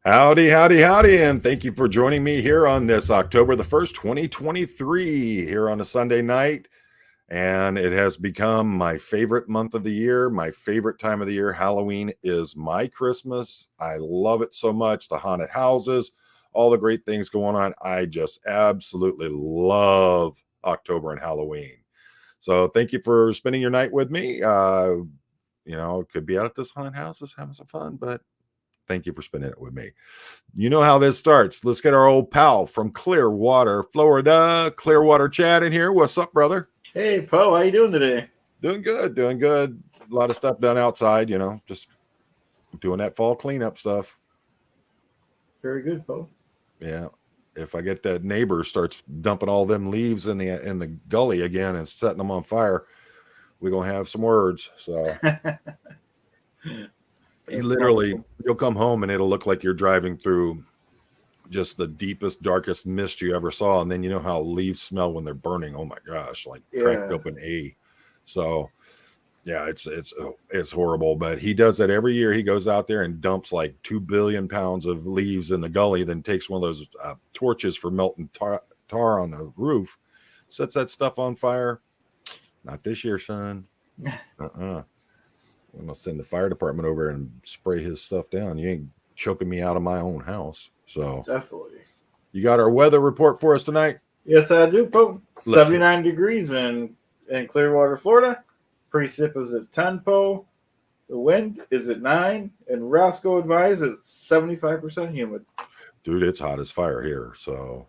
Howdy, howdy, howdy, and thank you for joining me here on this October the 1st, 2023, here on a Sunday night. And it has become my favorite month of the year, my favorite time of the year. Halloween is my Christmas. I love it so much. The haunted houses, all the great things going on. I just absolutely love October and Halloween. So thank you for spending your night with me. Could be out at this haunted houses having some fun, but thank you for spending it with me. You know how this starts. Let's get our old pal from Clearwater, Florida, Clearwater Chad in here. What's up, brother? Hey, Poe, how you doing today? Doing good, doing good. A lot of stuff done outside, just doing that fall cleanup stuff. Very good, Poe. Yeah. If I get that neighbor starts dumping all them leaves in the gully again and setting them on fire, we're gonna have some words. So you'll come home and it'll look like you're driving through just the deepest, darkest mist you ever saw. And then you know how leaves smell when they're burning. Oh my gosh, like cracked open A. So yeah, it's horrible. But he does that every year. He goes out there and dumps like 2 billion pounds of leaves in the gully, then takes one of those torches for melting tar on the roof, sets that stuff on fire. Not this year, son. I'm gonna send the fire department over and spray his stuff down. You ain't choking me out of my own house. So definitely. You got our weather report for us tonight? Yes, I do, Poe. 79 degrees in Clearwater, Florida. Precip is at 10, Poe. The wind is at 9, and Roscoe advised it's 75% humid. Dude, it's hot as fire here. So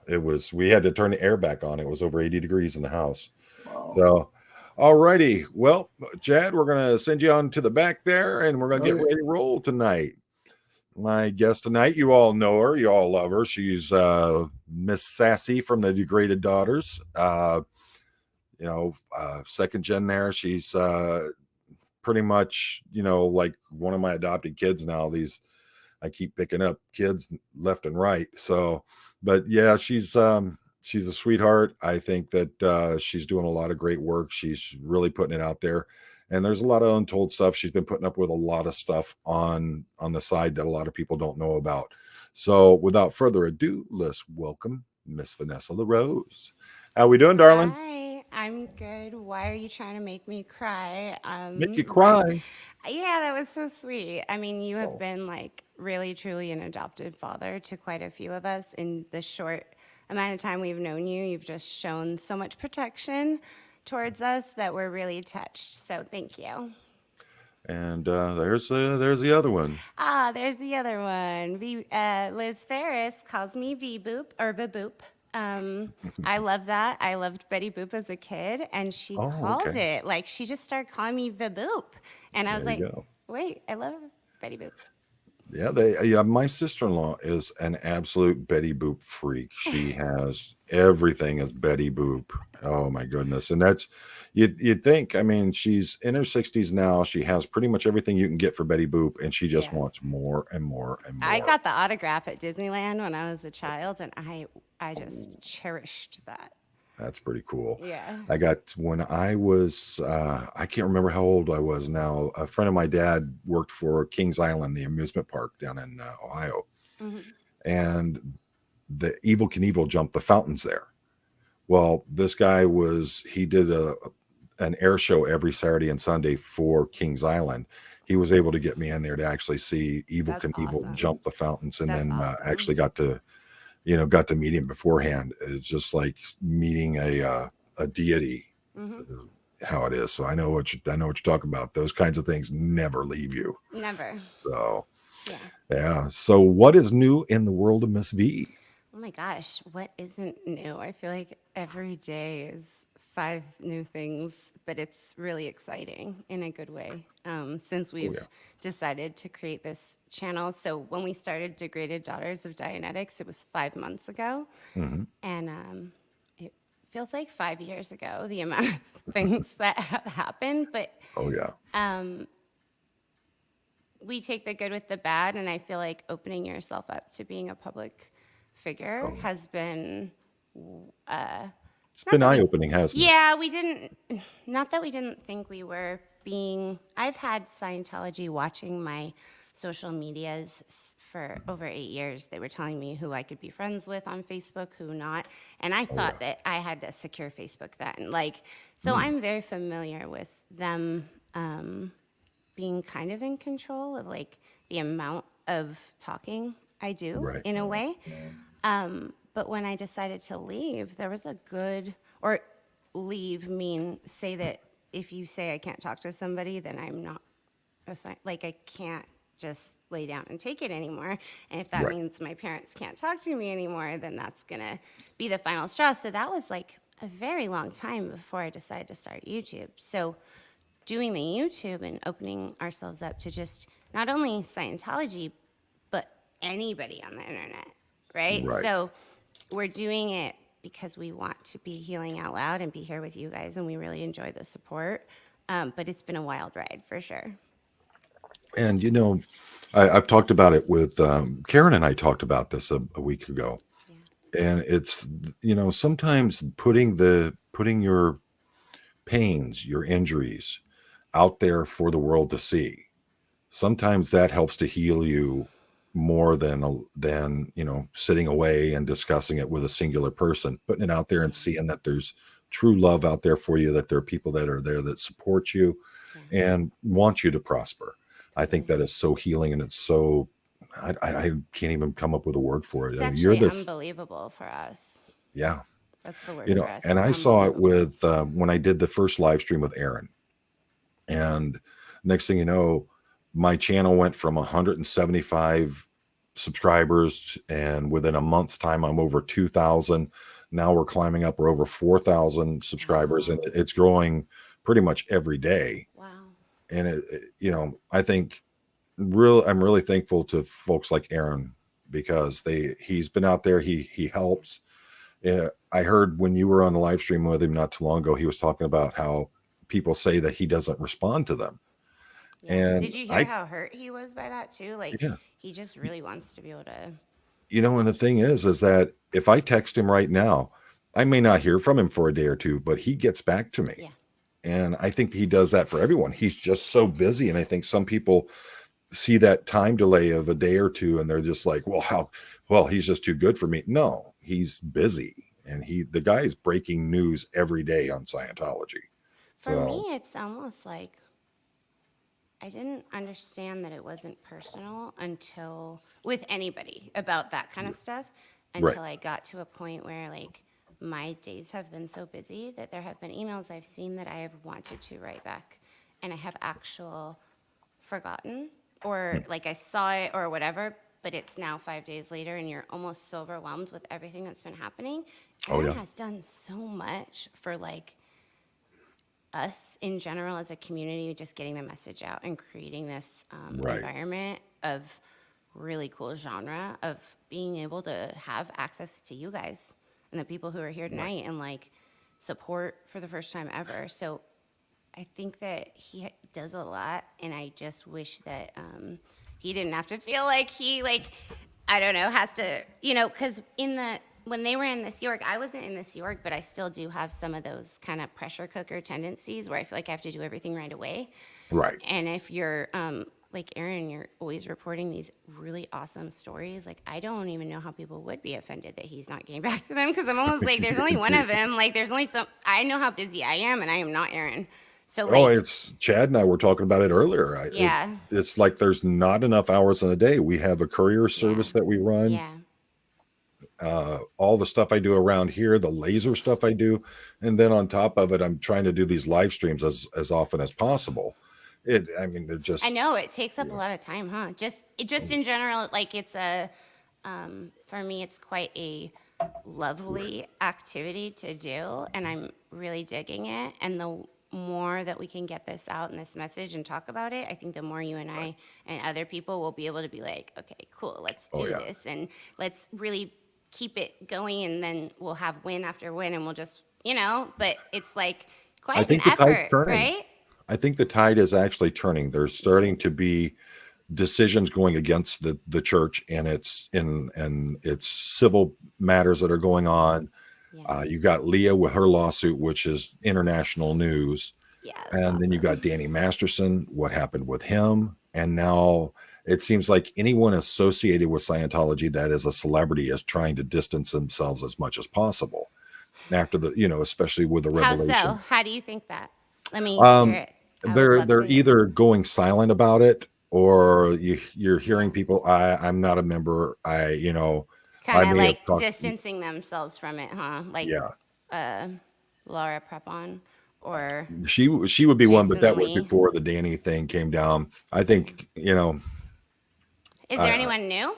we had to turn the air back on. It was over 80 degrees in the house. Wow. So all righty. Well, Chad, we're going to send you on to the back there, and we're going to get ready to roll tonight. My guest tonight, you all know her. You all love her. She's Miss Sassy from the Degraded Daughters. Second gen there. She's pretty much, like one of my adopted kids now. I keep picking up kids left and right. So, but yeah, she's a sweetheart. I think that she's doing a lot of great work. She's really putting it out there. And there's a lot of untold stuff. She's been putting up with a lot of stuff on the side that a lot of people don't know about. So without further ado, let's welcome Miss Vanessa LaRose. How we doing, darling? Hi, I'm good. Why are you trying to make me cry? Make you cry? Yeah, that was so sweet. I mean, you have been like really, truly an adopted father to quite a few of us in the short amount of time we've known you. You've just shown so much protection towards us that we're really touched. So thank you. And there's the other one. There's the other one. Liz Ferris calls me V-Boop or V-Boop. I love that. I loved Betty Boop as a kid, and she called it. Like, she just started calling me V-Boop. And I was like, wait, I love Betty Boop. Yeah, my sister-in-law is an absolute Betty Boop freak. She has everything as Betty Boop. Oh my goodness. And that's you'd think, I mean, she's in her 60s now. She has pretty much everything you can get for Betty Boop, and she just wants more and more and more. I got the autograph at Disneyland when I was a child, and I just cherished that. That's pretty cool. Yeah. I got when I was, I can't remember how old I was now. A friend of my dad worked for Kings Island, the amusement park down in Ohio. Mm-hmm. And the Evel Knievel jumped the fountains there. Well, this guy he did an air show every Saturday and Sunday for Kings Island. He was able to get me in there to actually see Evel Knievel jump the fountains, and actually got to meet him beforehand. It's just like meeting a deity, how it is. So I know what you're talking about. Those kinds of things never leave you. Never. So yeah. So what is new in the world of Miss V? Oh my gosh, what isn't new? I feel like every day is 5 new things, but it's really exciting in a good way since we've decided to create this channel. So when we started Degraded Daughters of Dianetics, it was 5 months ago. Mm-hmm. And it feels like 5 years ago, the amount of things that have happened. But we take the good with the bad, and I feel like opening yourself up to being a public figure has been... it's been eye-opening, hasn't it? Yeah, not that we didn't think we were being... I've had Scientology watching my social medias for over 8 years. They were telling me who I could be friends with on Facebook, who not. And I thought that I had a secure Facebook then. Like, so I'm very familiar with them being kind of in control of like the amount of talking I do in a way. But when I decided to leave, there was a good, or leave mean say that if you say I can't talk to somebody, then I'm not assigned, like I can't just lay down and take it anymore. And if that means my parents can't talk to me anymore, then that's gonna be the final straw. So that was like a very long time before I decided to start YouTube. So doing the YouTube and opening ourselves up to just not only Scientology, but anybody on the internet, right? So we're doing it because we want to be healing out loud and be here with you guys, and we really enjoy the support. But it's been a wild ride for sure. And, you know, I've talked about it with Karen, and I talked about this a week ago. And it's, you know, sometimes putting your pains, your injuries out there for the world to see, sometimes that helps to heal you more than you know, sitting away and discussing it with a singular person. Putting it out there and seeing that there's true love out there for you, that there are people that are there that support you and want you to prosper. I think that is so healing, and it's so I can't even come up with a word for it. It's actually You're this unbelievable for us. Yeah. That's the word You know, for us. and I saw it with when I did the first live stream with Aaron. And next thing you know, my channel went from 175 subscribers, and within a month's time, I'm over 2,000. Now we're climbing up. We're over 4,000 subscribers, and it's growing pretty much every day. Wow. And you know, I think I'm really thankful to folks like Aaron, because he's been out there. He helps. I heard when you were on the live stream with him not too long ago, he was talking about how people say that he doesn't respond to them. Yeah. And did you hear how hurt he was by that too? Like, he just really wants to be able to. You know, and the thing is that if I text him right now, I may not hear from him for a day or two, but he gets back to me. Yeah. And I think he does that for everyone. He's just so busy. And I think some people see that time delay of a day or two, and they're just like, well, he's just too good for me. No, he's busy. And the guy is breaking news every day on Scientology. For me, it's almost like I didn't understand that it wasn't personal until, with anybody about that kind of stuff, until I got to a point where like my days have been so busy that there have been emails I've seen that I have wanted to write back, and I have forgotten, or like I saw it or whatever, but it's now 5 days later and you're almost so overwhelmed with everything that's been happening. Aaron has done so much for like us in general as a community, just getting the message out and creating this environment of really cool genre of being able to have access to you guys and the people who are here tonight and like support for the first time ever. So I think that he does a lot, and I just wish that he didn't have to feel like he, like, I don't know, has to, you know, because when they were in this York, I wasn't in this York, but I still do have some of those kind of pressure cooker tendencies where I feel like I have to do everything right away. Right. And if you're like Aaron, you're always reporting these really awesome stories. Like, I don't even know how people would be offended that he's not getting back to them, because I'm almost like, there's only one of him. Like, there's only I know how busy I am, and I am not Aaron. So like, it's Chad and I were talking about it earlier. It's like there's not enough hours in the day. We have a courier service that we run. All the stuff I do around here, the laser stuff I do, and then on top of it, I'm trying to do these live streams as often as possible. I mean, they're just. I know it takes up a lot of time, huh? Just in general, like it's for me, it's quite a lovely activity to do, and I'm really digging it. And the more that we can get this out in this message and talk about it, I think the more you and I and other people will be able to be like, okay, cool, let's do this, and let's really keep it going, and then we'll have win after win, and we'll just, you know, but it's like quite an effort, right? I think the tide is actually turning. There's starting to be decisions going against the church and its civil matters that are going on. You got Leah with her lawsuit, which is international news. And then you got Danny Masterson, what happened with him. And now it seems like anyone associated with Scientology that is a celebrity is trying to distance themselves as much as possible after the, especially with the How so? revelation. How do you think that? Let me hear Um, it. I would love they're to hear. either going silent about it, or you're hearing people. I'm not a member. Kind I of may have like talked. distancing themselves from it, huh? Like Yeah, uh, Laura Prepon or she would be one, but Jason that was Lee. before the Danny thing came down. I think Is there uh, anyone new?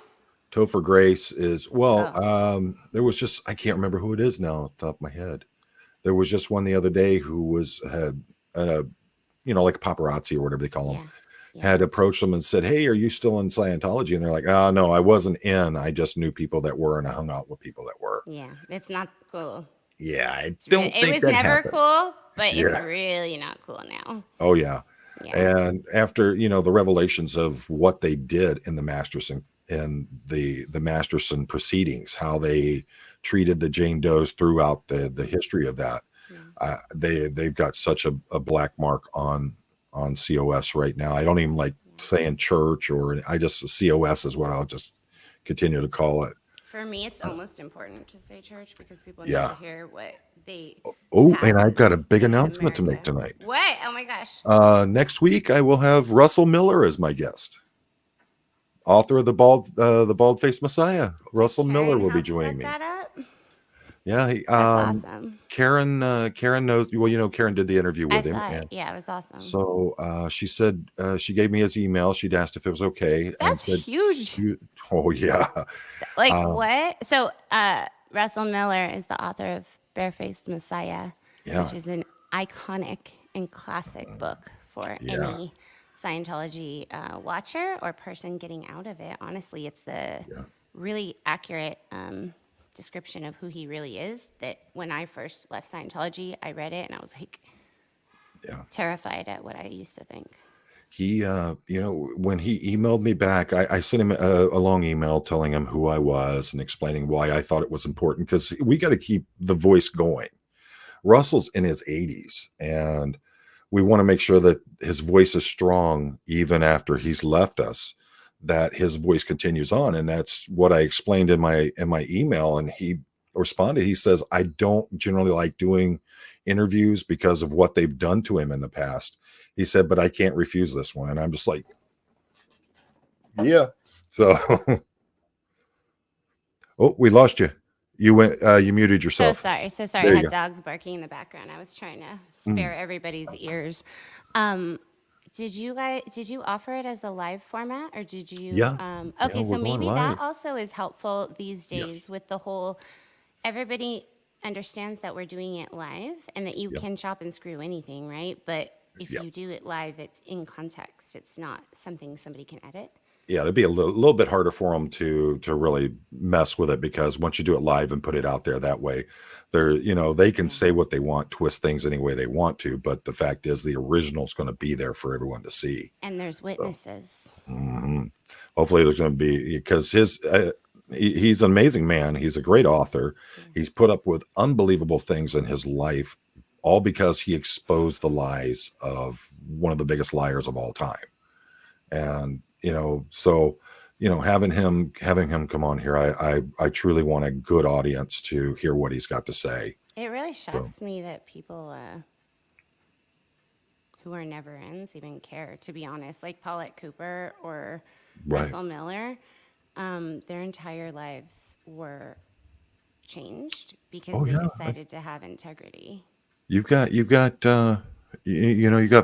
Topher Grace is well. Oh, There was just I can't remember who it is now off the top of my head. There was just one the other day who had a like paparazzi or whatever they call them, yeah. Yeah. had approached them and said, "Hey, are you still in Scientology?" And they're like, "Oh, no, I wasn't in. I just knew people that were, and I hung out with people that were." Yeah. It's not cool. Yeah, I don't It think was that never happened. cool, but it's Yeah. really not cool now. Oh, yeah. Yeah. And after the revelations of what they did in the Masterson and the Masterson proceedings, how they treated the Jane Does throughout the history of that, Yeah. they've got such a black mark on COS right now. I don't even like saying church, or I just COS is what I'll just continue to call it. For me, it's almost important to say church because people need Yeah. to hear what they. Oh, and I've got a passes big in announcement to make America. tonight. What? Oh my gosh. Next week I will have Russell Miller as my guest, author of the Bald Faced Messiah. Russell Miller will be joining me. Set that up. Yeah, That's awesome. Karen knows. Well, Karen did the interview I with him, saw it. and Yeah, it was awesome. so she said she gave me his email. She'd asked if it was okay, and That's said, huge. "Oh yeah." Like what? So Russell Miller is the author of Barefaced Messiah, Yeah. which is an iconic and classic book for Yeah. any Scientology watcher or person getting out of it. Honestly, it's the really accurate description of who he really is. That when I first left Scientology, I read it and I was like terrified at what I used to think. He, when he emailed me back, I sent him a long email telling him who I was and explaining why I thought it was important, because we got to keep the voice going. Russell's in his 80s, and we want to make sure that his voice is strong even after he's left us, that his voice continues on. And that's what I explained in my email. And he responded, he says, "I don't generally like doing interviews because of what they've done to him in the past." He said, "But I can't refuse this one." And I'm just like, yeah. So, oh, we lost you. You went, you muted yourself. So sorry. There I you had go. dogs barking in the background. I was trying to spare everybody's ears. Did you offer it as a live format, or did you? Yeah. Okay, Yeah, so we're going maybe live. that also is helpful these days with the whole. Everybody understands that we're doing it live and that you can chop and screw anything, right? But if you do it live, it's in context. It's not something somebody can edit. Yeah, it'd be a little bit harder for them to really mess with it, because once you do it live and put it out there that way, they can say what they want, twist things any way they want to, but the fact is the original is going to be there for everyone to see. And there's witnesses. So, hopefully there's going to be, because he's an amazing man. He's a great author. He's put up with unbelievable things in his life, all because he exposed the lies of one of the biggest liars of all time. And so having him come on here, I truly want a good audience to hear what he's got to say. It really shocks me that people who are never ends even care, to be honest. Like Paulette Cooper or Russell Miller, their entire lives were changed because they decided to have integrity. You've got you got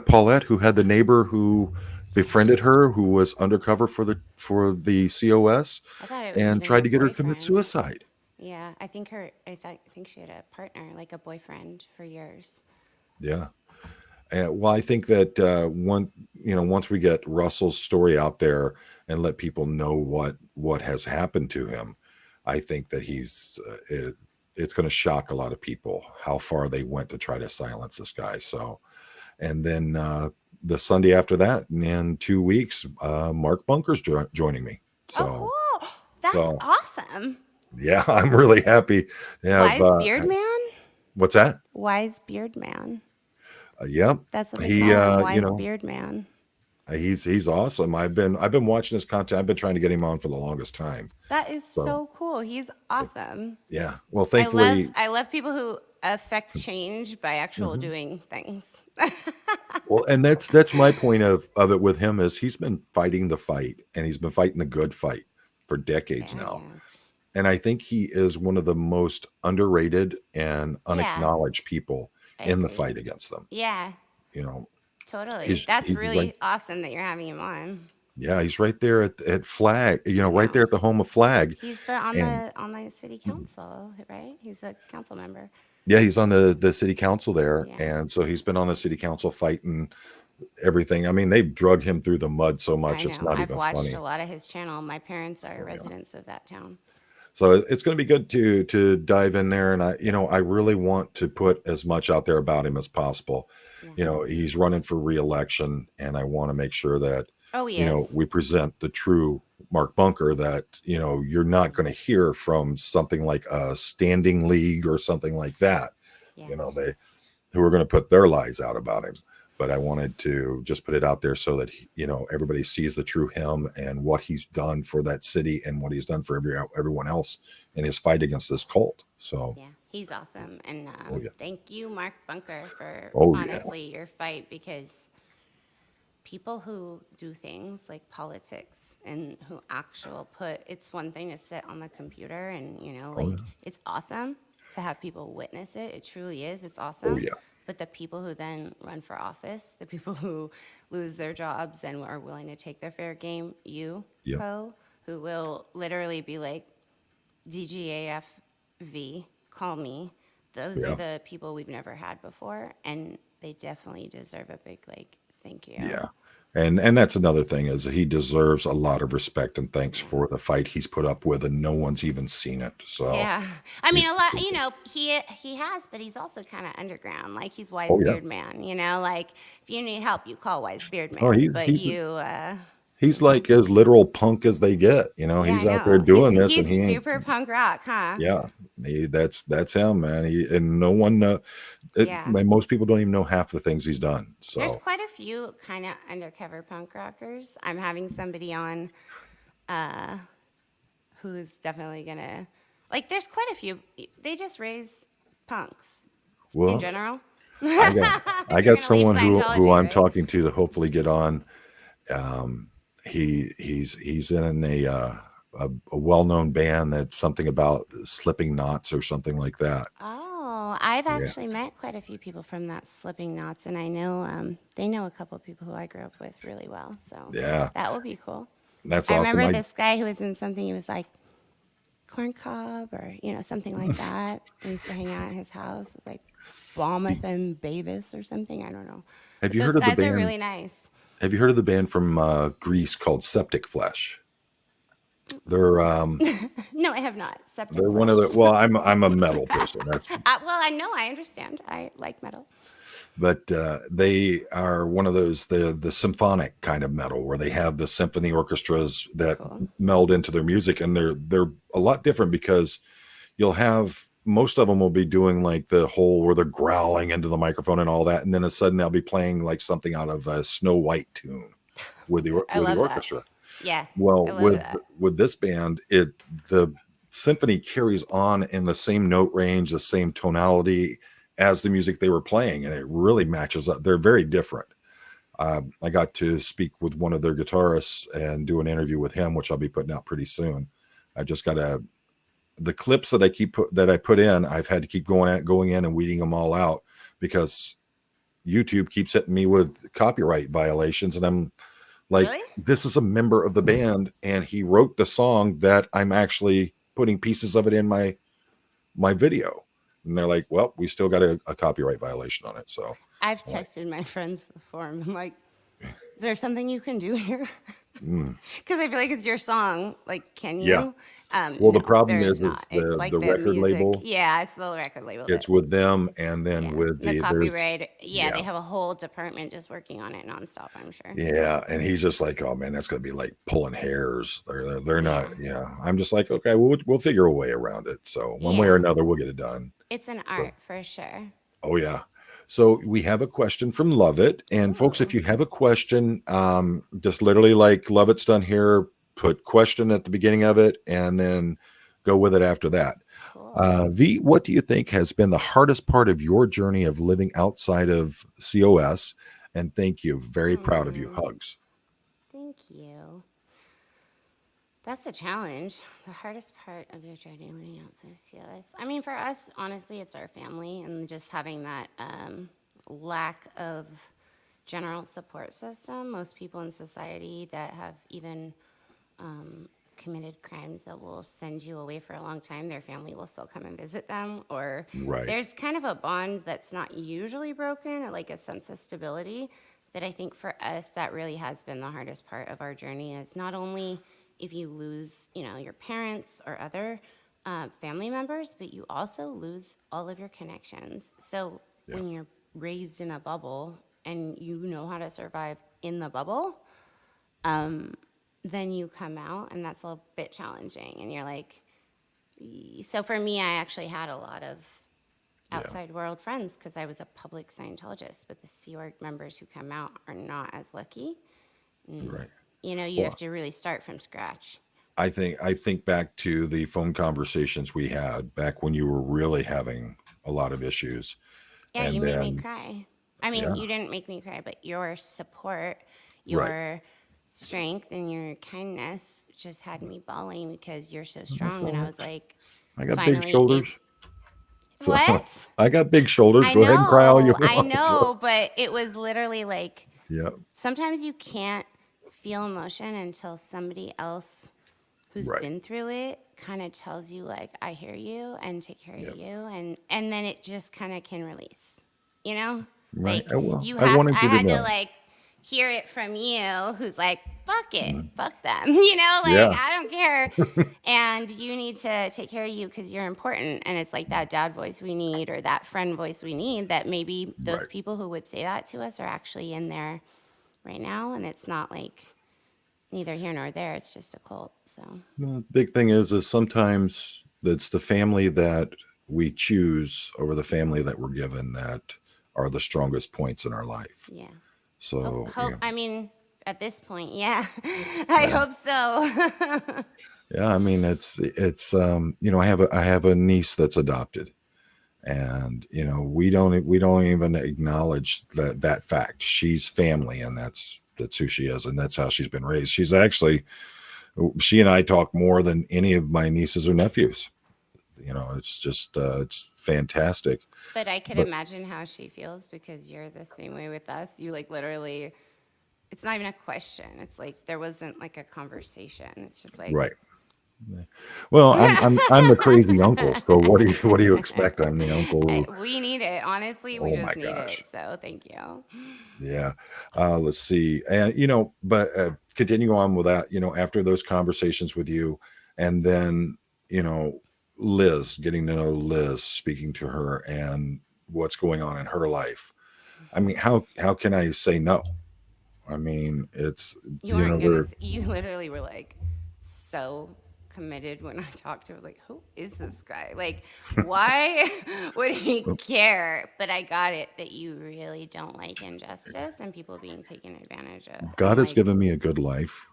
Paulette, who had the neighbor who befriended her, who was undercover for the COS, and tried to get her to commit suicide. Yeah, I think she had a partner, like a boyfriend, for years. Yeah. Well, I think that once we get Russell's story out there and let people know what has happened to him, I think that it's going to shock a lot of people how far they went to try to silence this guy. So, and then the Sunday after that, in 2 weeks, Mark Bunker's joining me. So, cool! That's awesome. Yeah, I'm really happy. Wise Beard Man. What's that? Wise Beard Man. Yep. That's what they call him, Wise Beard Man. He's awesome. I've been watching his content. I've been trying to get him on for the longest time. That is So so cool. He's awesome. yeah. Well, thankfully, I love people who affect change by actual Mhm. doing things. Well, and that's my point of it with him is he's been fighting the fight, and he's been fighting the good fight for decades There he now. is. And I think he is one of the most underrated and Yeah, unacknowledged people I in the agree. fight against them. Yeah, You know, totally. That's he's right. really awesome that you're having him on. Yeah, he's right there at Flag. You know, I right know. there at the home of Flag. He's And on the city Mhm. council, right? He's a council member. Yeah, he's on the city council there, Yeah, and so he's been on the city council fighting everything. I mean, they've drug him through the mud so I much it's know. not I've even watched a funny. lot of his channel. My parents are Oh, yeah. residents of that town. So it's going to be good to dive in there, and I really want to put as much out there about him as possible. Yeah. He's running for re-election, and I want to make sure that Oh, he is. we present the true Mark Bunker that you're not going to hear from something like a standing league or something like that. Yeah. They who are going to put their lies out about him. But I wanted to just put it out there so that everybody sees the true him and what he's done for that city and what he's done for everyone else in his fight against this cult. So Yeah, he's awesome. And oh yeah, thank you, Mark Bunker, for oh yeah, honestly your fight, because people who do things like politics and who it's one thing to sit on the computer and, oh yeah, it's awesome to have people witness it. It truly is. It's oh awesome. yeah, But the people who then run for office, the people who lose their jobs and are willing to take their fair game, yeah, who will literally be like, DGAF call me. Those are yeah. the people we've never had before, and they definitely deserve a big thank you. Yeah. And that's another thing is he deserves a lot of respect and thanks for the fight he's put up with, and no one's even seen it. So Yeah, I mean he's a lot. He has, but he's also kind of underground. Like he's Wise oh yeah. Beard Man. Like if you need help, you call Wise Beard Oh, Man. But he's like as literal punk as they get. Yeah, I He's out there know. doing this, and He's he ain't. super punk rock, huh? Yeah, that's him, man. And no one, Yeah. most people don't even know half the things he's done. There's So quite a few kind of undercover punk rockers. I'm having somebody on who's definitely gonna there's quite a few. They just raise punks in well, general. I got If you're gonna leave someone who Scientology, I'm right? talking to hopefully get on. He's in a well-known band that's something about slipping knots or something like that. Oh, I've Yeah, actually met quite a few people from that Slipping Knots, and I know they know a couple of people who I grew up with really well. So yeah, that would be cool. that's I awesome. remember this guy who was in something. He was like corn cob or something like that. I used to hang out at his house. It's like Balmouth and Bavis or something. I don't know. Have But you those heard of the guys are band? really nice. Have you heard of the band from Greece called Septic Flesh? They're No, I have not. Septic they're one of Flesh. the well, I'm a metal person. That's Well, I know. I understand. I like metal. but they are one of those the symphonic kind of metal where they have the symphony orchestras that Cool. meld into their music, and they're a lot different because you'll have most of them will be doing like the whole where they're growling into the microphone and all that, and then a sudden they'll be playing like something out of a Snow White tune with I the love that. orchestra. Yeah, Well, I love that. with this band, the symphony carries on in the same note range, the same tonality as the music they were playing, and it really matches up. They're very different. I got to speak with one of their guitarists and do an interview with him, which I'll be putting out pretty soon. I just got the clips that I put in. I've had to keep going in and weeding them all out because YouTube keeps hitting me with copyright violations, and I'm like, Really? this is a member of the band, and he wrote the song that I'm actually putting pieces of it in my video. And they're like, well, we still got a copyright violation on it. So I've I'm like, texted my friends before, and I'm like, "Is there something you can do here?" mm. Because I feel like it's your song. Like, can Yeah. you? Well, the No, problem there is not. It's like the the record music. label. Yeah, it's the record label. It's with them, and then Yeah, with the there's copyright. Yeah, they yeah, have a whole department just working on it nonstop, I'm sure. yeah, and he's just like, oh man, that's gonna be like pulling hairs. They're not. Yeah, Yeah, I'm just like, okay, we'll figure a way around it. So one way or yeah. another, we'll get it done. It's an So art for sure. oh yeah. So we have a question from Love It. And folks, if Ooh. you have a question, just literally like Love It's done here, put question at the beginning of it and then go with it after that. Cool. V, what do you think has been the hardest part of your journey of living outside of COS? And thank you. Very proud of you. Hugs. Thank you. That's a challenge. The hardest part of your journey living outside of COS. I mean, for us, honestly, it's our family and just having that lack of general support system. Most people in society that have even committed crimes that will send you away for a long time, their family will still come and visit them. Or Right. there's kind of a bond that's not usually broken, or like a sense of stability that I think for us, that really has been the hardest part of our journey. Is not only if you lose, your parents or other family members, but you also lose all of your connections. So Yeah. when you're raised in a bubble and you know how to survive in the bubble, then you come out and that's a bit challenging. And you're like, so for me, I actually had a lot of outside world friends because I was a public Scientologist, but the Sea Org members who come out are not as lucky. Right. You Well, have to really start from scratch. I think back to the phone conversations we had back when you were really having a lot of issues. Yeah, And you made me then, cry. I mean, yeah, you didn't make me cry, but your support, right. your strength, and your kindness just had me bawling because you're so That's strong. all And I right. was like, I got big finally, shoulders. So what? I got big shoulders. Go ahead and cry all you I want. So, know, but it was literally like, yeah, sometimes you can't feel emotion until somebody else who's right. been through it kind of tells you like, I hear you and take care Yep. of you, and then it just kind of can release, Right. like Well, you I have wanted I you to had to know. like hear it from you who's like, fuck it, Mm. fuck them, like Yeah. I don't care, and you need to take care of you because you're important. And it's like that dad voice we need, or that friend voice we need, that maybe those Right. people who would say that to us are actually in there right now, and it's not like neither here nor there, it's just a cult. So The big thing is sometimes it's the family that we choose over the family that we're given that are the strongest points in our life. yeah, So, hope, yeah. I mean, at this point, yeah. I Yeah. hope so. Yeah, I mean it's I have a niece that's adopted, and we don't even acknowledge that fact. She's family, and that's who she is, and that's how she's been raised. She and I talk more than any of my nieces or nephews. It's just it's fantastic. But I could But imagine how she feels because you're the same way with us. You like literally, it's not even a question. It's like there wasn't like a conversation. It's just like, right. Well, I'm the crazy uncle. So what do you expect? I'm the uncle who, we need it. Honestly, we oh my just need it. gosh. So thank you. Yeah. Let's see. And, but continue on with that, after those conversations with you, and then, Liz, getting to know Liz, speaking to her and what's going on in her life. I mean, how can I say no? I mean, it's, You weren't gonna. we're You literally were like so committed when I talked to. I was like, who is this guy? Like, why would he care? But I got it that you really don't like injustice and people being taken advantage of. God And has like, given me a good life.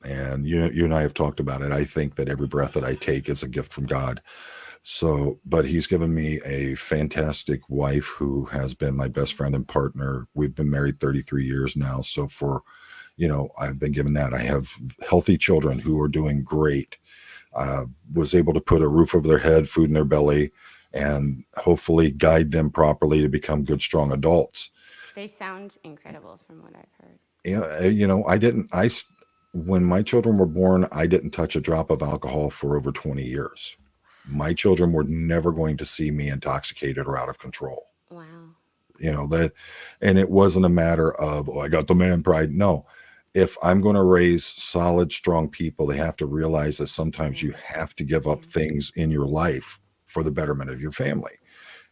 And you and I have talked about it. I think that every breath that I take is a gift from God. So, but he's given me a fantastic wife who has been my best friend and partner. We've been married 33 years now. So I've been given that. I have healthy children who are doing great. Was able to put a roof over their head, food in their belly, and hopefully guide them properly to become good, strong adults. they sound incredible from what I've heard. When my children were born, I didn't touch a drop of alcohol for over 20 years. My children were never going to see me intoxicated or out of control. Wow. And it wasn't a matter of, I got the man pride. No, if I'm going to raise solid, strong people, they have to realize that sometimes you have to give up things in your life for the betterment of your family.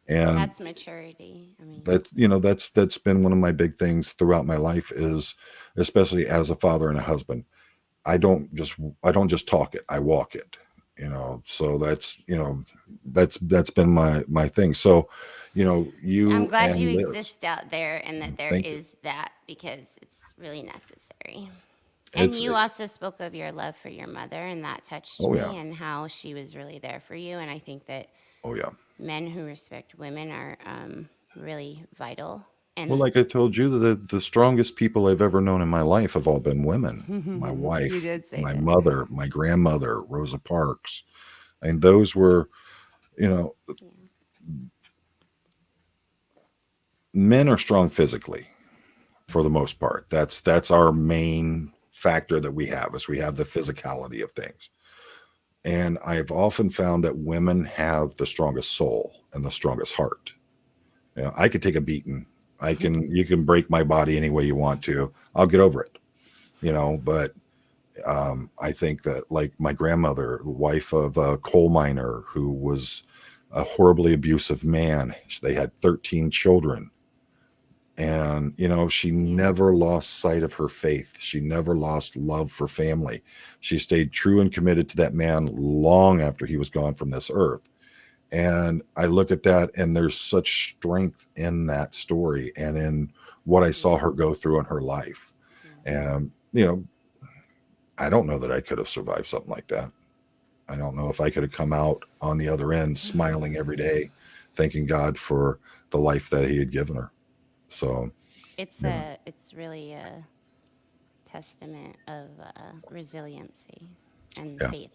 And that's maturity. I mean, that's been one of my big things throughout my life, is especially as a father and a husband. I don't just talk it, I walk it. So that's been my thing. So you I'm glad and you Liz. exist out there and that there Thank you. is that, because it's really necessary. And you also spoke of your love for your mother, and that touched Oh me, yeah. and how she was really there for you. And I think that Oh yeah. men who respect women are really vital. Well, And like I told you, the strongest people I've ever known in my life have all been women. My you wife, did say my that. mother, my grandmother, Rosa Parks. And those were, Yeah. men are strong physically for the most part. That's our main factor that we have, is we have the physicality of things. And I've often found that women have the strongest soul and the strongest heart. I could take a beating. You can break my body any way you want to. I'll get over it, but I think that, like my grandmother, wife of a coal miner who was a horribly abusive man, they had 13 children. And, she never lost sight of her faith. She never lost love for family. She stayed true and committed to that man long after he was gone from this earth. And I look at that, and there's such strength in that story and in what I saw her go through in her life. And, I don't know that I could have survived something like that. I don't know if I could have come out on the other end smiling every day, thanking God for the life that he had given her. So it's really a testament of resiliency and faith.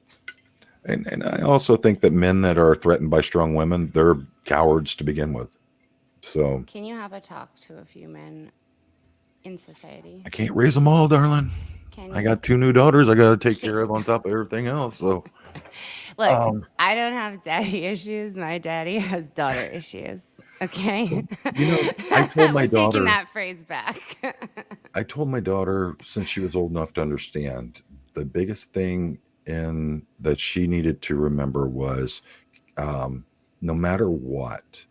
And I also think that men that are threatened by strong women, they're cowards to begin with. So Can you have a talk to a few men in society? I can't raise them all, darling. I got 2 new daughters I got to take care of on top of everything else. So look, I don't have daddy issues. My daddy has daughter issues. Okay. I told my We're daughter, taking that phrase back. I told my daughter, since she was old enough to understand, the biggest thing that she needed to remember was, no matter what,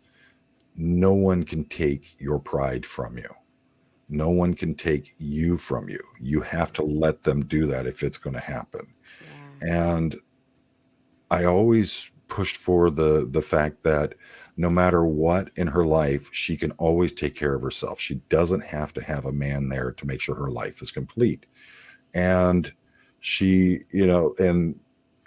no one can take your pride from you. No one can take you from you. You have to let them do that if it's going to happen. Yeah. And I always pushed for the fact that no matter what in her life, she can always take care of herself. She doesn't have to have a man there to make sure her life is complete. And she, and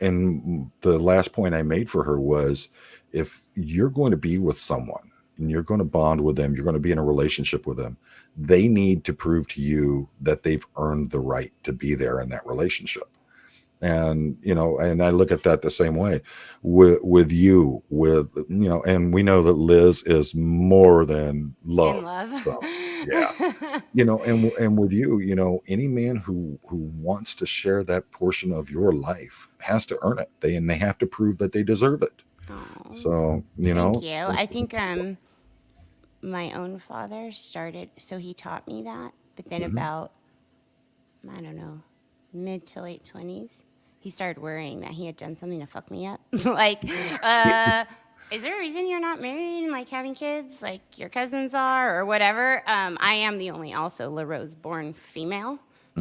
the last point I made for her was, if you're going to be with someone and you're going to bond with them, you're going to be in a relationship with them, they need to prove to you that they've earned the right to be there in that relationship. And, and I look at that the same way with you, and we know that Liz is more than love. In love. So, yeah. And with you, any man who wants to share that portion of your life has to earn it. They have to prove that they deserve it. Oh, So, thank you. I think my own father started, so he taught me that, but then about, I don't know, mid to late 20s, he started worrying that he had done something to fuck me up. Like, is there a reason you're not married and like having kids like your cousins are or whatever? I am the only also LaRose born female,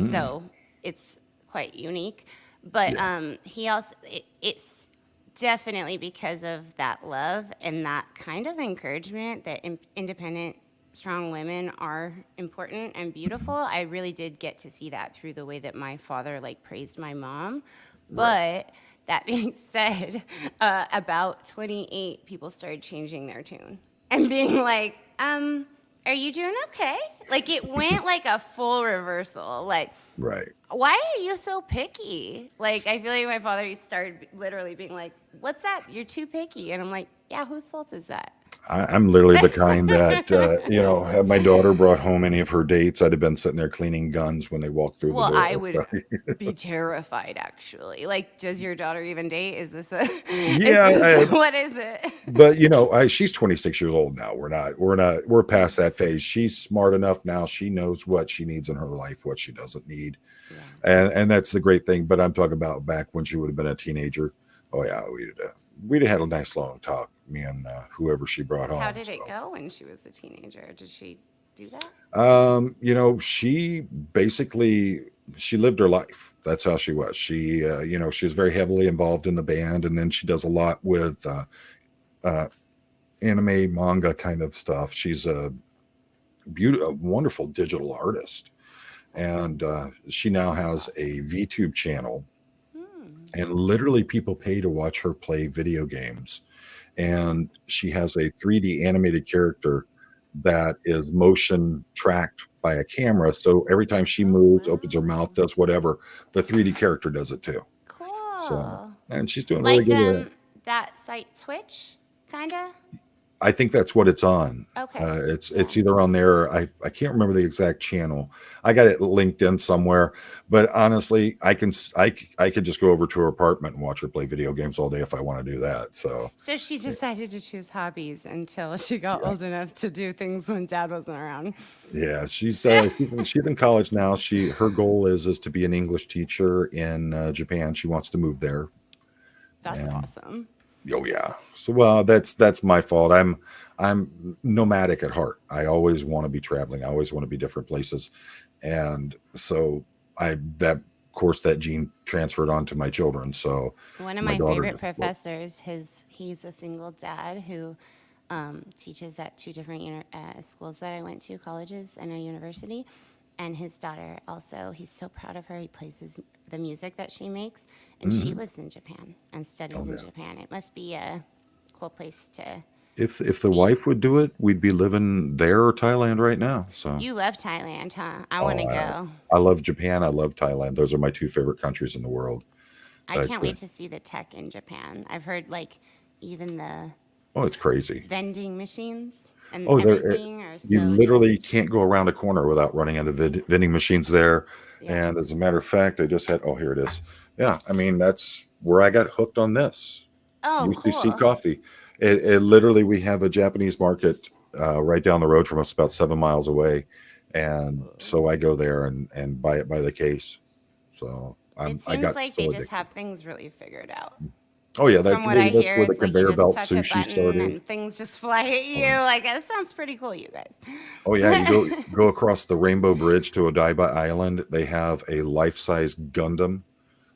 so it's quite unique. But he also, it's definitely because of that love and that kind of encouragement that independent, strong women are important and beautiful. I really did get to see that through the way that my father like praised my mom. But that being said, about 28 people started changing their tune and being like, are you doing okay? Like it went like a full reversal. Like, why are you so picky? Like, I feel like my father started literally being like, what's that? You're too picky. And I'm like, yeah, whose fault is that? I'm literally the kind that, had my daughter brought home any of her dates, I'd have been sitting there cleaning guns when they walked through the door. Well, I would be terrified, actually. Like, does your daughter even date? Is this a... Yeah. What is it? But, she's 26 years old now. We're past that phase. She's smart enough now. She knows what she needs in her life, what she doesn't need. Yeah. And that's the great thing. But I'm talking about back when she would have been a teenager. Oh, yeah, we'd have had a nice long talk, me and whoever she brought home. How did it go when she was a teenager? Did she do that? She basically, she lived her life. That's how she was. She, she was very heavily involved in the band, and then she does a lot with anime manga kind of stuff. She's a wonderful digital artist, and she now has a VTube channel, and literally people pay to watch her play video games. And she has a 3D animated character that is motion tracked by a camera. So every time she moves, opens her mouth, does whatever, the 3D character does it too. So, Cool. and she's doing really Like good at it. that site Twitch, kind of? I think that's what it's on. Okay. It's either on there. I can't remember the exact channel. I got it linked in somewhere. But honestly, I could just go over to her apartment and watch her play video games all day if I want to do that. So she decided to choose hobbies until she got old enough to do things when Dad wasn't around. Yeah, she's in college now. Her goal is to be an English teacher in Japan. She wants to move there. That's awesome. Oh yeah. So that's my fault. I'm nomadic at heart. I always want to be traveling. I always want to be different places. And so that gene transferred on to my children. So one of my favorite professors, he's a single dad who teaches at two different schools that I went to, colleges and a university. And his daughter also, he's so proud of her. He plays the music that she makes, and she lives in Japan and studies in Japan. It must be a cool place to. If the wife would do it, we'd be living there or Thailand right now. So you love Thailand, huh? I want to go. I love Japan. I love Thailand. Those are my two favorite countries in the world. I can't wait to see the tech in Japan. I've heard even the. Oh, it's crazy. Vending machines. And everything you literally can't go around a corner without running into vending machines there. Yeah. And as a matter of fact, I just had, here it is. Yeah. I mean, that's where I got hooked on this. UCC cool. Coffee. It literally, we have a Japanese market right down the road from us, about 7 miles away. And so I go there and buy it by the case. So it seems like they just have things really figured out. Oh yeah, from what I hear, it's like you just touch a button and things just fly at you. Like that sounds pretty cool, you guys. Oh yeah, you go across the Rainbow Bridge to Odaiba Island. They have a life-size Gundam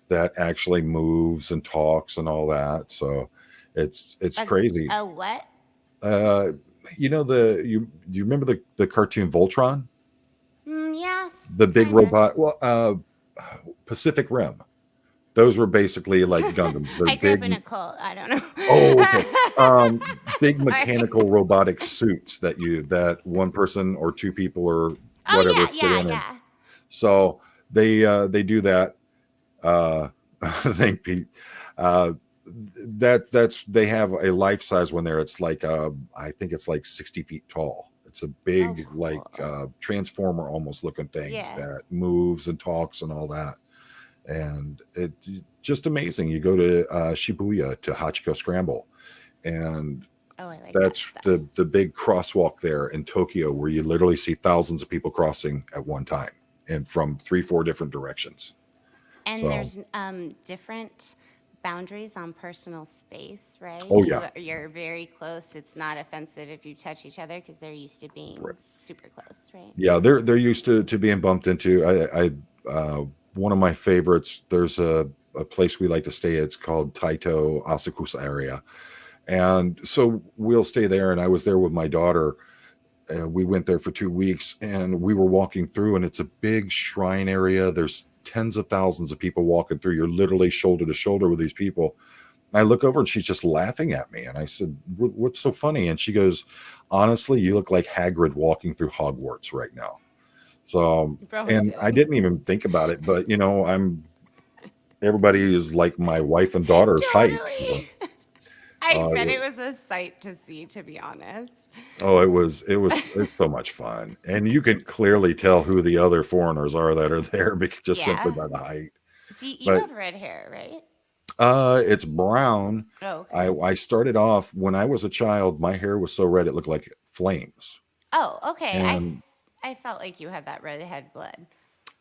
that actually moves and talks and all that. So it's crazy. A what? You remember the cartoon Voltron? Yes. The big robot. Well, Pacific Rim. Those were basically like Gundams. I grew up in a cult. I don't know. Oh, okay. Big mechanical robotic suits that one person or two people or whatever fit in. Yeah. So they do that. Thank Pete. They have a life size one there. It's like I think it's like 60 feet tall. It's a big transformer almost looking thing that moves and talks and all that. And it's just amazing. You go to Shibuya to Hachiko Scramble, and that's the big crosswalk there in Tokyo where you literally see thousands of people crossing at one time and from 3-4 different directions. And there's different boundaries on personal space, right? Oh yeah, you're very close. It's not offensive if you touch each other because they're used to being super close, right? Yeah, they're used to being bumped into. I one of my favorites, there's a place we like to stay at. It's called Taito Asakusa area. And so we'll stay there. And I was there with my daughter. We went there for 2 weeks and we were walking through, and it's a big shrine area. There's tens of thousands of people walking through. You're literally shoulder to shoulder with these people. I look over and she's just laughing at me. And I said, what's so funny? And she goes, honestly, you look like Hagrid walking through Hogwarts right now. So, and I didn't even think about it, but everybody is like my wife and daughter's height. So, I bet it was a sight to see, to be honest. Oh, it's so much fun. And you can clearly tell who the other foreigners are that are there just simply by the height. You have red hair, right? It's brown. Oh, okay. I started off when I was a child, my hair was so red it looked like flames. Oh, okay. And I felt like you had that redhead blood.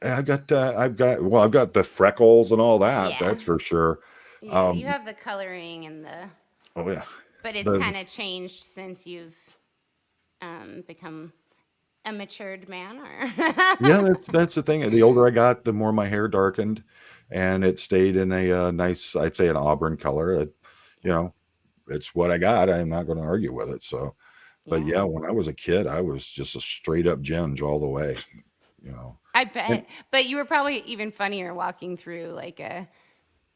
I've got the freckles and all that. Yeah. That's for sure. Yeah, you have the coloring and the. Oh yeah. But it's kind of changed since you've become a matured man, or. Yeah, that's the thing. The older I got, the more my hair darkened, and it stayed in a nice, I'd say, an auburn color. it's what I got. I'm not going to argue with it. So, but yeah, when I was a kid, I was just a straight up ginge all the way, you know. I bet. But you were probably even funnier walking through like a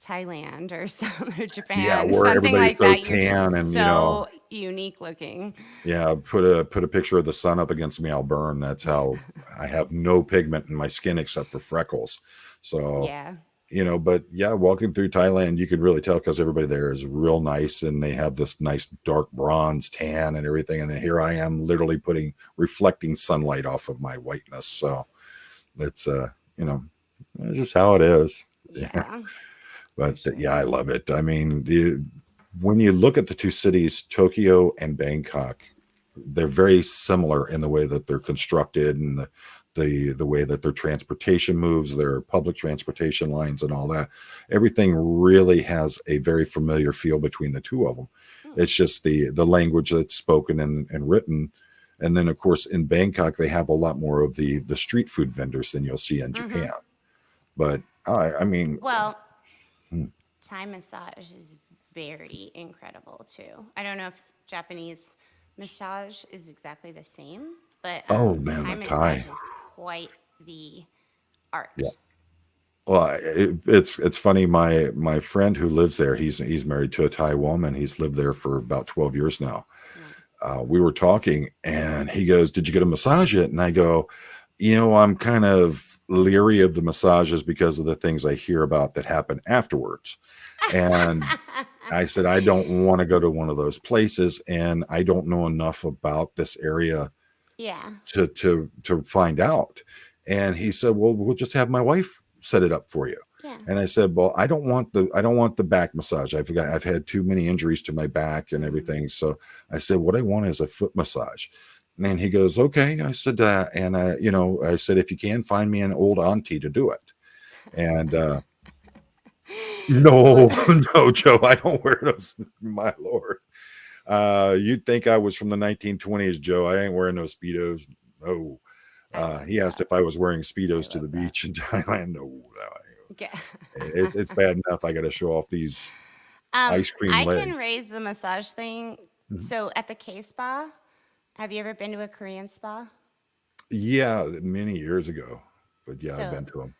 Thailand or or Japan, where something everybody's like so that. You're tan just and, you know, so unique looking. yeah, put a picture of the sun up against me, I'll burn. That's how I have no pigment in my skin except for freckles. So, Yeah. you know, but yeah, walking through Thailand, you can really tell because everybody there is real nice and they have this nice dark bronze tan and everything. And then here I am literally reflecting sunlight off of my whiteness. So it's, you know, it's just how it is. Yeah. But sure. yeah, I love it. I mean, when you look at the two cities, Tokyo and Bangkok, they're very similar in the way that they're constructed and the way that their transportation moves, their public transportation lines and all that. Everything really has a very familiar feel between the two of them. It's just the language that's spoken and written. And then of course in Bangkok, they have a lot more of the street food vendors than you'll see in Japan. But I mean, well, Thai massage is very incredible too. I don't know if Japanese massage is exactly the same, but oh man, Thai the massage Thai. is quite the art. Yeah. Well, it's funny. My friend who lives there, he's married to a Thai woman. He's lived there for about 12 years now. We were talking, and he goes, "Did you get a massage yet?" And I go, "You know, I'm kind of leery of the massages because of the things I hear about that happen afterwards." And I said, "I don't want to go to one of those places, and I don't know enough about this area, to find out." And he said, "Well, we'll just have my wife set it up for you." Yeah. And I said, "Well, I don't want the back massage. I've had too many injuries to my back and everything." So I said, "What I want is a foot massage." And he goes, "Okay." I said, you know, I said, "If you can, find me an old auntie to do it." And no, no, Joe, I don't wear those. My Lord. You'd think I was from the 1920s, Joe. I ain't wearing no Speedos. No. He asked if I was wearing Speedos to the beach in Thailand. No, it's bad enough I got to show off these ice cream I legs. can raise the massage thing. So at the K Spa, have you ever been to a Korean spa? Yeah, many years ago. But yeah, I've been to them.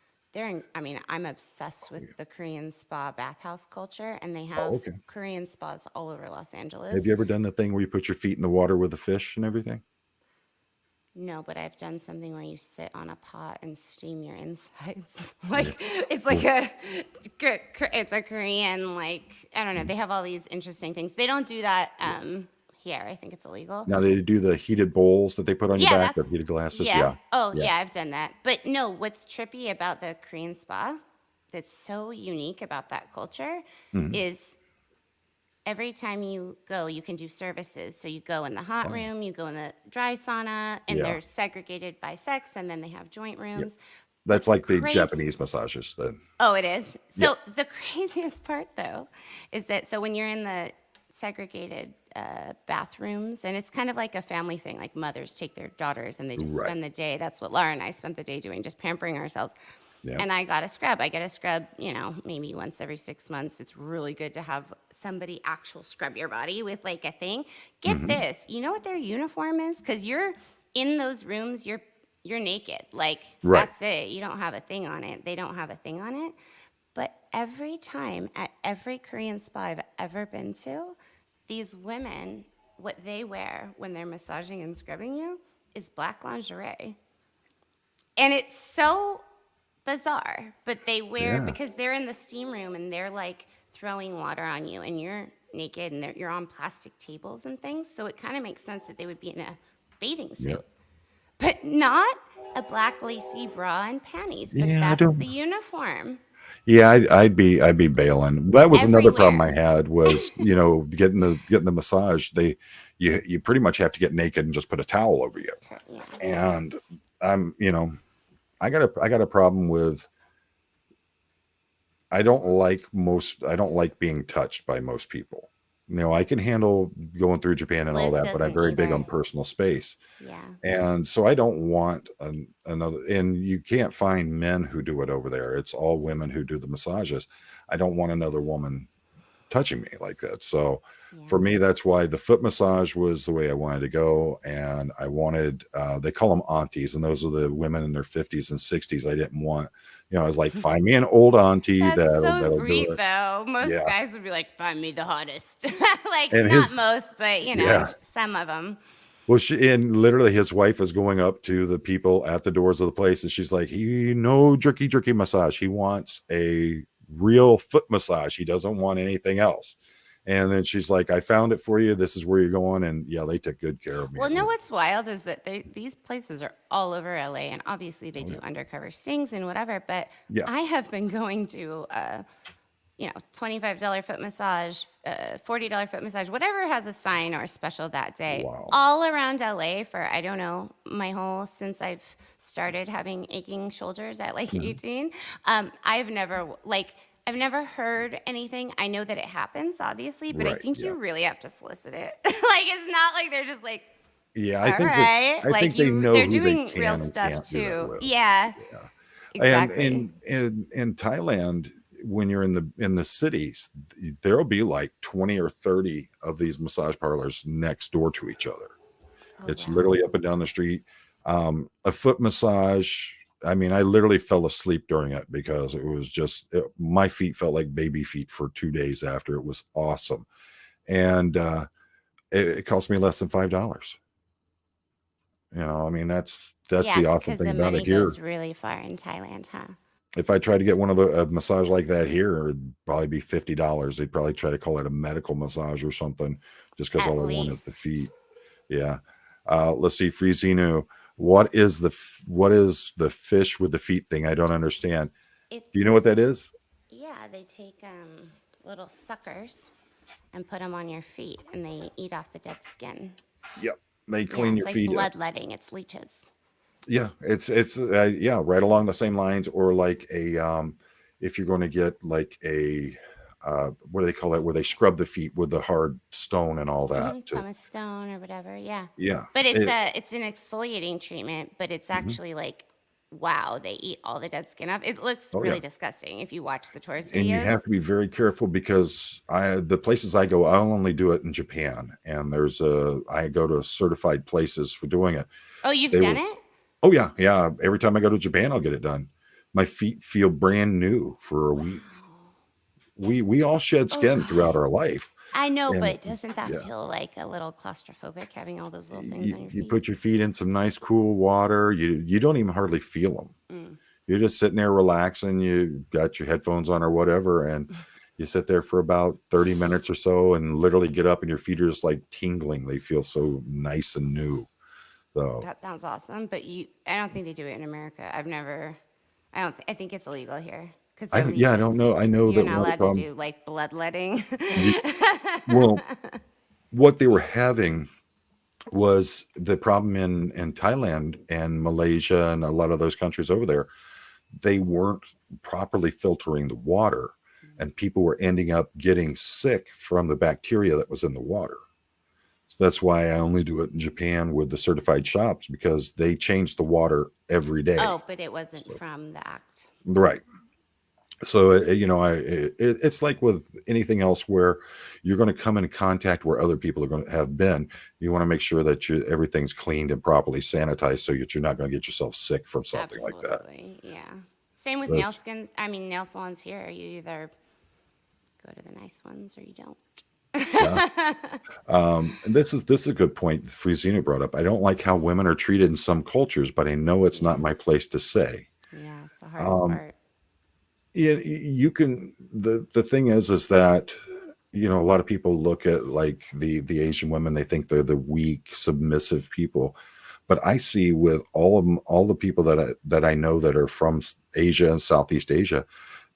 I'm obsessed with the Korean spa bathhouse culture, and they have Korean spas all over Los Angeles. Have you ever done the thing where you put your feet in the water with the fish and everything? No, but I've done something where you sit on a pot and steam your insides. It's like it's a Korean, like, I don't know. They have all these interesting things. They don't do that here. I think it's illegal. Now they do the heated bowls that they put on your back, or heated glasses. Yeah. Oh, yeah, I've done that. But no, what's trippy about the Korean spa that's so unique about that culture is every time you go, you can do services. So you go in the hot room, you go in the dry sauna, and they're segregated by sex, and then they have joint rooms. That's like the Japanese massages then. Oh, it is? So the craziest part, though, is that when you're in the segregated bathrooms, and it's kind of like a family thing, like mothers take their daughters and they just spend the day. That's what Laura and I spent the day doing, just pampering ourselves. And I got a scrub. I get a scrub, you know, maybe once every 6 months. It's really good to have somebody actual scrub your body with like a thing. Get this. You know what their uniform is? Because you're in those rooms, you're naked. Like, that's it. You don't have a thing on it. They don't have a thing on it. But every time at every Korean spa I've ever been to, these women, what they wear when they're massaging and scrubbing you is black lingerie. And it's so bizarre, but they wear, because they're in the steam room and they're like throwing water on you and you're naked and you're on plastic tables and things. So it kind of makes sense that they would be in a bathing suit, but not a black lacy bra and panties. But that's the uniform. Yeah, I'd be bailing. That was another problem I had was, you know, getting the massage. You pretty much have to get naked and just put a towel over you. And I'm, you know, I got a problem with, I don't like being touched by most people. You know, I can handle going through Japan and all that, but I'm very big on personal space. Yeah. And so I don't want another, and you can't find men who do it over there. It's all women who do the massages. I don't want another woman touching me like that. So Yeah. for me, that's why the foot massage was the way I wanted to go. And I wanted, they call them aunties, and those are the women in their 50s and 60s. I didn't want, I was like, find me an old auntie That's so that'll do sweet, it. though. Most Yeah. guys would be like, "Find me the hottest." Like, And not his, most, but yeah. some of them. Well, and literally his wife is going up to the people at the doors of the place, and she's like, no jerky massage. He wants a real foot massage. He doesn't want anything else. And then she's like, I found it for you. This is where you're going. And yeah, they took good care of me. Well, what's wild is that these places are all over LA, and obviously they do undercover stings and whatever. But Yeah. I have been going to, $25 foot massage, $40 foot massage, whatever has a sign or a special that day, Wow. all around LA for, I don't know, since I've started having aching shoulders at like 18. I've never heard anything. I know that it happens, obviously, but I Right, think yeah. you really have to solicit it. Like, it's not like they're just like, Yeah, all right. I think they know They're who they doing real can and stuff can't do that too. with. Yeah, Yeah. exactly. And in Thailand, when you're in the cities, there'll be like 20 or 30 of these massage parlors next door to each other. Oh, It's wow. literally up and down the street. A foot massage. I mean, I literally fell asleep during it because it was just my feet felt like baby feet for 2 days after. It was awesome, and it cost me less than $5. I mean, that's Yeah, the awesome because thing the about money it here. goes really far in Thailand, huh? If I try to get one of a massage like that here, it'd probably be $50. They'd probably try to call it a medical massage or something, just because At all I want is the least. feet. Yeah. Let's see, Freezinu. What is the fish with the feet thing? I don't understand. Do you know what that is? Yeah, they take little suckers and put them on your feet, and they eat off the dead skin. Yep. They Yeah, clean your it's like feet up. bloodletting. It's leeches. Yeah, it's yeah, right along the same lines, or like if you're going to get like a what do they call that, where they scrub the feet with the hard stone and all that to, Pumice stone or whatever. Yeah, yeah. but it's an exfoliating treatment, but it's Mhm. actually like, wow, they eat all the dead skin off. It looks Oh yeah. really disgusting if you watch the tourist And you videos. have to be very careful because the places I go, I'll only do it in Japan, and I go to certified places for doing it. Oh, you've They done were it? Oh yeah, yeah. Every time I go to Japan, I'll get it done. My feet feel brand new for a week. We all shed skin throughout our life, I know, and but doesn't that yeah, feel like a little claustrophobic having all those little things on your you feet? put your feet in some nice cool water. You don't even hardly feel them. Mm. You're just sitting there relaxing. You got your headphones on or whatever, and you sit there for about 30 minutes or so, and literally get up, and your feet are just like tingling. They feel so nice and new. So That sounds awesome, but I don't think they do it in America. I think it's illegal here because they're I don't leeches. know. I know You're that not one of the allowed to problems. do like bloodletting. Well, what they were having was the problem in Thailand and Malaysia and a lot of those countries over there. They weren't properly filtering the water, and people were ending up getting sick from the bacteria that was in the water. So that's why I only do it in Japan with the certified shops, because they change the water every day. Oh, but it wasn't So, from the act. right. So it's like with anything else where you're going to come in contact where other people are going to have been. You want to make sure that everything's cleaned and properly sanitized, so that you're not going to get yourself sick from something like that. Absolutely, yeah. Same with That's- nail salons here. You either go to the nice ones or you don't. yeah. And this is a good point Frizina brought up. I don't like how women are treated in some cultures, but I know it's not my place to say. Yeah, it's the hardest part. Yeah, you can. The thing is that a lot of people look at like the Asian women. They think they're the weak, submissive people. But I see with all of them, all the people that I know that are from Asia and Southeast Asia,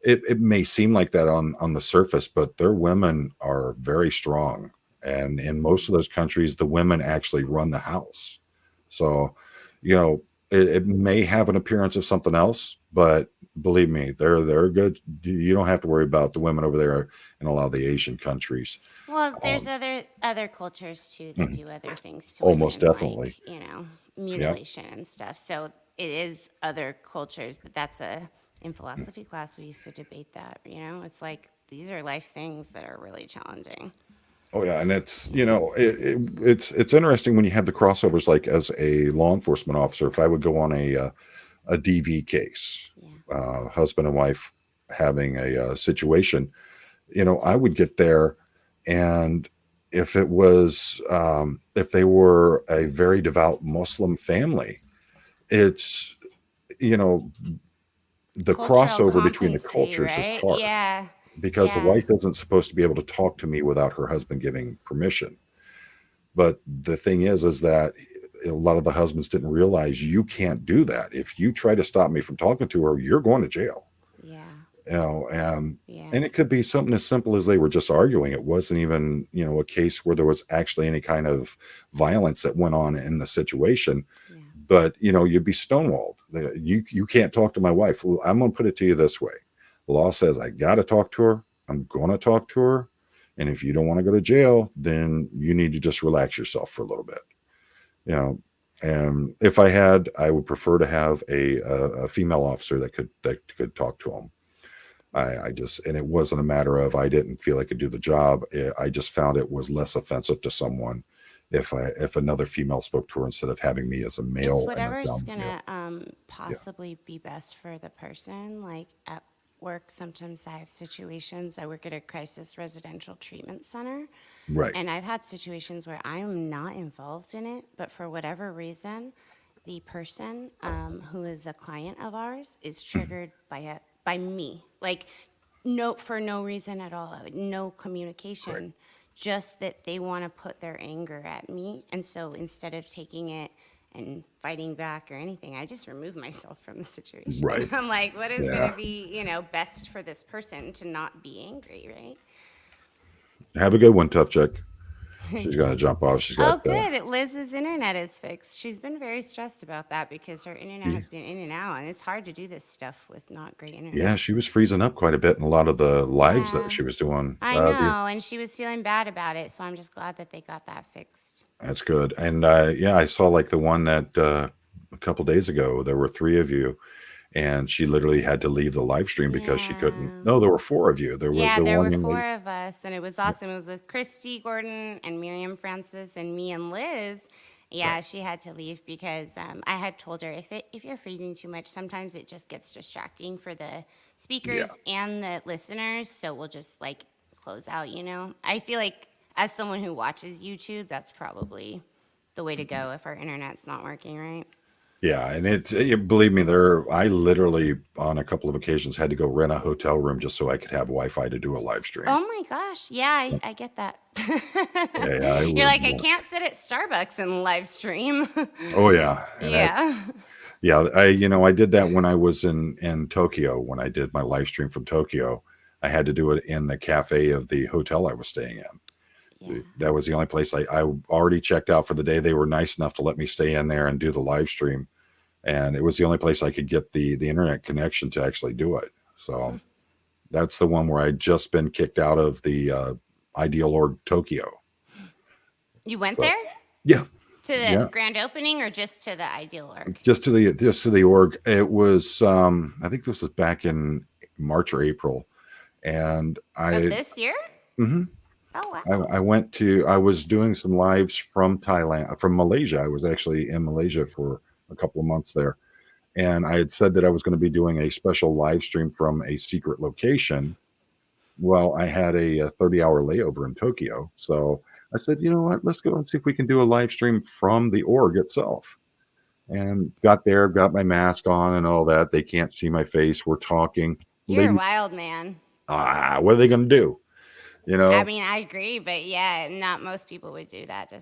it may seem like that on the surface, but their women are very strong. And in most of those countries, the women actually run the house. So, it may have an appearance of something else, but believe me, they're good. You don't have to worry about the women over there in a lot of the Asian countries. Well, there's other cultures too that do other things to Most women, definitely. like mutilation and stuff. So it is other cultures, but in philosophy class we used to debate that. It's like these are life things that are really challenging. Oh yeah, and it's it's interesting when you have the crossovers. Like as a law enforcement officer, if I would go on a DV case, Yeah. husband and wife having a situation, I would get there, and if it was if they were a very devout Muslim family, it's you know the Cultural crossover between the competency, cultures is right? hard Yeah. because the Yeah. wife isn't supposed to be able to talk to me without her husband giving permission. But the thing is that a lot of the husbands didn't realize you can't do that. If you try to stop me from talking to her, you're going to jail. Yeah. And Yeah. it could be something as simple as they were just arguing. It wasn't even, a case where there was actually any kind of violence that went on in the situation. Yeah. But, you'd be stonewalled. You can't talk to my wife. Well, I'm going to put it to you this way. The law says I got to talk to her. I'm going to talk to her. And if you don't want to go to jail, then you need to just relax yourself for a little bit. And if I would prefer to have a female officer that could talk to him. And it wasn't a matter of I didn't feel I could do the job. I just found it was less offensive to someone if another female spoke to her instead of having me as a male. It's whatever's and gonna possibly be best for the person. Like at work, sometimes I have situations. I work at a crisis residential treatment center. Right. And I've had situations where I'm not involved in it, but for whatever reason, the person who is a client of ours is triggered by me. Like for no reason at all, no communication, Right. just that they want to put their anger at me. And so instead of taking it and fighting back or anything, I just remove myself from the situation. Right. I'm like, what is Yeah. going to be, best for this person to not be angry, right? Have a good one, Tough Chick. She's going to jump off. She's got. Oh, good. Liz's internet is fixed. She's been very stressed about that because her internet has been in and out, and it's hard to do this stuff with not great internet. Yeah, she was freezing up quite a bit in a lot of the lives Yeah. that she was doing. I know, and she was feeling bad about it, so I'm just glad that they got that fixed. That's good. And I saw like the one that a couple days ago, there were 3 of you, and she literally had to leave the live stream because she couldn't. No, there were 4 of you. There was the there one were young 4 lady. of us, and it was awesome. It was with Christy, Gordon, and Miriam Francis, and me and Liz. Yeah, she had to leave because I had told her if you're freezing too much, sometimes it just gets distracting for the speakers and the listeners. So we'll just like close out. I feel like as someone who watches YouTube, that's probably the way to go if our internet's not working right. Yeah, and believe me, I literally on a couple of occasions had to go rent a hotel room just so I could have Wi-Fi to do a live stream. Oh my gosh, yeah, I get that. Yeah, You're like, I can't sit at Starbucks and live stream. Oh yeah, and Yeah. I did that when I was in Tokyo. When I did my live stream from Tokyo, I had to do it in the cafe of the hotel I was staying in. Yeah. That was the only place I already checked out for the day. They were nice enough to let me stay in there and do the live stream. And it was the only place I could get the internet connection to actually do it. So that's the one where I'd just been kicked out of the Ideal Org Tokyo. You went there? Yeah. To the grand opening or just to the Ideal Org? Just to the org. It was I think this was back in March or April. And Of this year? Mm-hmm. Oh wow. I was doing some lives from Malaysia. I was actually in Malaysia for a couple of months there. And I had said that I was going to be doing a special live stream from a secret location. Well, I had a 30-hour layover in Tokyo. So I said, you know what, let's go and see if we can do a live stream from the org itself. And got there, got my mask on and all that. They can't see my face. We're talking. You're a wild man. What are they going to do? I mean, I agree, but yeah, not most people would do that.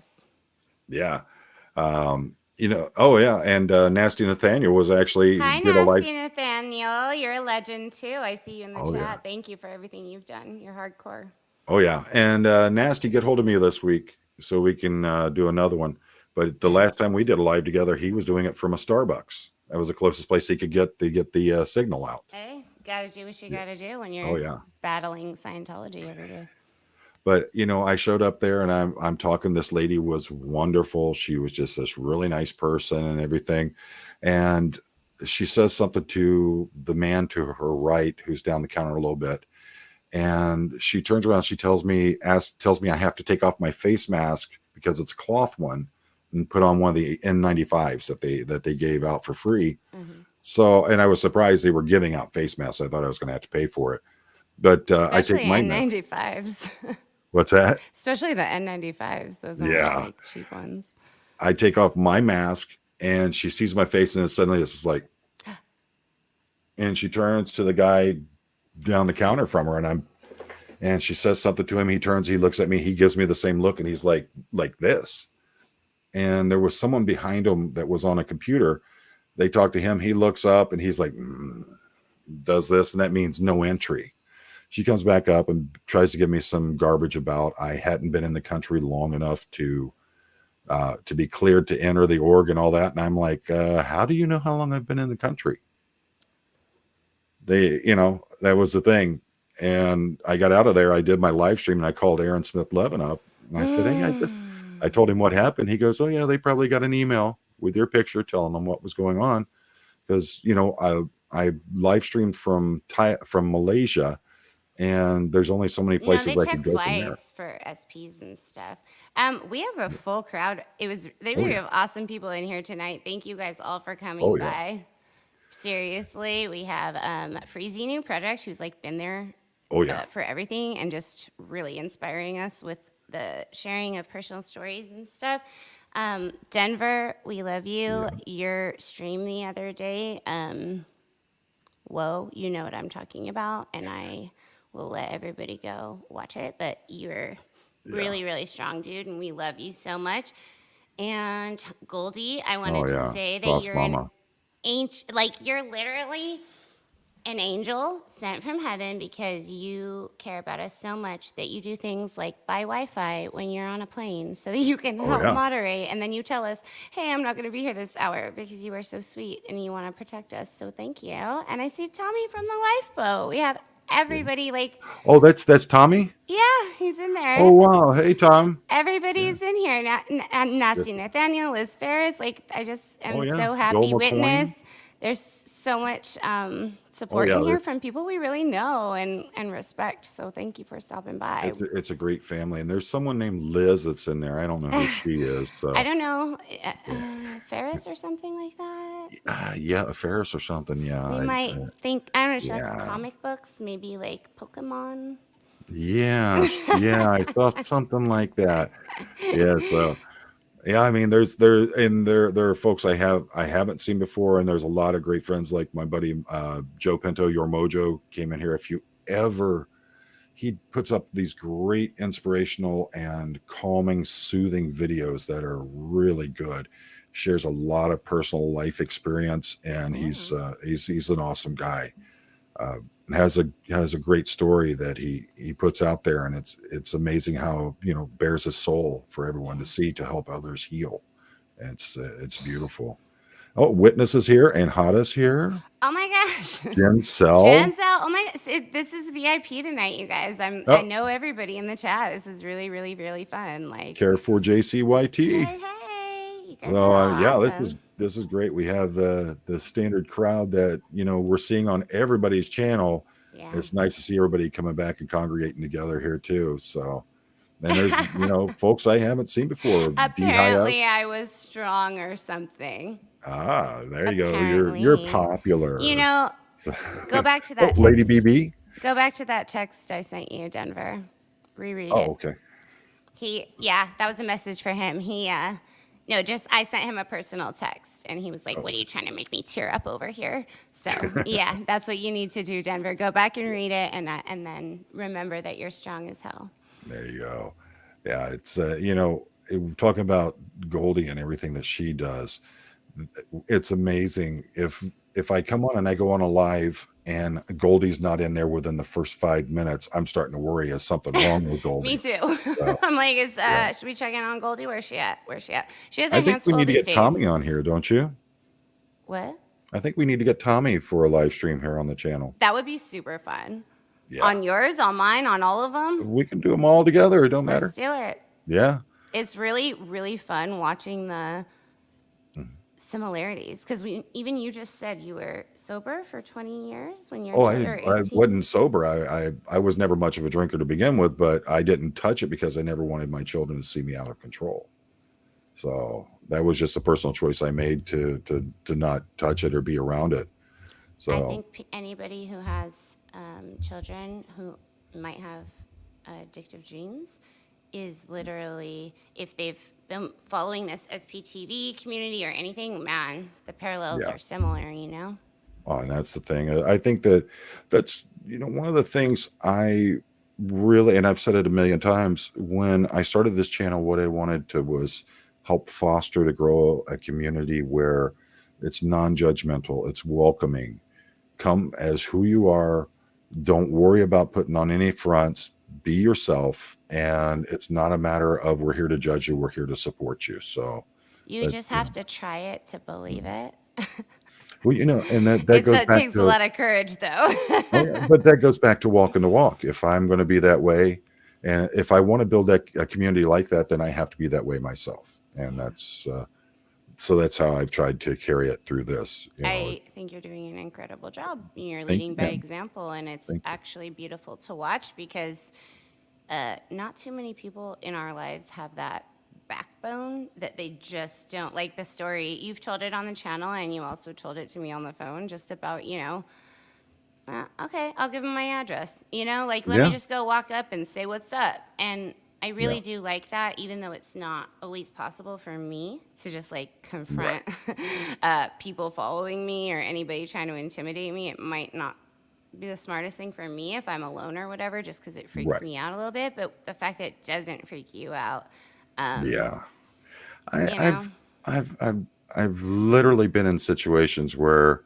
Yeah. Oh yeah. And Nasty Nathaniel was actually. Hi, Nasty Nathaniel. You're a legend too. I see you in the chat. Yeah. Thank you for everything you've done. You're hardcore. Oh yeah. And Nasty, get hold of me this week so we can do another one. But the last time we did a live together, he was doing it from a Starbucks. That was the closest place he could get to get the signal out. Hey, gotta do what you gotta do when you're battling Scientology every day. But I showed up there and I'm talking. This lady was wonderful. She was just this really nice person and everything. And she says something to the man to her right, who's down the counter a little bit. And she turns around, she tells me I have to take off my face mask because it's a cloth one and put on one of the N95s that they gave out for free. Mm-hmm. So, and I was surprised they were giving out face masks. I thought I was going to have to pay for it. But I take Especially my mask. N95s. What's that? Especially the N95s. Those aren't like cheap ones. I take off my mask and she sees my face, and then suddenly it's just like, and she turns to the guy down the counter from her, and she says something to him. He turns, he looks at me, he gives me the same look, and he's like this. And there was someone behind him that was on a computer. They talk to him. He looks up and he's like, does this, and that means no entry. She comes back up and tries to give me some garbage about I hadn't been in the country long enough to be cleared to enter the org and all that. And I'm like, how do you know how long I've been in the country? That was the thing. And I got out of there. I did my live stream and I called Aaron Smith Levin up and I said, hey, I told him what happened. He goes, oh yeah, they probably got an email with your picture telling them what was going on. Because, I live streamed from Malaysia, and there's only so many places I could go from there. They check flights for SPs and stuff. We have a full crowd. We have awesome people in here tonight. Thank you guys all for coming by. Seriously, we have Freezy New Project, who's like been there for everything and just really inspiring us with the sharing of personal stories and stuff. Denver, we love you. Yeah. Your stream the other day, whoa, you know what I'm talking about, and I will let everybody go watch it, but you're really, really strong, dude, and we love you so much. And Goldie, I wanted to say that you're an angel, you're literally an angel sent from heaven because you care about us so much that you do things like buy Wi-Fi when you're on a plane so that you can help moderate. And then you tell us, hey, I'm not going to be here this hour because you are so sweet and you want to protect us. So thank you. And I see Tommy from the lifeboat. We have everybody Oh, that's Tommy? Yeah, he's in there. Oh, wow. Hey, Tom. Everybody's in here. Nasty Nathaniel, Liz Ferris. I just am so happy. Witness. There's so much support in here from people we really know and respect. So thank you for stopping by. It's a great family. And there's someone named Liz that's in there. I don't know who she is. So. I don't know. Ferris or something like that? Yeah, a Ferris or something. Yeah. We might think, I don't know, she likes comic books, maybe like Pokemon. Yeah. Yeah, I saw something like that. Yeah, so... Yeah, I mean, there are folks I haven't seen before, and there's a lot of great friends like my buddy Joe Pinto, Your Mojo, came in here. He puts up these great inspirational and calming, soothing videos that are really good. Shares a lot of personal life experience, and he's an awesome guy. Has a great story that he puts out there, and it's amazing how bears his soul for everyone to see to help others heal. And it's beautiful. Oh, Witness is here and Hada's here. Oh my gosh, Jensel. Oh my gosh, this is VIP tonight, you guys. I know everybody in the chat. This is really, really, really fun. Care for JCYT. Hey, you guys are awesome. This is great. We have the standard crowd that we're seeing on everybody's channel. Yeah. It's nice to see everybody coming back and congregating together here too. So, and there's folks I haven't seen before. Apparently, I was strong or something. Ah, there you go. You're popular. Go back to that text. Lady BB. Go back to that text I sent you, Denver. Reread it. Oh, okay. That was a message for him. I sent him a personal text, and he was like, what are you trying to make me tear up over here? So, yeah, that's what you need to do, Denver. Go back and read it, and then remember that you're strong as hell. There you go. Yeah, it's, talking about Goldie and everything that she does, it's amazing. If I come on and I go on a live and Goldie's not in there within the first 5 minutes, I'm starting to worry, is something wrong with Goldie? Me too. So, I'm like, should we check in on Goldie? Where's she at? She has her hands full. I think we need to get Tommy on here, don't you? What? I think we need to get Tommy for a live stream here on the channel. That would be super fun. Yeah. On yours, on mine, on all of them. We can do them all together. It don't matter. Let's do it. Yeah. It's really, really fun watching the similarities, because even you just said you were sober for 20 years when you're Oh, or I 18. wasn't sober. I was never much of a drinker to begin with, but I didn't touch it because I never wanted my children to see me out of control. So that was just a personal choice I made to not touch it or be around it. I So think anybody who has children who might have addictive genes is literally, if they've been following this SPTV community or anything, man, the parallels yeah. are similar, you know? Oh, and that's the thing. I think that's one of the things I really, and I've said it a million times, when I started this channel, what I wanted to was help foster to grow a community where it's non-judgmental, it's welcoming. Come as who you are. Don't worry about putting on any fronts. Be yourself. And it's not a matter of we're here to judge you. We're here to support you. So You just have to try it to believe it. well, and that It goes back takes a to, lot of courage, though. oh, yeah, but that goes back to walking the walk. If I'm going to be that way, and if I want to build a community like that, then I have to be that way myself. And that's, so that's how I've tried to carry it through this. I think you're doing an incredible job. You're Thank leading you, by ma'am. example, and it's Thank you. actually beautiful to watch because not too many people in our lives have that backbone that they just don't. Like the story, you've told it on the channel, and you also told it to me on the phone just about, okay, I'll give him my address. Like, let me Yeah. just go walk up and say what's up. And I really Yeah. do like that, even though it's not always possible for me to just like confront people following me or anybody trying to intimidate me. It might not be the smartest thing for me if I'm alone or whatever, just because it freaks Right. me out a little bit. But the fact that it doesn't freak you out, Yeah. you know, I've literally been in situations where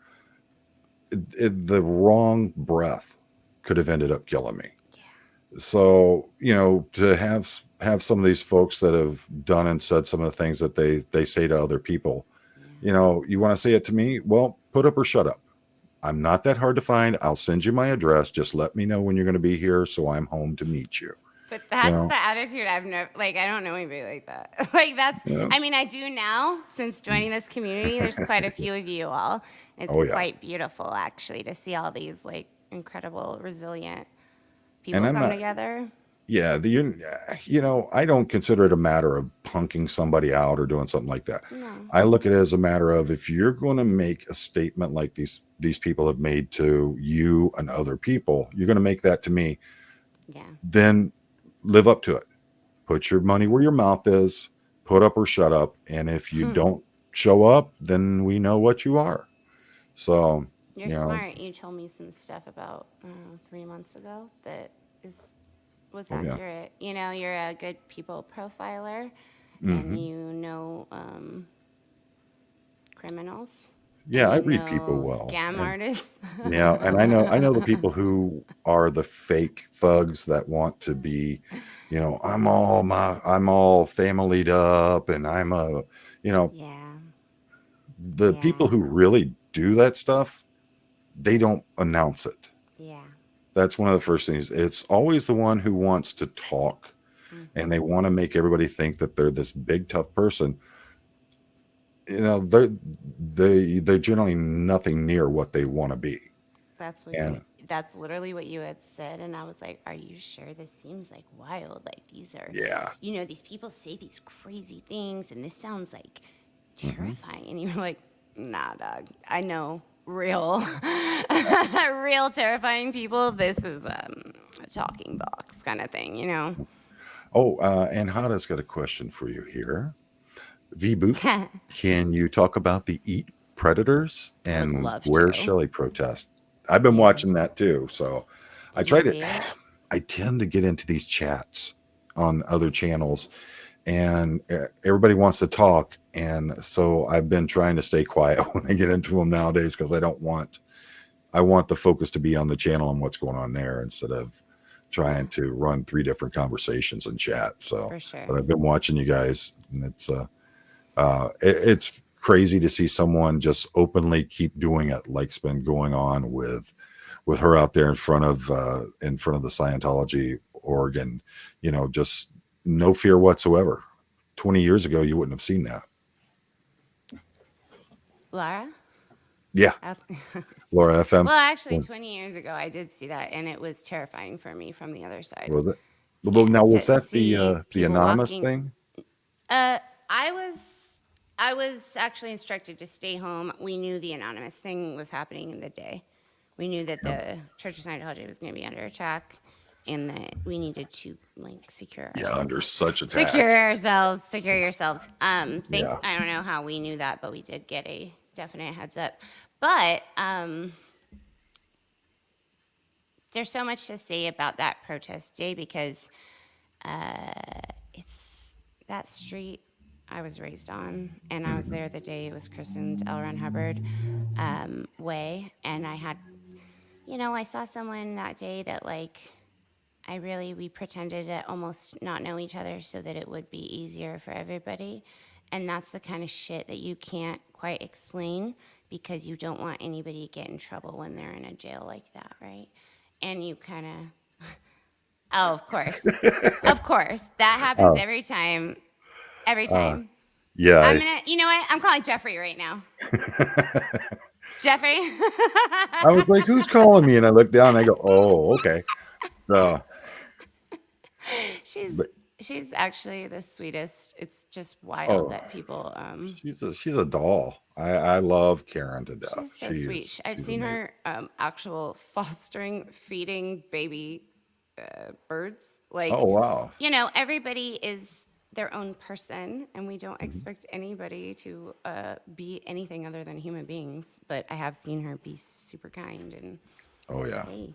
the wrong breath could have ended up killing me. So, to have some of these folks that have done and said some of the things that they say to other people, you want to say it to me? Well, put up or shut up. I'm not that hard to find. I'll send you my address. Just let me know when you're going to be here so I'm home to meet you. But that's the attitude I've never, like, I don't know anybody like that. Like, I mean, I do now since joining this community. There's quite a few of you all. It's quite beautiful, actually, to see all these, like, incredible, resilient people come together. Yeah, I don't consider it a matter of punking somebody out or doing something like that. No. I look at it as a matter of, if you're going to make a statement like these people have made to you and other people, you're going to make that to me. Yeah. Then live up to it. Put your money where your mouth is. Put up or shut up. And if you don't show up, then we know what you are. So you're smart. You told me some stuff about 3 months ago that was accurate. You're a good people profiler, and criminals. Yeah, I read people well. Scam artists. Yeah, and I know the people who are the fake thugs that want to be, I'm all familyed up, and I'm a, the people who really do that stuff, they don't announce it. Yeah. That's one of the first things. It's always the one who wants to talk, and they want to make everybody think that they're this big tough person. They're generally nothing near what they want to be. That's literally what you had said, and I was like, "Are you sure? This seems like wild. Like these are, these people say these crazy things, and this sounds like terrifying." And you were like, "Nah, dog. I know real, real terrifying people. This is a talking box kind of thing, Oh, and Hada's got a question for you here. V-Boot, can you talk about the Eat Predators and Where's Shelley protest? I've been watching that too. So I tend to get into these chats on other channels, and everybody wants to talk. And so I've been trying to stay quiet when I get into them nowadays, because I want the focus to be on the channel and what's going on there, instead of trying to run 3 different conversations in chat. So, but I've been watching you guys, and it's crazy to see someone just openly keep doing it, like's been going on with her out there in front of the Scientology org, and just no fear whatsoever. 20 years ago, you wouldn't have seen that. Laura? Yeah, Out- Laura FM. Well, actually, 20 years ago, I did see that, and it was terrifying for me from the other side. Was it? Well, Yeah, now was to that see the people anonymous walking. thing? I was actually instructed to stay home. We knew the anonymous thing was happening in the day. We knew that the Church of Scientology was going to be under attack, and that we needed to secure ourselves. Yeah, under such attack. Secure yourselves. Yeah. I don't know how we knew that, but we did get a definite heads up. But there's so much to say about that protest day because it's that street I was raised on, and I was there the day it was christened L. Ron Hubbard Way, and I had, I saw someone that day that we pretended to almost not know each other so that it would be easier for everybody, and that's the kind of shit that you can't quite explain because you don't want anybody to get in trouble when they're in a jail like that, right? And you kind of, oh, of course, that happens every time. Yeah. You know what? I'm calling Jeffrey right now. Jeffrey. I was like, who's calling me? And I looked down and I go, oh, okay. She's actually the sweetest. It's just wild that people. She's a doll. I love Karen to death. She's so sweet. I've seen her actual fostering, feeding baby birds. Oh wow. Everybody is their own person, and we don't expect anybody to be anything other than human beings. But I have seen her be super kind and. Oh yeah. Hey.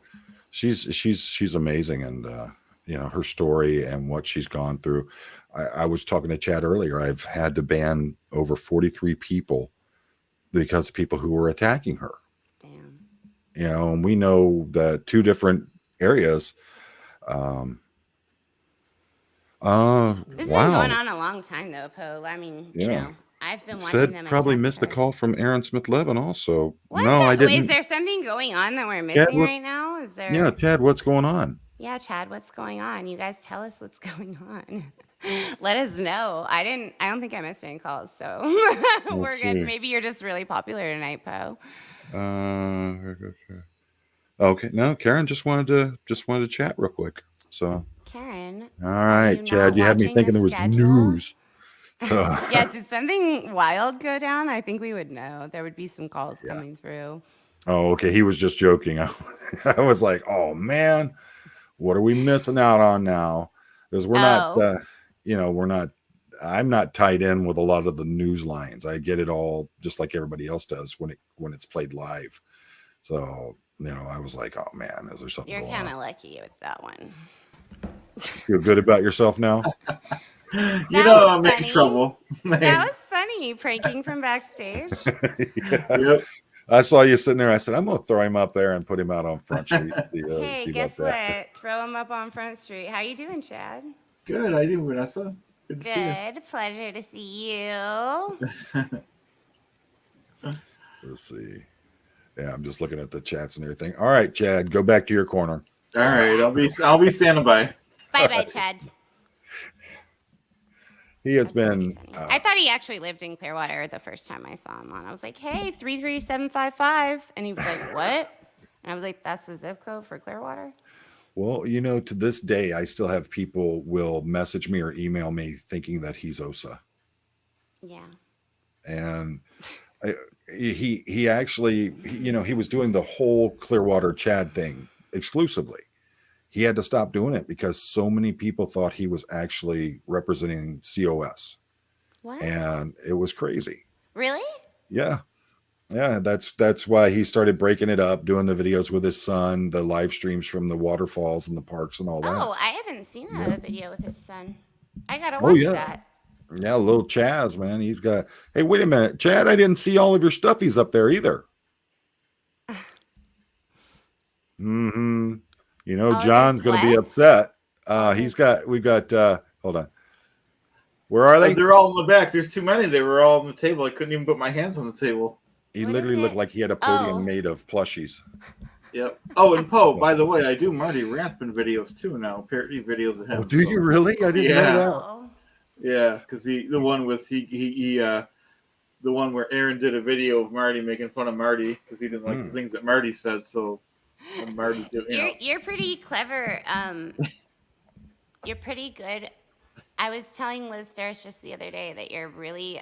She's amazing, and her story and what she's gone through. I was talking to Chad earlier. I've had to ban over 43 people because of people who were attacking her. Damn. And we know that 2 different areas. This has been going on a long time, though, Poe. I mean, I've been watching them. Probably missed the call from Aaron Smith-Levin also. What? No, I didn't. Is there something going on that we're missing right now? Is there? Yeah, Chad, what's going on? Yeah, Chad, what's going on? You guys tell us what's going on. Let us know. I don't think I missed any calls, so we're good. Maybe you're just really popular tonight, Poe. Okay. No, Karen just wanted to chat real quick. So Karen. All right, Chad, you had me thinking there was news. Yeah, did something wild go down? I think we would know. There would be some calls coming through. Oh, okay. He was just joking. I was like, oh man, what are we missing out on now? Because we're not, I'm not tied in with a lot of the news lines. I get it all just like everybody else does when it's played live. So, I was like, oh man, is there something You're going kind on? of lucky with that one. Feel good about yourself now? I'm in trouble. That was funny, pranking from backstage. Yep. I saw you sitting there. I said, I'm going to throw him up there and put him out on Front Street. Hey, guess what? Throw him up on Front Street. How you doing, Chad? Good. How you doing, Vanessa? Good to see you. Good. Pleasure to see you. Let's see. Yeah, I'm just looking at the chats and everything. All right, Chad, go back to your corner. All right, I'll be standing by. Bye, Chad. He has been. I thought he actually lived in Clearwater the first time I saw him on. I was like, hey, 33755. And he was like, what? And I was like, that's the zip code for Clearwater? Well, to this day, I still have people will message me or email me thinking that he's Osa. Yeah. And he actually, he was doing the whole Clearwater Chad thing exclusively. He had to stop doing it because so many people thought he was actually representing COS. What? And it was crazy. Really? Yeah. Yeah. That's why he started breaking it up, doing the videos with his son, the live streams from the waterfalls and the parks and all that. Oh, I haven't seen a video with his son. I got to watch that. Yeah. Little Chaz, man. He's got, hey, wait a minute, Chad, I didn't see all of your stuffies up there either. Mm-hmm. John's going to be upset. We've got, hold on. Where are they? They're all in the back. There's too many. They were all on the table. I couldn't even put my hands on the table. He literally looked like he had a podium made of plushies. Yep. Oh, and Poe, by the way, I do Marty Rathbun videos too now. Parody videos of him. Oh, do you really? I didn't know that. Yeah, because the one with the the one where Aaron did a video of Marty making fun of Marty because he didn't like the things that Marty said. So when Marty did, You're pretty clever. You're pretty good. I was telling Liz Ferris just the other day that you're really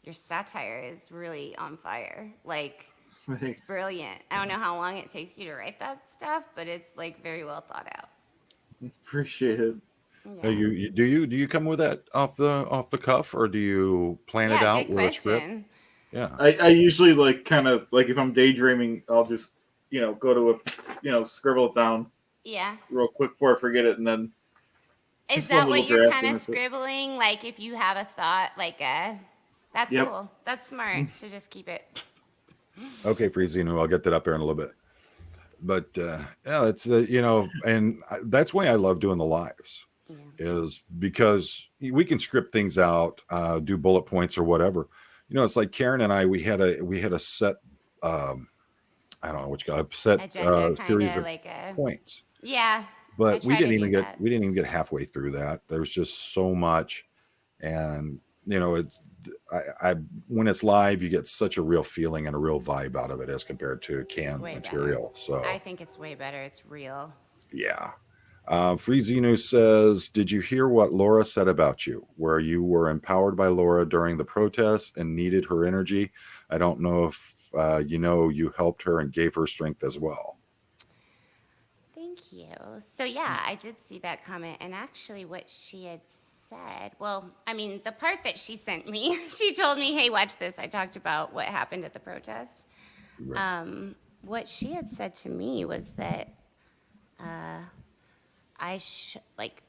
your satire is really on fire. Like it's brilliant. I don't know how long it takes you to write that stuff, but it's like very well thought out. Appreciate it. Yeah. Do you come with that off the cuff, or do you plan it out good with a script? question. Yeah. I usually like kind of like if I'm daydreaming, I'll just go to a scribble it down. Yeah. Real quick before I forget it, and then. Is that what you're kind of scribbling? Like if you have a thought, like that's cool. That's smart to just keep it. Okay, Freezino, I'll get that up there in a little bit. But yeah, it's and that's why I love doing the lives, is because we can script things out, do bullet points or whatever. It's like Karen and I, we had a set, I don't know what you call it, set series of like points. Yeah. But we didn't even get halfway through that. There was just so much, and I when it's live, you get such a real feeling and a real vibe out of it as compared to canned material. Better. So I think it's way better. It's real. Yeah. Freezino says, did you hear what Laura said about you, where you were empowered by Laura during the protest and needed her energy? I don't know if you helped her and gave her strength as well. Thank you. So yeah, I did see that comment, and actually what she had said, well, I mean, the part that she sent me, she told me, hey, watch this. I talked about what happened at the protest. Right. What she had said to me was that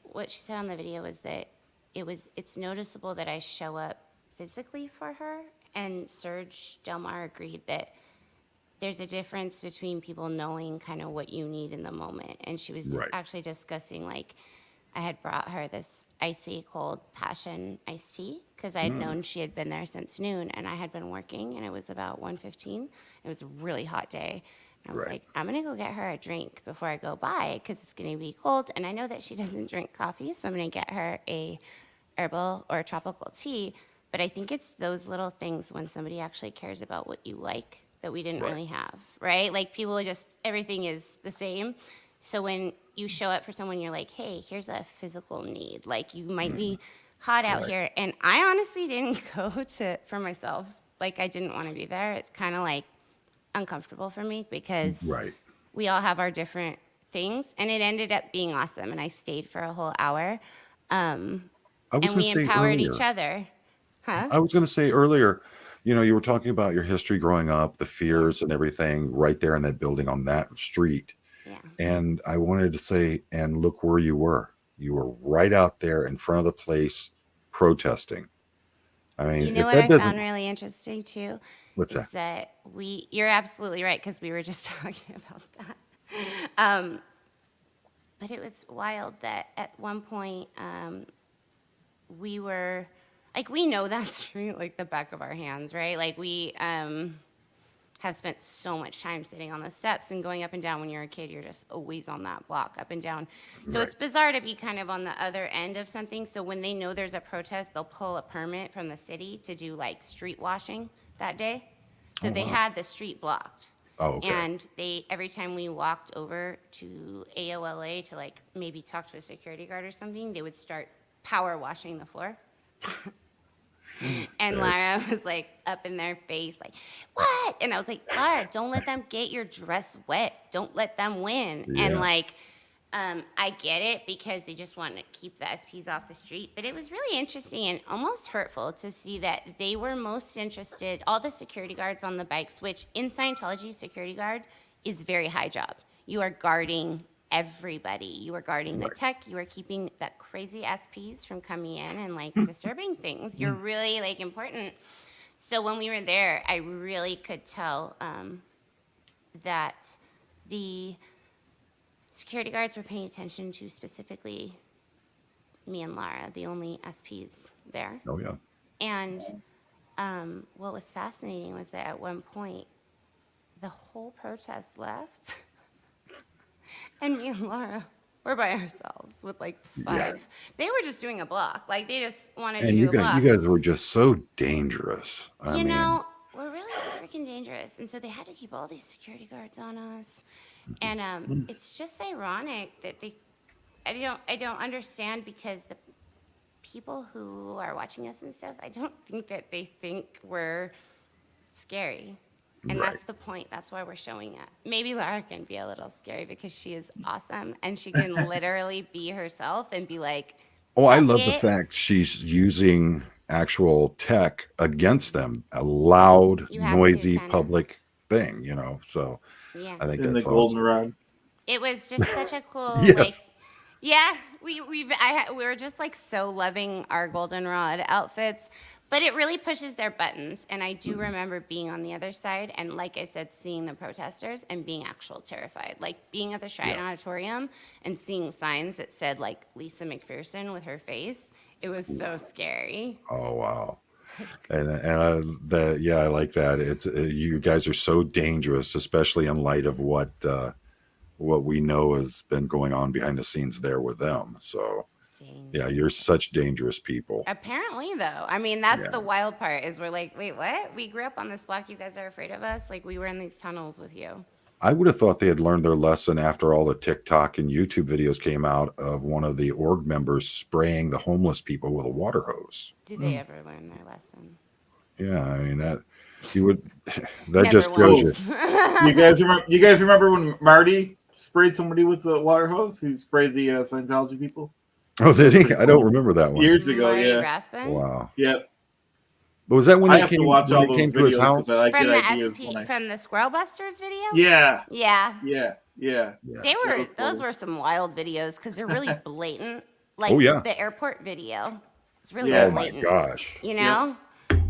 what she said on the video was that it's noticeable that I show up physically for her, and Serge Delmar agreed that there's a difference between people knowing kind of what you need in the moment. And she was actually discussing, like, I had brought her this icy cold passion iced tea because I had known she had been there since noon, and I had been working, and it was about 1:15. It was a really hot day. I was like, I'm going to go get her a drink before I go by because it's going to be cold. And I know that she doesn't drink coffee, so I'm going to get her a herbal or a tropical tea. But I think it's those little things when somebody actually cares about what you like that we didn't really have, right? Like people everything is the same. So when you show up for someone, you're like, hey, here's a physical need. Like you might be hot out here. And I honestly didn't go for myself. Like I didn't want to be there. It's kind of like uncomfortable for me because we all have our different things. And it ended up being awesome. And I stayed for a whole hour. And we empowered each other. Huh? I was going to say earlier, you were talking about your history growing up, the fears and everything right there in that building on that street. Yeah. And I wanted to say, and look where you were. You were right out there in front of the place protesting. I mean, what I found really interesting too? What's is that you're absolutely right, because we were just talking about that. But it was wild that at one point we were, like, we know that street like the back of our hands, right? Like we have spent so much time sitting on the steps and going up and down. When you're a kid, you're just always on that block, up and down. So it's bizarre to be kind of on the other end of something. So when they know there's a protest, they'll pull a permit from the city to do like street washing that day. So they had the street blocked. Oh, okay. And every time we walked over to AOLA to like maybe talk to a security guard or something, they would start power washing the floor. And Lara was like up in their face, like, what? And I was like, Lara, don't let them get your dress wet. Don't let them win. Yeah. And like, I get it because they just want to keep the SPs off the street. But it was really interesting and almost hurtful to see that they were most interested, all the security guards on the bikes, which in Scientology, security guard is very high job. You are guarding everybody. You are guarding the tech. You are keeping that crazy SPs from coming in and like disturbing things. You're really like important. So when we were there, I really could tell that the security guards were paying attention to specifically me and Lara, the only SPs there. Oh, yeah. And what was fascinating was that at one point, the whole protest left. And me and Lara We're by ourselves with like 5. Yeah. They were just doing a block. Like they just wanted to And do a block. you guys were just so dangerous. I You mean, know, we're really freaking dangerous. And so they had to keep all these security guards on us. And it's just ironic that I don't understand, because the people who are watching us and stuff, I don't think that they think we're scary. And right. that's the point. That's why we're showing it. Maybe Lara can be a little scary because she is awesome and she can literally be herself and be like, Oh, I "Fuck love the it." fact she's using actual tech against them, a loud, You have to, noisy kinda. public thing, you know. So Yeah. I think In the that's golden awesome. rod. It was just such a cool, Yes. like, yeah, we were just like so loving our goldenrod outfits, but it really pushes their buttons. And I do remember being on the other side, and like I said, seeing the protesters and being actual terrified, like being at the Shrine Auditorium and seeing signs that said like Lisa McPherson with her face. It was so scary. Oh wow. And I like that. It's you guys are so dangerous, especially in light of what we know has been going on behind the scenes there with them. So yeah, you're such dangerous people. Apparently, though, I mean, that's the wild part, is we're like, wait, what? We grew up on this block. You guys are afraid of us? Like, we were in these tunnels with you. I would have thought they had learned their lesson after all the TikTok and YouTube videos came out of one of the org members spraying the homeless people with a water hose. Did they ever learn their lesson? Yeah, I mean that Never just shows you. once. You guys remember when Marty sprayed somebody with the water hose? He sprayed the Scientology people Oh, did he? I don't remember that one. years ago. Marty Yeah. Rathbun? Wow. Yep. But was that when I they have came, to watch when all they those came to his videos house? because I From get the ideas SP, when I. from the Squirrel Busters video? Yeah. Yeah. Yeah. Yeah. They were, was those funny. were some wild videos because they're really blatant. Like Oh, yeah. the airport video. It's really Yeah. Oh my blatant. gosh. You know?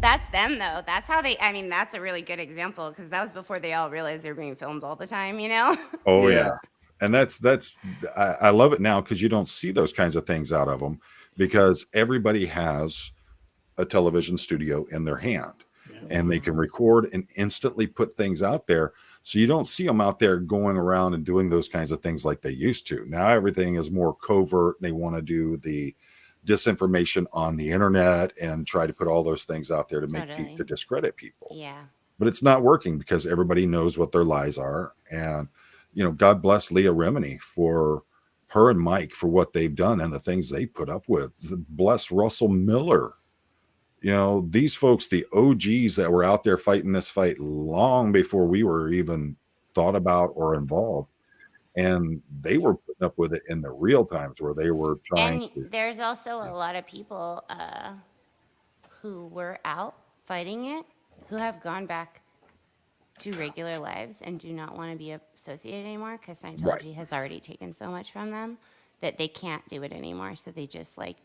That's them, though. That's how they, I mean, that's a really good example, because that was before they all realized they were being filmed all the time, you know? Oh Yeah. yeah. And I love it now because you don't see those kinds of things out of them, because everybody has a television studio in their hand and they can record and instantly put things out there. So you don't see them out there going around and doing those kinds of things like they used to. Now everything is more covert. They want to do the disinformation on the internet and try to put all those things out there to make to discredit people. Yeah. But it's not working because everybody knows what their lies are. And you know, God bless Leah Remini for her and Mike for what they've done and the things they put up with. Bless Russell Miller. You know, these folks, the OGs that were out there fighting this fight long before we were even thought about or involved. And they were putting up with it in the real times where they were trying And there's also a lot of people who were out fighting it who have gone back to regular lives and do not want to be associated anymore, because Scientology has already taken so much from them that they can't do it anymore. So they just like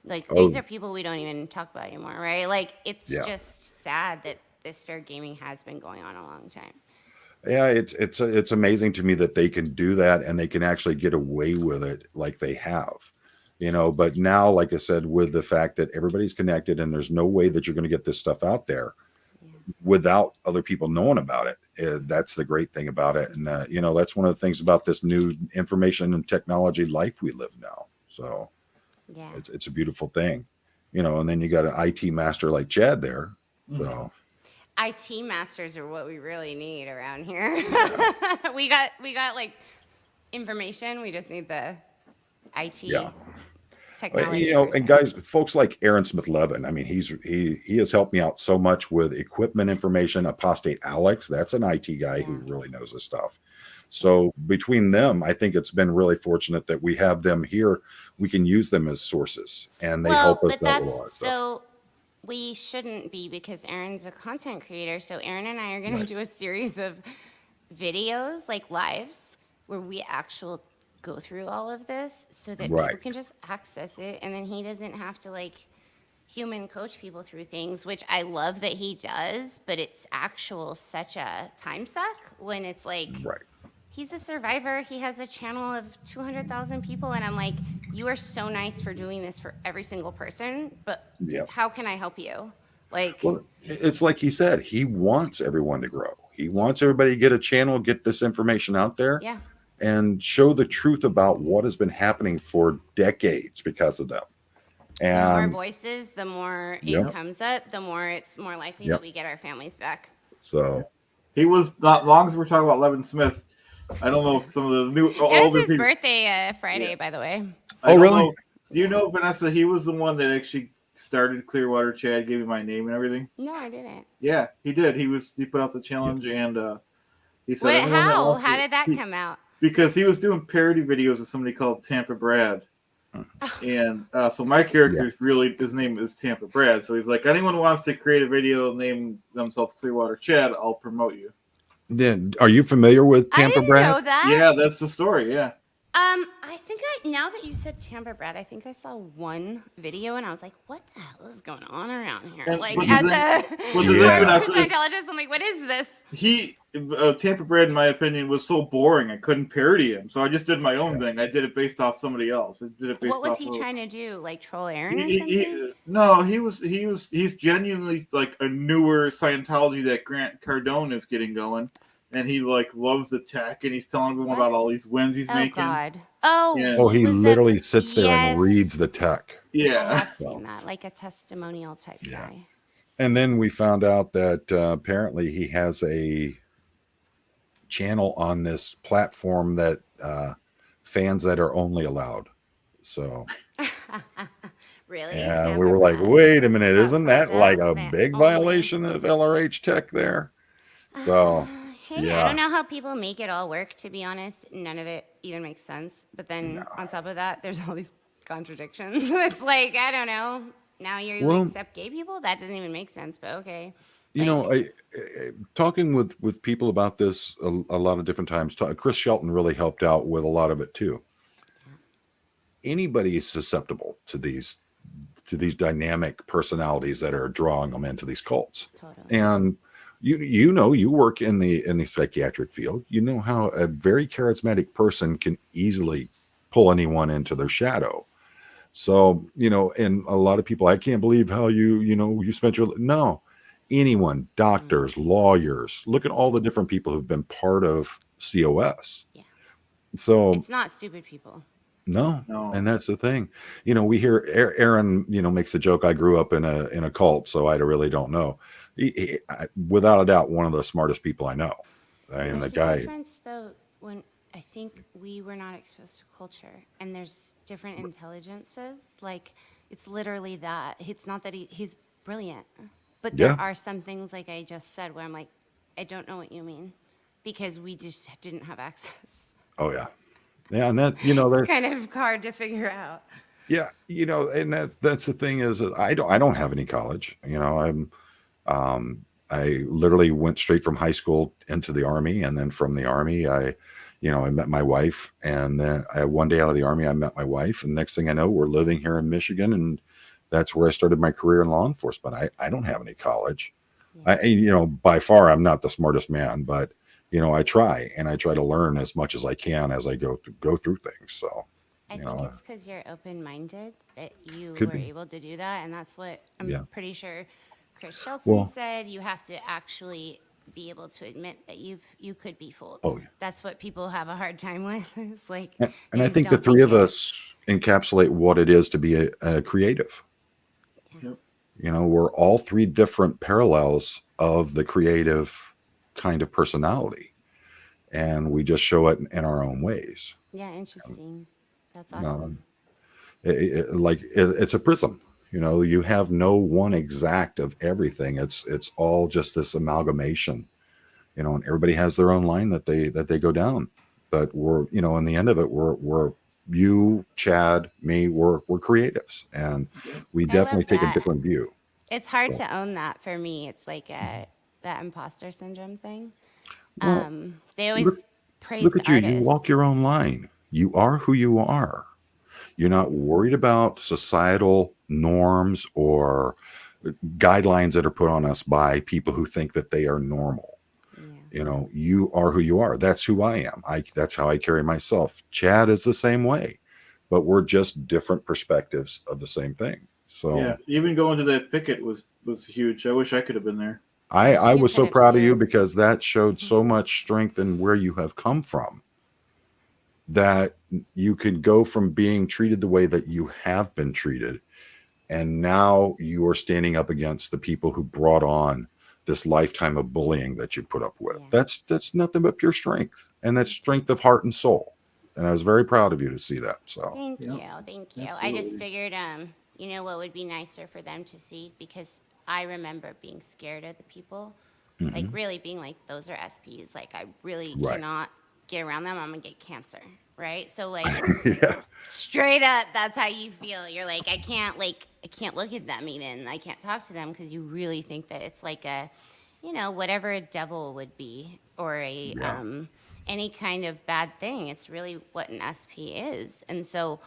these are people we don't even talk about anymore, right? Like it's just sad that this fair gaming has been going on a long time. Yeah, it's amazing to me that they can do that and they can actually get away with it like they have, you know. But now, like I said, with the fact that everybody's connected and there's no way that you're going to get this stuff out there without other people knowing about it. That's the great thing about it. And, you know, that's one of the things about this new information and technology life we live now. So it's a beautiful thing, you know, and then you got an IT master like Chad there. So IT masters are what we really need around here. we got like information. We just need the IT technology. You know, and guys, folks like Aaron Smith-Levin, I mean, he has helped me out so much with equipment information. Apostate Alex, that's an IT guy who really knows his stuff. So between them, I think it's been really fortunate that we have them here. We can use them as sources, and they help us out with a lot of stuff. So we shouldn't be, because Aaron's a content creator. So Aaron and I are going to do a series of videos, like lives, where we actually go through all of this so that people can just access it. And then he doesn't have to like human coach people through things, which I love that he does, but it's such a time suck when it's like, he's a survivor. He has a channel of 200,000 people. And I'm like, you are so nice for doing this for every single person, but how can I help you? Like, well, it's like he said, he wants everyone to grow. He wants everybody to get a channel, get this information out there. Yeah. and show the truth about what has been happening for decades because of them. The more And voices, the more Yep. it comes up, the more it's more likely Yep. that we get our families back. so He was not long as we're talking about Levin Smith. I don't know if some of the new It was older his people. birthday Friday, by the way. I don't really? know. Do you know, Vanessa? He was the one that actually started Clearwater Chad, gave me my name and everything. No, I didn't. Yeah, he did. He put out the challenge, and he said, What? anyone that How? wants How to- did that he- come out? Because he was doing parody videos with somebody called Tampa Brad. And so my character is really, his name is Tampa Brad. So he's like, anyone who wants to create a video, name themselves Clearwater Chad, I'll promote you. Then, are you familiar with I Tampa didn't Brad? know that. Yeah, that's the story. Yeah. I think now that you said Tampa Brad, I think I saw one video and I was like, what the hell is going on around here? And Like, what the as thing- a what the thing, hardcore Vanessa, is- Scientologist, I'm like, what is this? Tampa Brad, in my opinion, was so boring. I couldn't parody him, so I just did my own thing. I did it based off somebody else. I did it based What was off he of- trying to do? Like troll Aaron or something? No, he's genuinely like a newer Scientology that Grant Cardone is getting going, and he like loves the tech, and he's telling everyone about all these wins he's Oh making. God! Oh, Yeah. Oh, he was literally sits there yes. and reads the tech. I Yeah, have seen that, like a testimonial type Yeah. guy. And then we found out that apparently he has a channel on this platform that fans that are only allowed. So, Really? and we Tampa were like, Brad? wait a minute, Oh, isn't that so like a fan- big only. violation of LRH tech there? So, Hey, yeah. I don't know how people make it all work, to be honest. None of it even makes sense. But then on top of that, there's all these contradictions. It's like, I don't know. Now you Well- accept gay people? That doesn't even make sense, but okay. you know, I talking with people about this a lot of different times. Chris Shelton really helped out with a lot of it too. Anybody is susceptible to these dynamic personalities that are drawing them into these cults. Totally. And you know, you work in the psychiatric field. You know how a very charismatic person can easily pull anyone into their shadow. So, you know, and a lot of people, I can't believe how you spent your anyone, doctors, lawyers, look at all the different people who've been part of COS. Yeah. So It's not stupid people. no. No. And that's the thing. You know, we hear Aaron, makes the joke, I grew up in a cult, so I really don't know. Without a doubt, one of the smartest people I know. And There's the guy, a difference, though, when I think we were not exposed to culture, and there's different intelligences. Like, it's literally that. It's not that he's brilliant, but there Yeah. are some things, like I just said, where I'm like, I don't know what you mean, because we just didn't have access. oh yeah. Yeah, and that, It's kind of hard to figure out. yeah, and that's the thing is that I don't have any college. I literally went straight from high school into the Army, and then from the Army, I met my wife, and then one day out of the Army, I met my wife, and next thing I know, we're living here in Michigan, and that's where I started my career in law enforcement. I don't have any college. By far, I'm not the smartest man, but I try to learn as much as I can as I go through things. So I think it's because you're open-minded that you Could were be. able to do that, and that's what I'm Yeah. pretty sure Chris Shelton Well- said. You have to actually be able to admit that you could be fooled. Oh, yeah. That's what people have a hard time with. It's like, and they I just think the don't three of it- us encapsulate what it is to be a creative. Yep. We're all three different parallels of the creative kind of personality, and we just show it in our own ways. Yeah, interesting. That's awesome. It's a prism. You have no one exact of everything. It's all just this amalgamation. And everybody has their own line that they go down. But we're in the end of it, we're you, Chad, me, we're creatives, and we I definitely love take a that. different view. It's hard to own that for me. It's like that imposter syndrome thing. Well, They always praise Look at you. You artists. walk your own line. You are who you are. You're not worried about societal norms or guidelines that are put on us by people who think that they are normal. Yeah. You are who you are. That's who I am. That's how I carry myself. Chad is the same way, but we're just different perspectives of the same thing. So Yeah, even going to that picket was huge. I wish I could have been there. I You was so could have proud of you too. because that showed so much strength in where you have come from. that you could go from being treated the way that you have been treated, and now you are standing up against the people who brought on this lifetime of bullying that you put up with. Yeah. That's nothing but pure strength, and that's strength of heart and soul. And I was very proud of you to see that. So Thank Yep. you. Thank you. I just Absolutely. figured, you know, what would be nicer for them to see, because I remember being scared of the people, like really being like, those are SPs. Like, I really Right. cannot get around them. I'm going to get cancer. Right. So, like, Yeah, straight up, that's how you feel. You're like, I can't look at them even. I can't talk to them because you really think that it's like a, you know, whatever a devil would be, or a, yeah, any kind of bad thing. It's really what an SP is. And so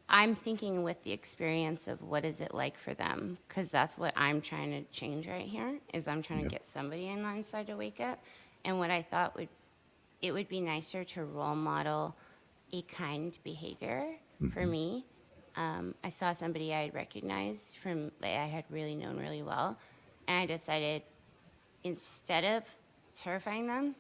I'm thinking with the experience of what is it like for them, because that's what I'm trying to change right here, is I'm trying to get somebody in the inside to wake up. And what I thought it would be nicer to role model a kind behavior for me. I saw somebody I had recognized from, that I had really known really well, and I decided, instead of terrifying them,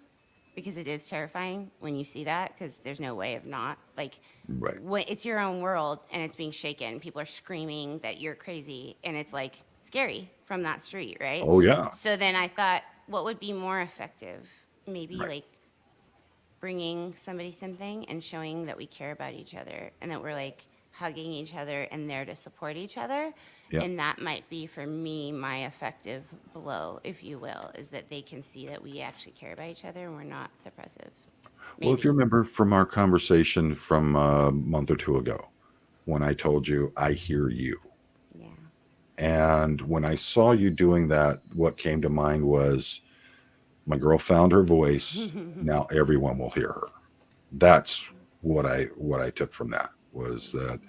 because it is terrifying when you see that, because there's no way of not, like, right. when it's your own world and it's being shaken, people are screaming that you're crazy, and it's like scary from that street, right? Oh yeah, So then I thought, what would be more effective? Maybe right. like bringing somebody something and showing that we care about each other, and that we're like hugging each other and there to support each other. Yeah. And that might be, for me, my effective blow, if you will, is that they can see that we actually care about each other and we're not suppressive. Well, if you remember from our conversation from a month or two ago, when I told you I hear you, Yeah. and when I saw you doing that, what came to mind was, my girl found her voice. Now everyone will hear her. That's what I took from that, was that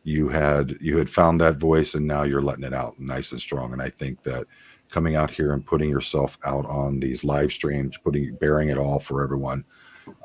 you had found that voice, and now you're letting it out nice and strong. And I think that coming out here and putting yourself out on these live streams, bearing it all for everyone,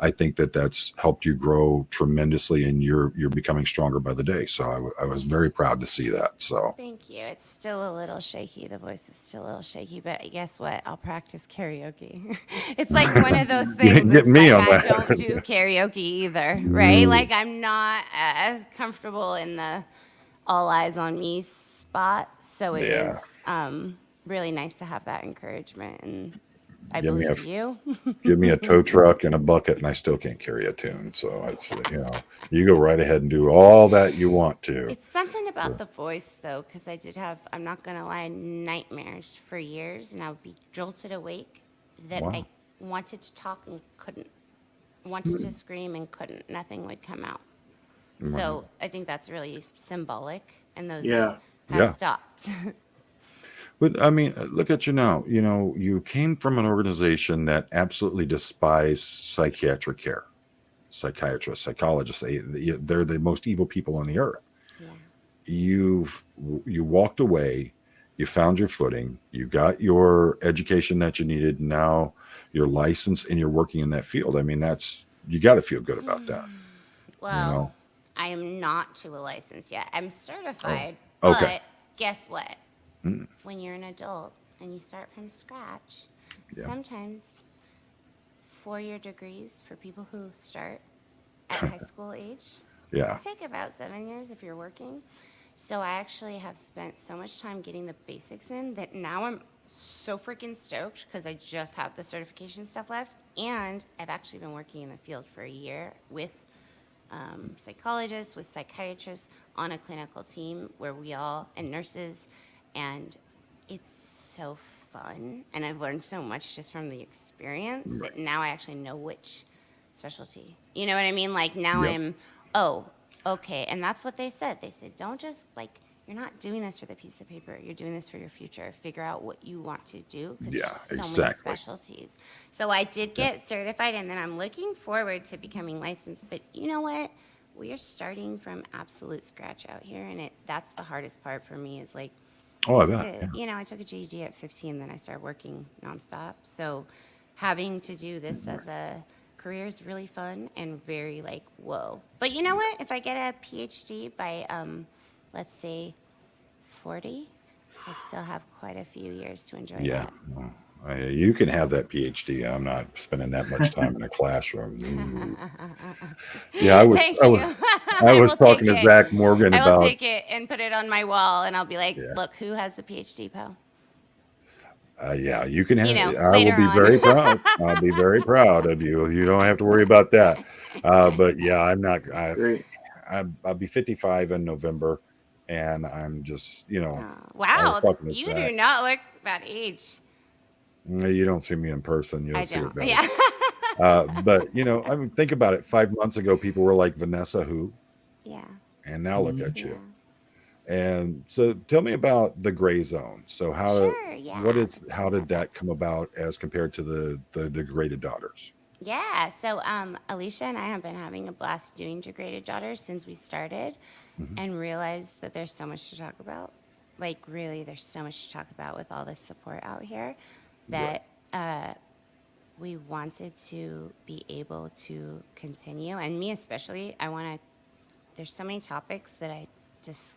I think that that's helped you grow tremendously, and you're becoming stronger by the day. So I was very proud to see that. So Thank you. It's still a little shaky. The voice is still a little shaky, but guess what? I'll practice karaoke. It's like one of those you things. didn't get It's me like on I that. don't do karaoke either, right? Like, I'm not as comfortable in the all eyes on me spot. So it Yeah. is really nice to have that encouragement, and I Give me believe you. Give me a tow truck and a bucket, and I still can't carry a tune. So it's, you go right ahead and do all that you want to. It's something about the voice, though, because I did have, I'm not going to lie, nightmares for years, and I would be jolted awake that I Wow. wanted to talk and couldn't, wanted to scream and couldn't. Nothing would come out. So I think that's really symbolic, and those Yeah. have Yeah. stopped. But I mean, look at you now. You came from an organization that absolutely despised psychiatric care, psychiatrists, psychologists. They're the most evil people on the earth. Yeah. You walked away, you found your footing, you got your education that you needed. Now you're licensed and you're working in that field. I mean, you got to feel good about that. Well, I am not to a license yet. I'm certified, Okay. but guess what? Mm. When you're an adult and you start from scratch, Yeah. sometimes 4-year degrees for people who start at high school age Yeah. take about 7 years if you're working. So I actually have spent so much time getting the basics in that now I'm so freaking stoked, because I just have the certification stuff left. And I've actually been working in the field for a year with psychologists, with psychiatrists, on a clinical team where we all, and nurses, and it's so fun. And I've learned so much just from the experience that now I actually know which specialty. You know what I mean? Like, now Yep. oh, okay. And that's what they said. They said, don't just, like, you're not doing this for the piece of paper. You're doing this for your future. Figure out what you want to do, because Yeah, there's so many exactly. specialties. So I did get certified, and then I'm looking forward to becoming licensed. But you know what? We are starting from absolute scratch out here, and that's the hardest part for me, is like, Oh, I bet. I took a GED at 15, then I started working nonstop. So having to do this as a career is really fun and very, like, whoa. But you know what? If I get a PhD by, let's say, 40, I still have quite a few years to enjoy Yeah. that. Well, You can have that PhD. I'm not spending that much time in a classroom. Yeah, Thank you. I was will talking take to it. Zach Morgan I will about. take it and put it on my wall, and I'll be like, Yeah. look, who has the PhD, Poe? Yeah, you can have. I will later be on. very proud. I'll be very proud of you. You don't have to worry about that. But yeah, I'm not. Great. I'll be 55 in November, and I'm just, I was Wow, talking to you Zach. do not look that age. You don't see me in person. You'll I see it don't. better. Yeah. But I mean, think about it. 5 months ago, people were like, Vanessa, who? Yeah. And now look at Yeah. you. And so, tell me about the gray zone. So, Sure. Yeah. how did that come about as compared to the degraded daughters? Yeah. So, Alicia and I have been having a blast doing Degraded Daughters since we started, Mhm. and realized that there's so much to talk about. Like, really, there's so much to talk about with all this support out here that we wanted to be able to continue. And me especially, there's so many topics that I just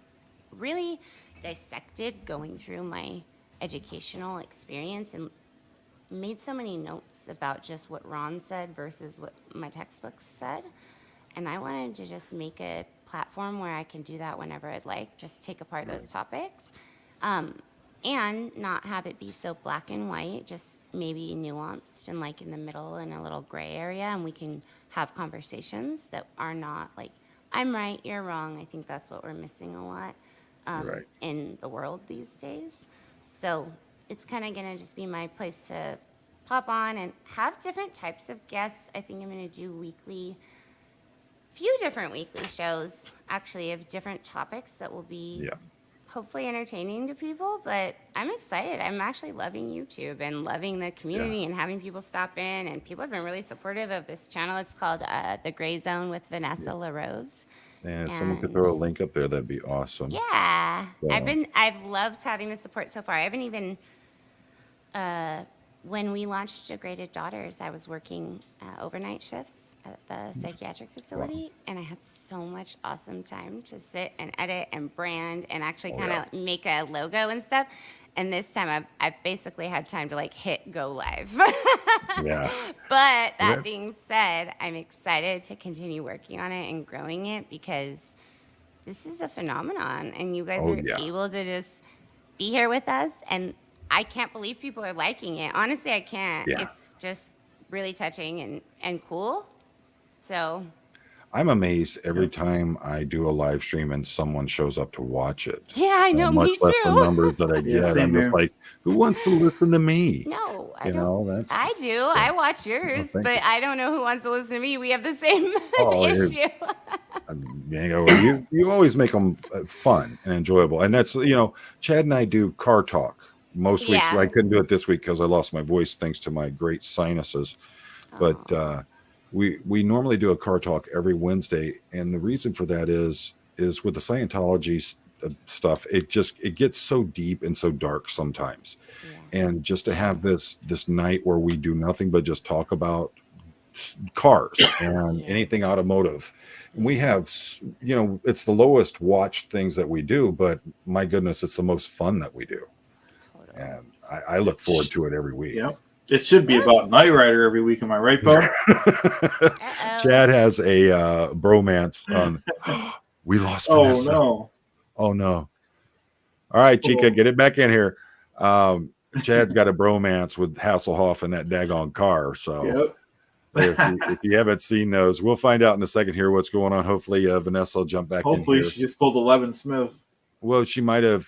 really dissected going through my educational experience and made so many notes about just what Ron said versus what my textbooks said. And I wanted to just make a platform where I can do that whenever I'd like, just take apart those topics. And not have it be so black and white, just maybe nuanced and like in the middle in a little gray area. And we can have conversations that are not like, I'm right, you're wrong. I think that's what we're missing a lot in the world these days. So it's kind of going to just be my place to pop on and have different types of guests. I think I'm going to do few different weekly shows, actually, of different topics that will be hopefully entertaining to people. But I'm excited. I'm actually loving YouTube and loving the community and having people stop in. And people have been really supportive of this channel. It's called The Gray Zone with Vanessa LaRose. And if someone could throw a link up there, that'd be awesome. Yeah. So. I've loved having the support so far. I haven't even, when we launched Degraded Daughters, I was working overnight shifts at the psychiatric facility, and I had so much awesome time to sit and edit and brand and actually kind of make a logo and stuff. And this time I've basically had time to like hit go live. Yeah. But that being said, I'm excited to continue working on it and growing it because this is a phenomenon, and you guys are able to just be here with us. And I can't believe people are liking it. Honestly, I can't. Yeah. It's just really touching and cool. So I'm amazed every time I do a live stream and someone shows up to watch it. Yeah, I know, much me less the too. numbers that I get. I'm just like, who wants to listen to me? No, I You don't. know, that's I do. I watch yours, thank but I don't know who wants to listen to me. We have the same Oh, issue. you always make them fun and enjoyable, and that's Chad and I do car talk most weeks. Yeah. I couldn't do it this week because I lost my voice thanks to my great sinuses, but we normally do a car talk every Wednesday, and the reason for that is with the Scientology stuff, it gets so deep and so dark sometimes, and just to have this night where we do nothing but just talk about cars and anything automotive. And we have, it's the lowest watched things that we do, but my goodness, it's the most fun that we do. Totally. And I look forward to it every week. Yep. It should be about Knight Rider every week. Am I right, Bo? Chad has a bromance on. We lost Vanessa. No. Oh, no. All right, Chica, get it back in here. Chad's got a bromance with Hasselhoff in that daggone car. So if you haven't seen those, we'll find out in a second here what's going on. Hopefully, Vanessa will jump back in here. Hopefully, she just pulled 11 Smith. Well, she might have,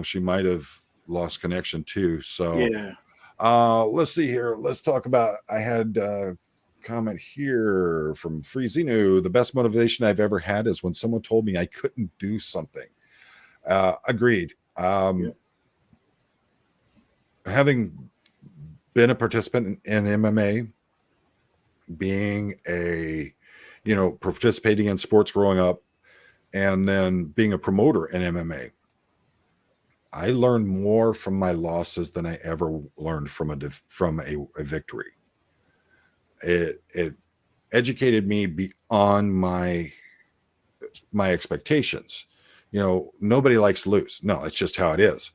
she might have lost connection too. So, let's see here. Let's talk about, I had a comment here from Freezinu. The best motivation I've ever had is when someone told me I couldn't do something. Agreed. Having been a participant in MMA, being participating in sports growing up, and then being a promoter in MMA, I learned more from my losses than I ever learned from a victory. It educated me beyond my expectations. Nobody likes to lose. No, it's just how it is.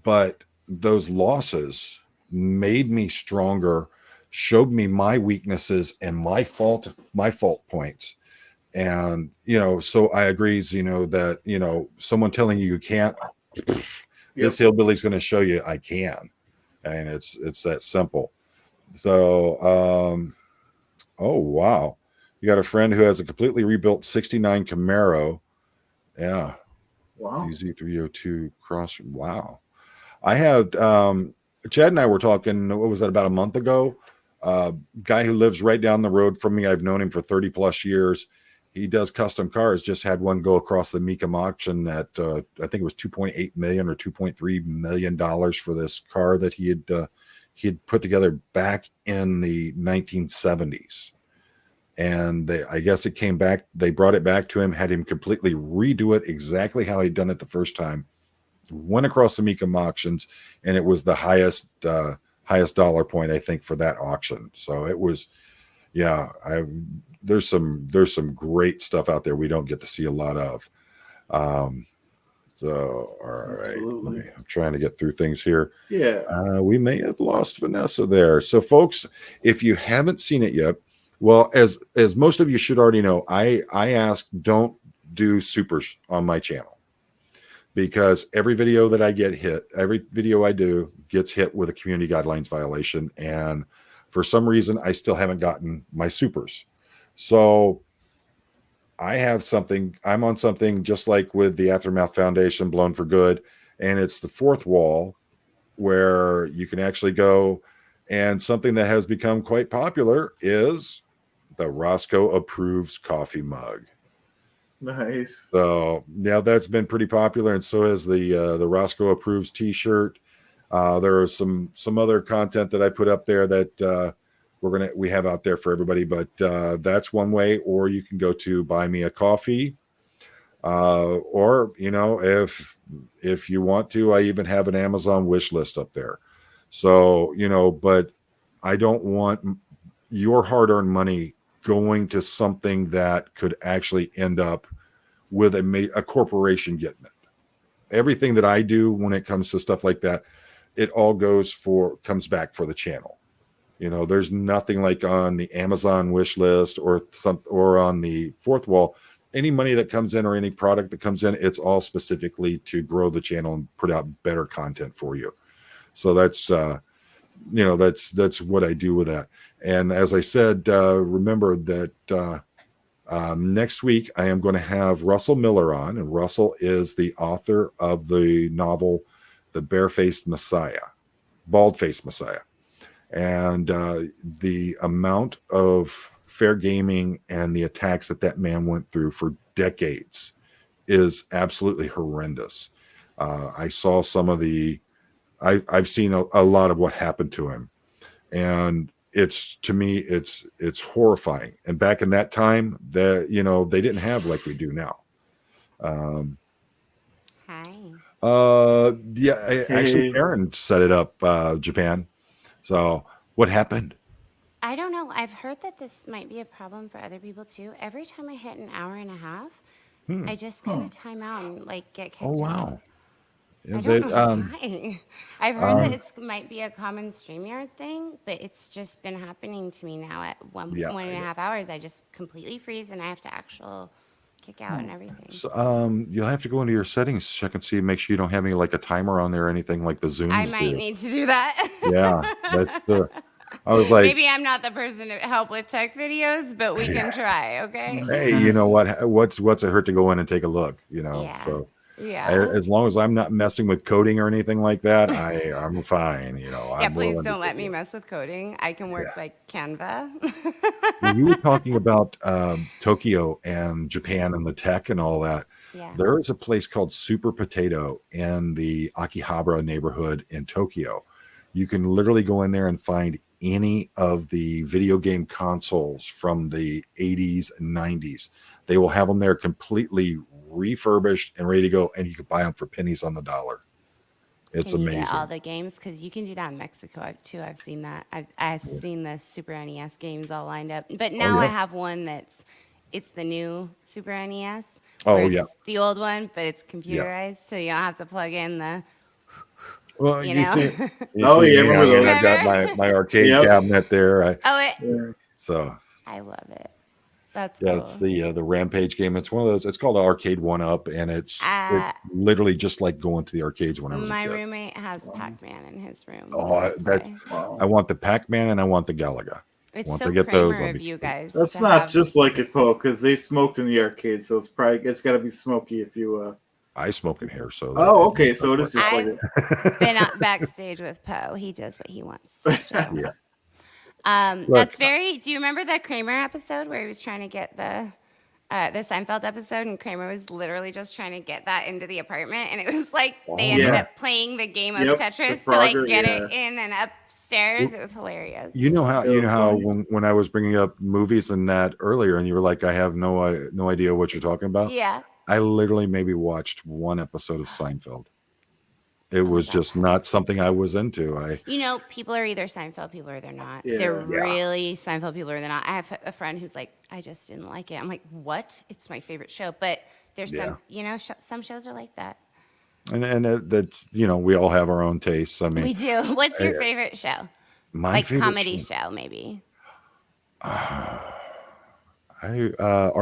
But those losses made me stronger, showed me my weaknesses and my fault points. And, so I agree, that, someone telling you can't, this hillbilly's going to show you I can. And it's that simple. So, oh, wow. You got a friend who has a completely rebuilt 69 Camaro. Yeah. Wow. EZ302 Cross. Wow. I had, Chad and I were talking, what was that, about a month ago? Guy who lives right down the road from me. I've known him for 30 plus years. He does custom cars. Just had one go across the Mecum auction at, I think it was 2.8 million or 2.3 million dollars for this car that he had put together back in the 1970s. And I guess it came back. They brought it back to him, had him completely redo it exactly how he'd done it the first time. Went across the Mecum auctions, and it was the highest dollar point, I think, for that auction. So it was, there's some great stuff out there we don't get to see a lot of. So, all right, I'm trying to get through things here. Yeah. We may have lost Vanessa there. So, folks, if you haven't seen it yet, well, as most of you should already know, I ask, don't do supers on my channel, because every video that I get hit, every video I do gets hit with a community guidelines violation. And for some reason, I still haven't gotten my supers. So I'm on something just like with the Aftermath Foundation, Blown for Good. And it's the fourth wall where you can actually go. And something that has become quite popular is the Roscoe Approves coffee mug. Nice. So yeah, that's been pretty popular, and so has the Roscoe Approves T-shirt. There are some other content that I put up there that we have out there for everybody, but that's one way. Or you can go to Buy Me a Coffee, or if you want to, I even have an Amazon wish list up there. So but I don't want your hard-earned money going to something that could actually end up with a corporation getting it. Everything that I do when it comes to stuff like that, it all comes back for the channel. There's nothing like on the Amazon wish list or on the fourth wall. Any money that comes in or any product that comes in, it's all specifically to grow the channel and put out better content for you. So that's what I do with that. And as I said, remember that next week I am going to have Russell Miller on, and Russell is the author of the novel, The Bald-Faced Messiah. And the amount of fair gaming and the attacks that man went through for decades is absolutely horrendous. I saw some of I've seen a lot of what happened to him, and to me it's horrifying. And back in that time, they didn't have like we do now. Hi. Actually, Karen set it up, Japan. So what happened? I don't know. I've heard that this might be a problem for other people too. Every time I hit an hour and a half, I just kind of time out and get kicked out. Oh wow. I don't know why. I've heard that it might be a common StreamYard thing, but it's just been happening to me now at 1.5 hours. I just completely freeze and I have to kick out and everything. So, you'll have to go into your settings, check and see, make sure you don't have any like a timer on there or anything like the Zooms. I might need to do that. Yeah, that's I was like, maybe I'm not the person to help with tech videos, but we can try. Okay. Hey, you know what? What's it hurt to go in and take a look? Yeah. So. Yeah. As long as I'm not messing with coding or anything like that, I'm fine. Yeah, please don't let me mess with coding. I can work like Canva. When you were talking about Tokyo and Japan and the tech and all that, there is a place called Super Potato in the Akihabara neighborhood in Tokyo. You can literally go in there and find any of the video game consoles from the 80s and 90s. They will have them there completely refurbished and ready to go, and you can buy them for pennies on the dollar. It's amazing. You get all the games, because you can do that in Mexico too. I've seen that. I've seen the Super NES games all lined up, but now I have one it's the new Super NES. It's the old one, but it's computerized, so you don't have to plug in the. Well, you you know. see, you Oh, see yeah, me. remember I mean, those? I've got my arcade Yep. cabinet there. Yeah. So I love it. That's yeah, cool. it's the Rampage game. It's one of those. It's called Arcade One Up, and it's literally just like going to the arcades when I was a My kid. roommate has Pac-Man in his room. Oh, that's Wow. I want the Pac-Man and I want the Galaga. It's Once so I get those, Kramer I'll of be you guys. That's to not have- just like it, Poe, because they smoked in the arcade, so it's got to be smoky if you. I smoke in here, so. Oh, okay, so it is just like I've been out backstage with Poe. He does what he wants to do. Yeah. That's very. Do you remember the Kramer episode where he was trying to get the Seinfeld episode, and Kramer was literally just trying to get that into the apartment, and it was like they ended up playing the game of Yep, Tetris the to like Frogger, get yeah. it in and upstairs. It was hilarious. You know how That was funny. when I was bringing up movies and that earlier, and you were like, I have no idea what you're talking about. Yeah. I literally maybe watched one episode of Seinfeld. It was just not something I was into. You know, people are either Seinfeld people or they're not. Yeah. They're Yeah. really Seinfeld people or they're not. I have a friend who's like, I just didn't like it. I'm like, what? It's my favorite show. But there's some, you know, some shows are like that. And that's, you know, we all have our own tastes. I mean, We do. What's your favorite show? my Like favorite comedy show, maybe. Are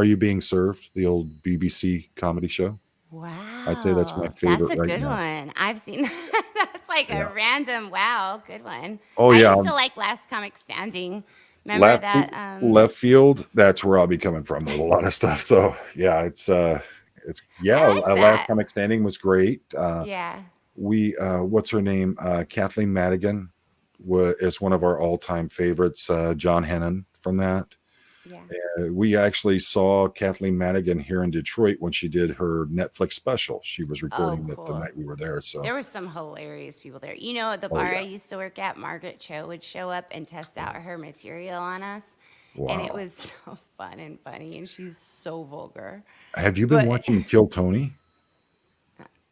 You Being Served? The old BBC comedy show. Wow. I'd say that's my favorite That's a right good now. one. I've seen that. That's like a random, wow, good one. Oh, I yeah. used to like Last Comic Standing. Remember that? Left field. That's where I'll be coming from with a lot of stuff. So yeah, it's I like Last that. Comic Standing was great. Yeah. What's her name? Kathleen Madigan is one of our all-time favorites. John Hennon from that. Yeah. We actually saw Kathleen Madigan here in Detroit when she did her Netflix special. She was recording that the cool. night we were there. So There were some hilarious people there. You know, at the bar I used to work at, Margaret Cho would show up and test out her material on us. And it was so fun and funny. And she's so vulgar. Have you been watching Kill Tony?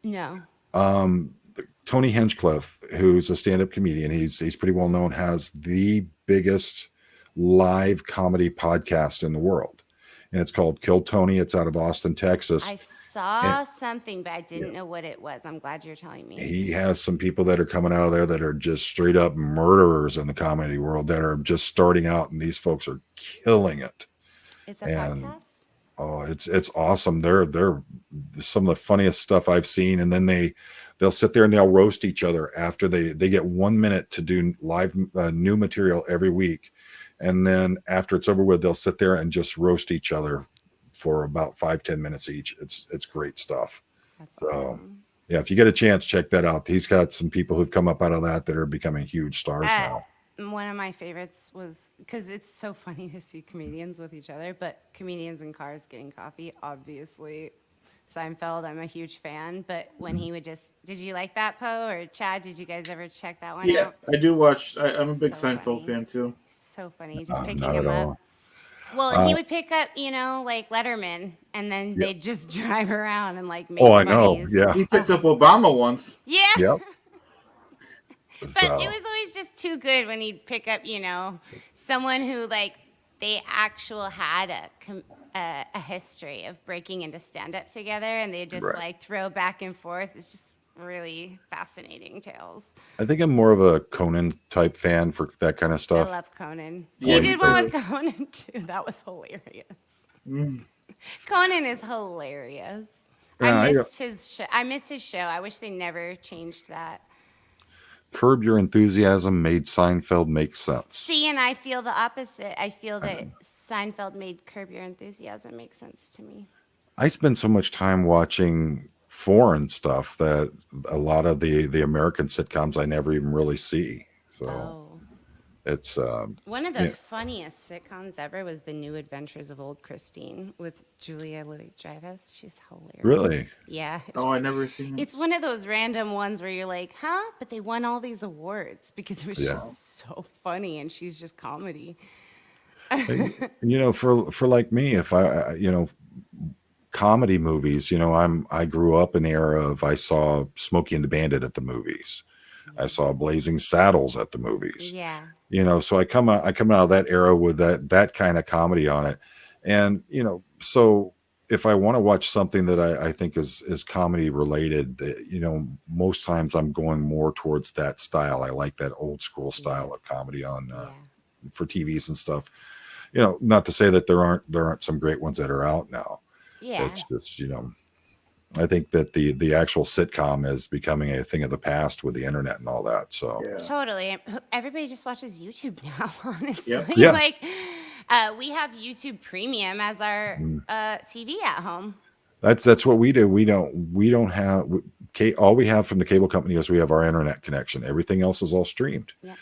No. Tony Hinchcliffe, who's a stand-up comedian, he's pretty well known, has the biggest live comedy podcast in the world, and it's called Kill Tony. It's out of Austin, Texas. I saw something, but I didn't know what it was. I'm glad you're telling me. He has some people that are coming out of there that are just straight up murderers in the comedy world that are just starting out, and these folks are killing it. It's a podcast? Oh, it's awesome. They're some of the funniest stuff I've seen, and then they'll sit there and they'll roast each other after they get 1 minute to do live new material every week. And then after it's over with, they'll sit there and just roast each other for about 5-10 minutes each. It's great stuff. That's awesome. Yeah, if you get a chance, check that out. He's got some people who've come up out of that are becoming huge stars now. One of my favorites was, because it's so funny to see comedians with each other, but comedians in cars getting coffee, obviously. Seinfeld, I'm a huge fan, but when he would just, did you like that, Poe or Chad? Did you guys ever check that one out? I do watch. I'm a big So Seinfeld funny. fan too. So funny, just picking Not him at up. all. Well, and he would pick up, you know, like Letterman, and then they'd just drive around and like make I know. funnies. Yeah. He picked up Obama once. Yeah. Yep. But it was always just too good when he'd pick up, you know, someone who like they had a history of breaking into stand-up together, and they just like throw back and forth. It's just really fascinating tales. I think I'm more of a Conan type fan for that kind of stuff. I love Conan. Yeah, He me did one too. with Conan too. That was hilarious. Mm. Conan is hilarious. Yeah, I missed his show. I miss his show. I wish they never changed that. Curb Your Enthusiasm made Seinfeld make sense. See, and I feel the opposite. I feel that Seinfeld made Curb Your Enthusiasm make sense to me. I spend so much time watching foreign stuff that a lot of the American sitcoms I never even really see. So it's One of the funniest sitcoms ever was The New Adventures of Old Christine with Julia Louis-Dreyfus. She's hilarious. Really? Yeah. Oh, I never seen it. It's one of those random ones where you're like, huh? But they won all these awards because it was just so funny, and she's just comedy. you know, for like me, if I comedy movies, I grew up in the era of I saw Smokey and the Bandit at the movies. I saw Blazing Saddles at the movies. Yeah. So I come out of that era with that kind of comedy on it. And, so if I want to watch something that I think is comedy related, most times I'm going more towards that style. I like that old school style of comedy on for TVs and stuff. Not to say that there aren't some great ones that are out now. Yeah. It's just, I think that the actual sitcom is becoming a thing of the past with the internet and all that. So Totally. Everybody just watches YouTube now, honestly. Yep. Yeah. Like we have YouTube Premium as our TV at home. That's what we do. We don't have all we have from the cable company is we have our internet connection. Everything else is all streamed. Yeah.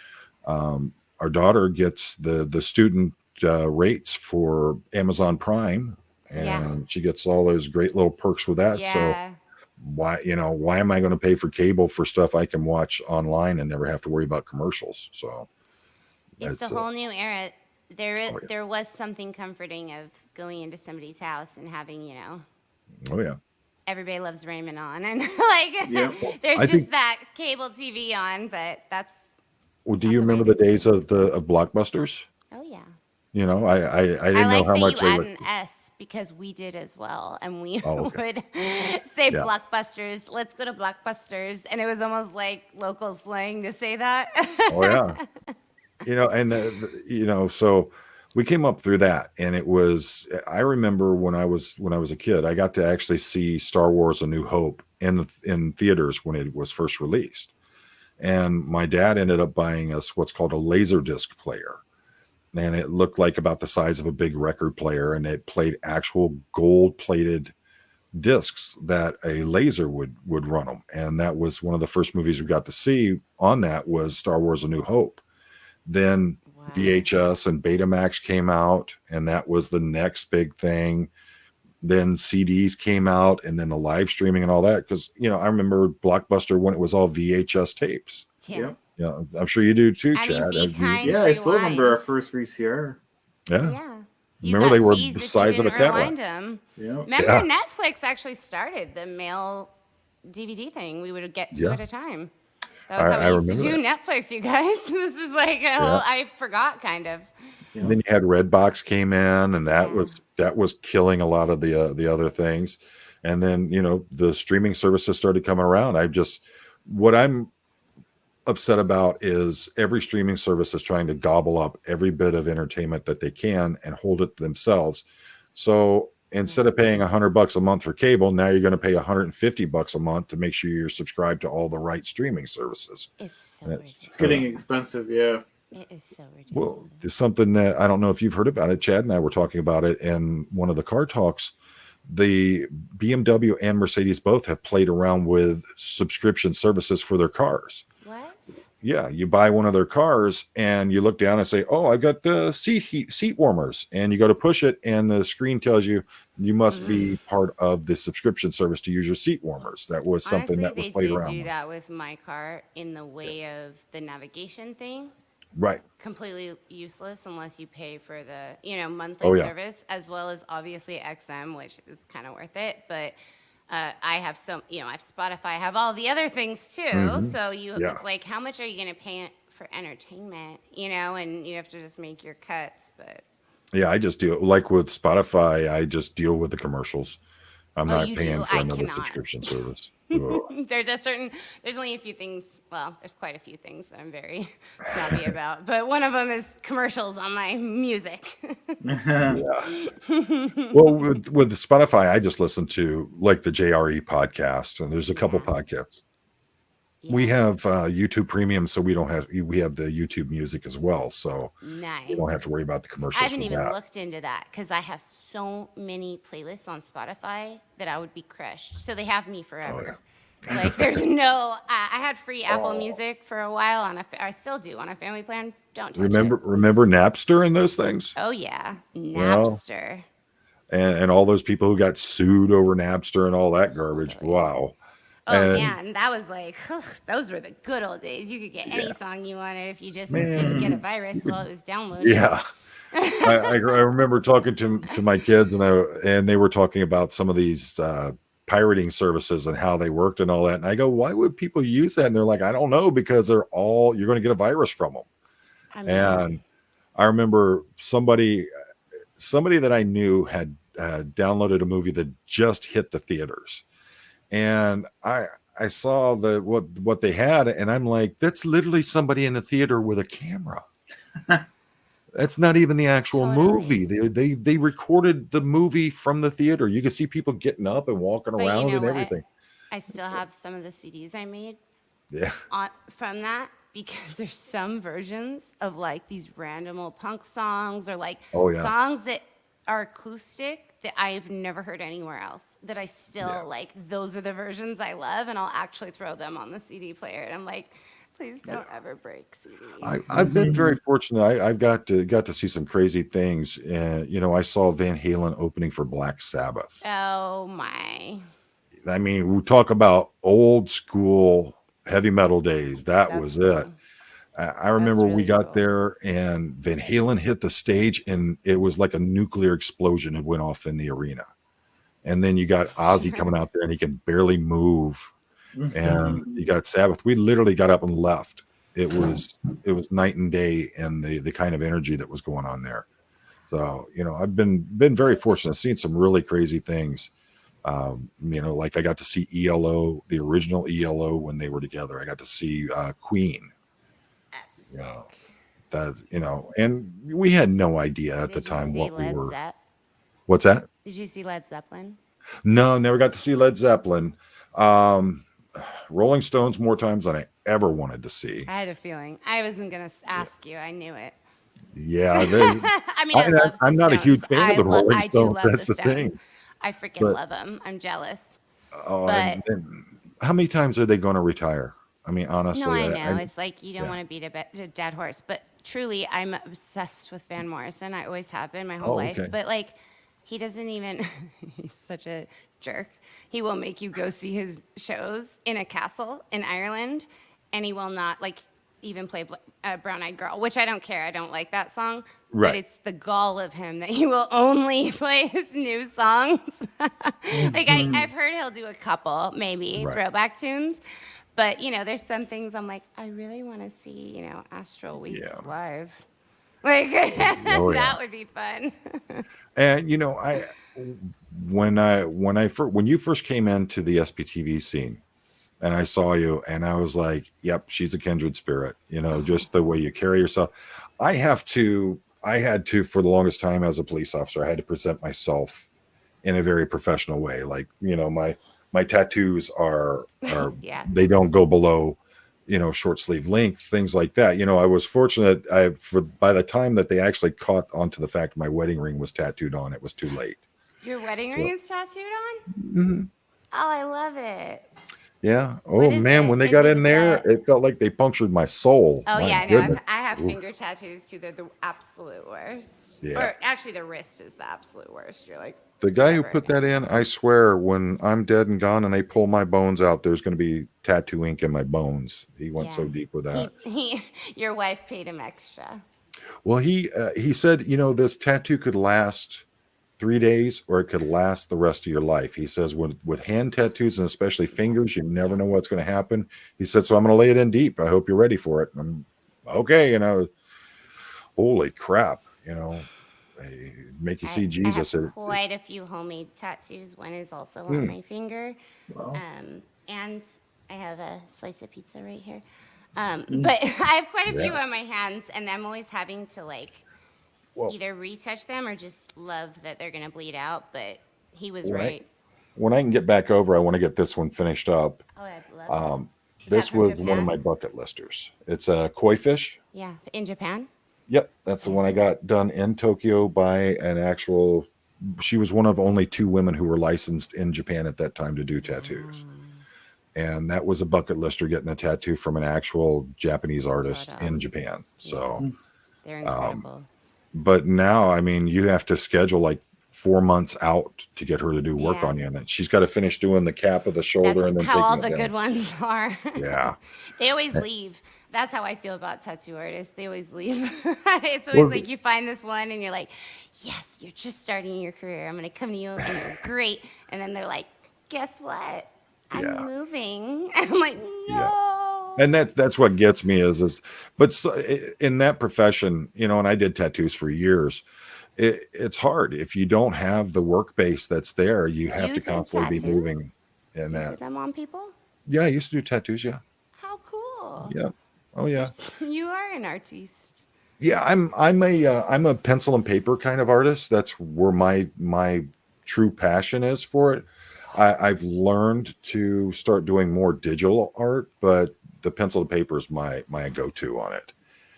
Our daughter gets the student rates for Amazon Prime, and she gets all those great little perks with that. So why am I going to pay for cable for stuff I can watch online and never have to worry about commercials? So it's a whole new era. There was something comforting of going into somebody's house and having, Everybody Loves Raymond on, and there's that cable TV on, but that's. Well, do you remember the days of Blockbusters? Oh yeah. I didn't know how much you add an S because we did as well, and we would say Blockbusters. Let's go to Blockbusters, and it was almost like local slang to say that. Oh yeah. So we came up through that, and it was. I remember when I was a kid, I got to actually see Star Wars: A New Hope in theaters when it was first released, and my dad ended up buying us what's called a Laserdisc player. And it looked like about the size of a big record player, and it played actual gold-plated discs that a laser would run them. And that was one of the first movies we got to see on that was Star Wars: A New Hope. Then VHS and Betamax came out, and that was the next big thing. Then CDs came out, and then the live streaming and all that. Because I remember Blockbuster when it was all VHS tapes. Yeah. Yeah, I'm sure you do too, Chad. I still remember our first VCR. Yeah. Remember they were the size of a Cadillac. Yeah. Remember Netflix actually started the mail DVD thing. We would get two at a time. That was how we used to do Netflix, you guys. This is like I forgot kind of. Yeah. And then you had Redbox came in, and that was killing a lot of the other things. And then the streaming services started coming around. What I'm upset about is every streaming service is trying to gobble up every bit of entertainment that they can and hold it to themselves. So instead of paying $100 a month for cable, now you're going to pay $150 a month to make sure you're subscribed to all the right streaming services. It's so ridiculous. It's getting expensive. Yeah. It is so ridiculous. Well, it's something that I don't know if you've heard about it. Chad and I were talking about it in one of the car talks. The BMW and Mercedes both have played around with subscription services for their cars. What? Yeah, you buy one of their cars and you look down and say, "Oh, I've got the seat warmers," and you go to push it, and the screen tells you must be part of the subscription service to use your seat warmers. That was something that was played around. They do that with my car in the way of the navigation thing. Right. Completely useless unless you pay for the monthly service, as well as obviously XM, which is kind of worth it, but. I have I have Spotify, I have all the other things too. So it's like, how much are you going to pay for entertainment, and you have to just make your cuts. But yeah, I just deal like with Spotify. I just deal with the commercials. I'm not paying for another subscription service. There's only a few things. Well, there's quite a few things that I'm very snobby about, but one of them is commercials on my music. Well, with Spotify, I just listen to like the JRE podcast, and there's a couple podcasts. Yeah. We have YouTube Premium, so we have the YouTube Music as well, so nice. We don't have to worry about the commercials. I haven't even looked into that because I have so many playlists on Spotify that I would be crushed. So they have me forever. Oh, yeah. Like there's I had free Apple Music for a while, I still do on a family plan. Don't touch remember Napster and those things? Oh yeah, Napster. And all those people who got sued over Napster and all that garbage. Wow. Oh man, that was like those were the good old days. You could get any song you wanted if you just didn't get a virus while it was downloading. Yeah. I remember talking to my kids, and they were talking about some of these pirating services and how they worked and all that. And I go, why would people use that? And they're like, I don't know, because you're going to get a virus from them. And I remember somebody that I knew had downloaded a movie that just hit the theaters, and I saw what they had, and I'm like, that's literally somebody in the theater with a camera. That's not even the actual movie. They recorded the movie from the theater. You can see people getting up and walking around and everything. I still have some of the CDs I made Yeah. from that, because there's some versions of like these random old punk songs or like songs that are acoustic that I've never heard anywhere else, that I still like. Those are the versions I love, and I'll actually throw them on the CD player. And I'm like, please don't ever break CD. I've been very fortunate. I've got to see some crazy things. You know, I saw Van Halen opening for Black Sabbath. Oh my. I mean, we talk about old school heavy metal days. That's was cool. It. I remember really we got there and Van Halen hit the stage and it was like a nuclear explosion that went off in the arena. And then you got Ozzy coming out there and he can barely move. And you got Sabbath. We literally got up and left. It was night and day, and the kind of energy that was going on there. So, you know, I've been very fortunate, seen some really crazy things. You know, like I got to see ELO, the original ELO, when they were together. I got to see Queen. You know, that, you know, and we had no idea at the time what we were. What's that? Did you see Led Zeppelin? No, never got to see Led Zeppelin. Rolling Stones more times than I ever wanted to see. I had a feeling. I wasn't going to ask you. I knew it. Yeah. I mean, I'm not a huge fan of the Rolling Stones. That's the thing. I freaking love them. I'm jealous. Oh, and how many times are they going to retire? I mean, honestly. No, I know. It's like you don't want to beat a dead horse. But truly, I'm obsessed with Van Morrison. I always have been my whole life. But like, he doesn't even, he's such a jerk. He will make you go see his shows in a castle in Ireland, and he will not like even play Brown Eyed Girl, which I don't care. I don't like that song. Right. But it's the gall of him that he will only play his new songs. Like I've heard he'll do a couple, maybe throwback tunes. But, you know, there's some things I'm like, I really want to see, you know, Astral Weeks live. Like, that would be fun. And, you know, when you first came into the SPTV scene and I saw you and I was like, yep, she's a kindred spirit, you know, just the way you carry yourself. I had to, for the longest time as a police officer, I had to present myself in a very professional way. Like, you know, my tattoos are they don't go below, you know, short sleeve length, things like that. You know, I was fortunate. By the time that they actually caught onto the fact my wedding ring was tattooed on, it was too late. Your wedding ring is tattooed on? Mm-hmm. Oh, I love it. Yeah. Oh man, when they got in there, it felt like they punctured my soul. Oh yeah, no, I have finger tattoos too. They're the absolute worst. Yeah. Or actually, the wrist is the absolute worst. You're like. The guy who put that in, I swear, when I'm dead and gone and they pull my bones out, there's going to be tattoo ink in my bones. He went so deep with that. Your wife paid him extra. Well, he said, you know, this tattoo could last 3 days or it could last the rest of your life. He says with hand tattoos and especially fingers, you never know what's going to happen. He said, so I'm going to lay it in deep. I hope you're ready for it. And I'm okay. You know, holy crap, you know. They make you see Jesus. I have quite a few homemade tattoos. One is also on my finger. Wow. And I have a slice of pizza right here. But I have quite a few on my hands, and I'm always having to either retouch them or just love that they're going to bleed out. But he was right. When I can get back over, I want to get this one finished up. Oh, I'd love this was one of my bucket listers. It's a koi fish. Yeah, in Japan. Yep, that's the one I got done in Tokyo by an actual. She was one of only 2 women who were licensed in Japan at that time to do tattoos, and that was a bucket lister getting a tattoo from an actual Japanese artist in Japan. So they're incredible. But now, I mean, you have to schedule like 4 months out to get her to do work on you, and she's got to finish doing the cap of the shoulder. That's and then how all the good ones are. Yeah, they always leave. That's how I feel about tattoo artists. They always leave. It's always like you find this one and you're like, yes, you're just starting your career. I'm going to come to you and you're great. And then they're like, guess what? I'm moving. I'm like, no. Yeah. And that's what gets me but in that profession, you know, and I did tattoos for years. it's hard if you don't have the work base that's there. You have You to did constantly be moving tattoos? in You that. did them on people? Yeah, I used to do tattoos. Yeah. How cool. Yeah. Oh yeah. You are an artiste. Yeah, I'm a pencil and paper kind of artist. That's where my true passion is for it. I've learned to start doing more digital art, but the pencil and paper is my go-to on it.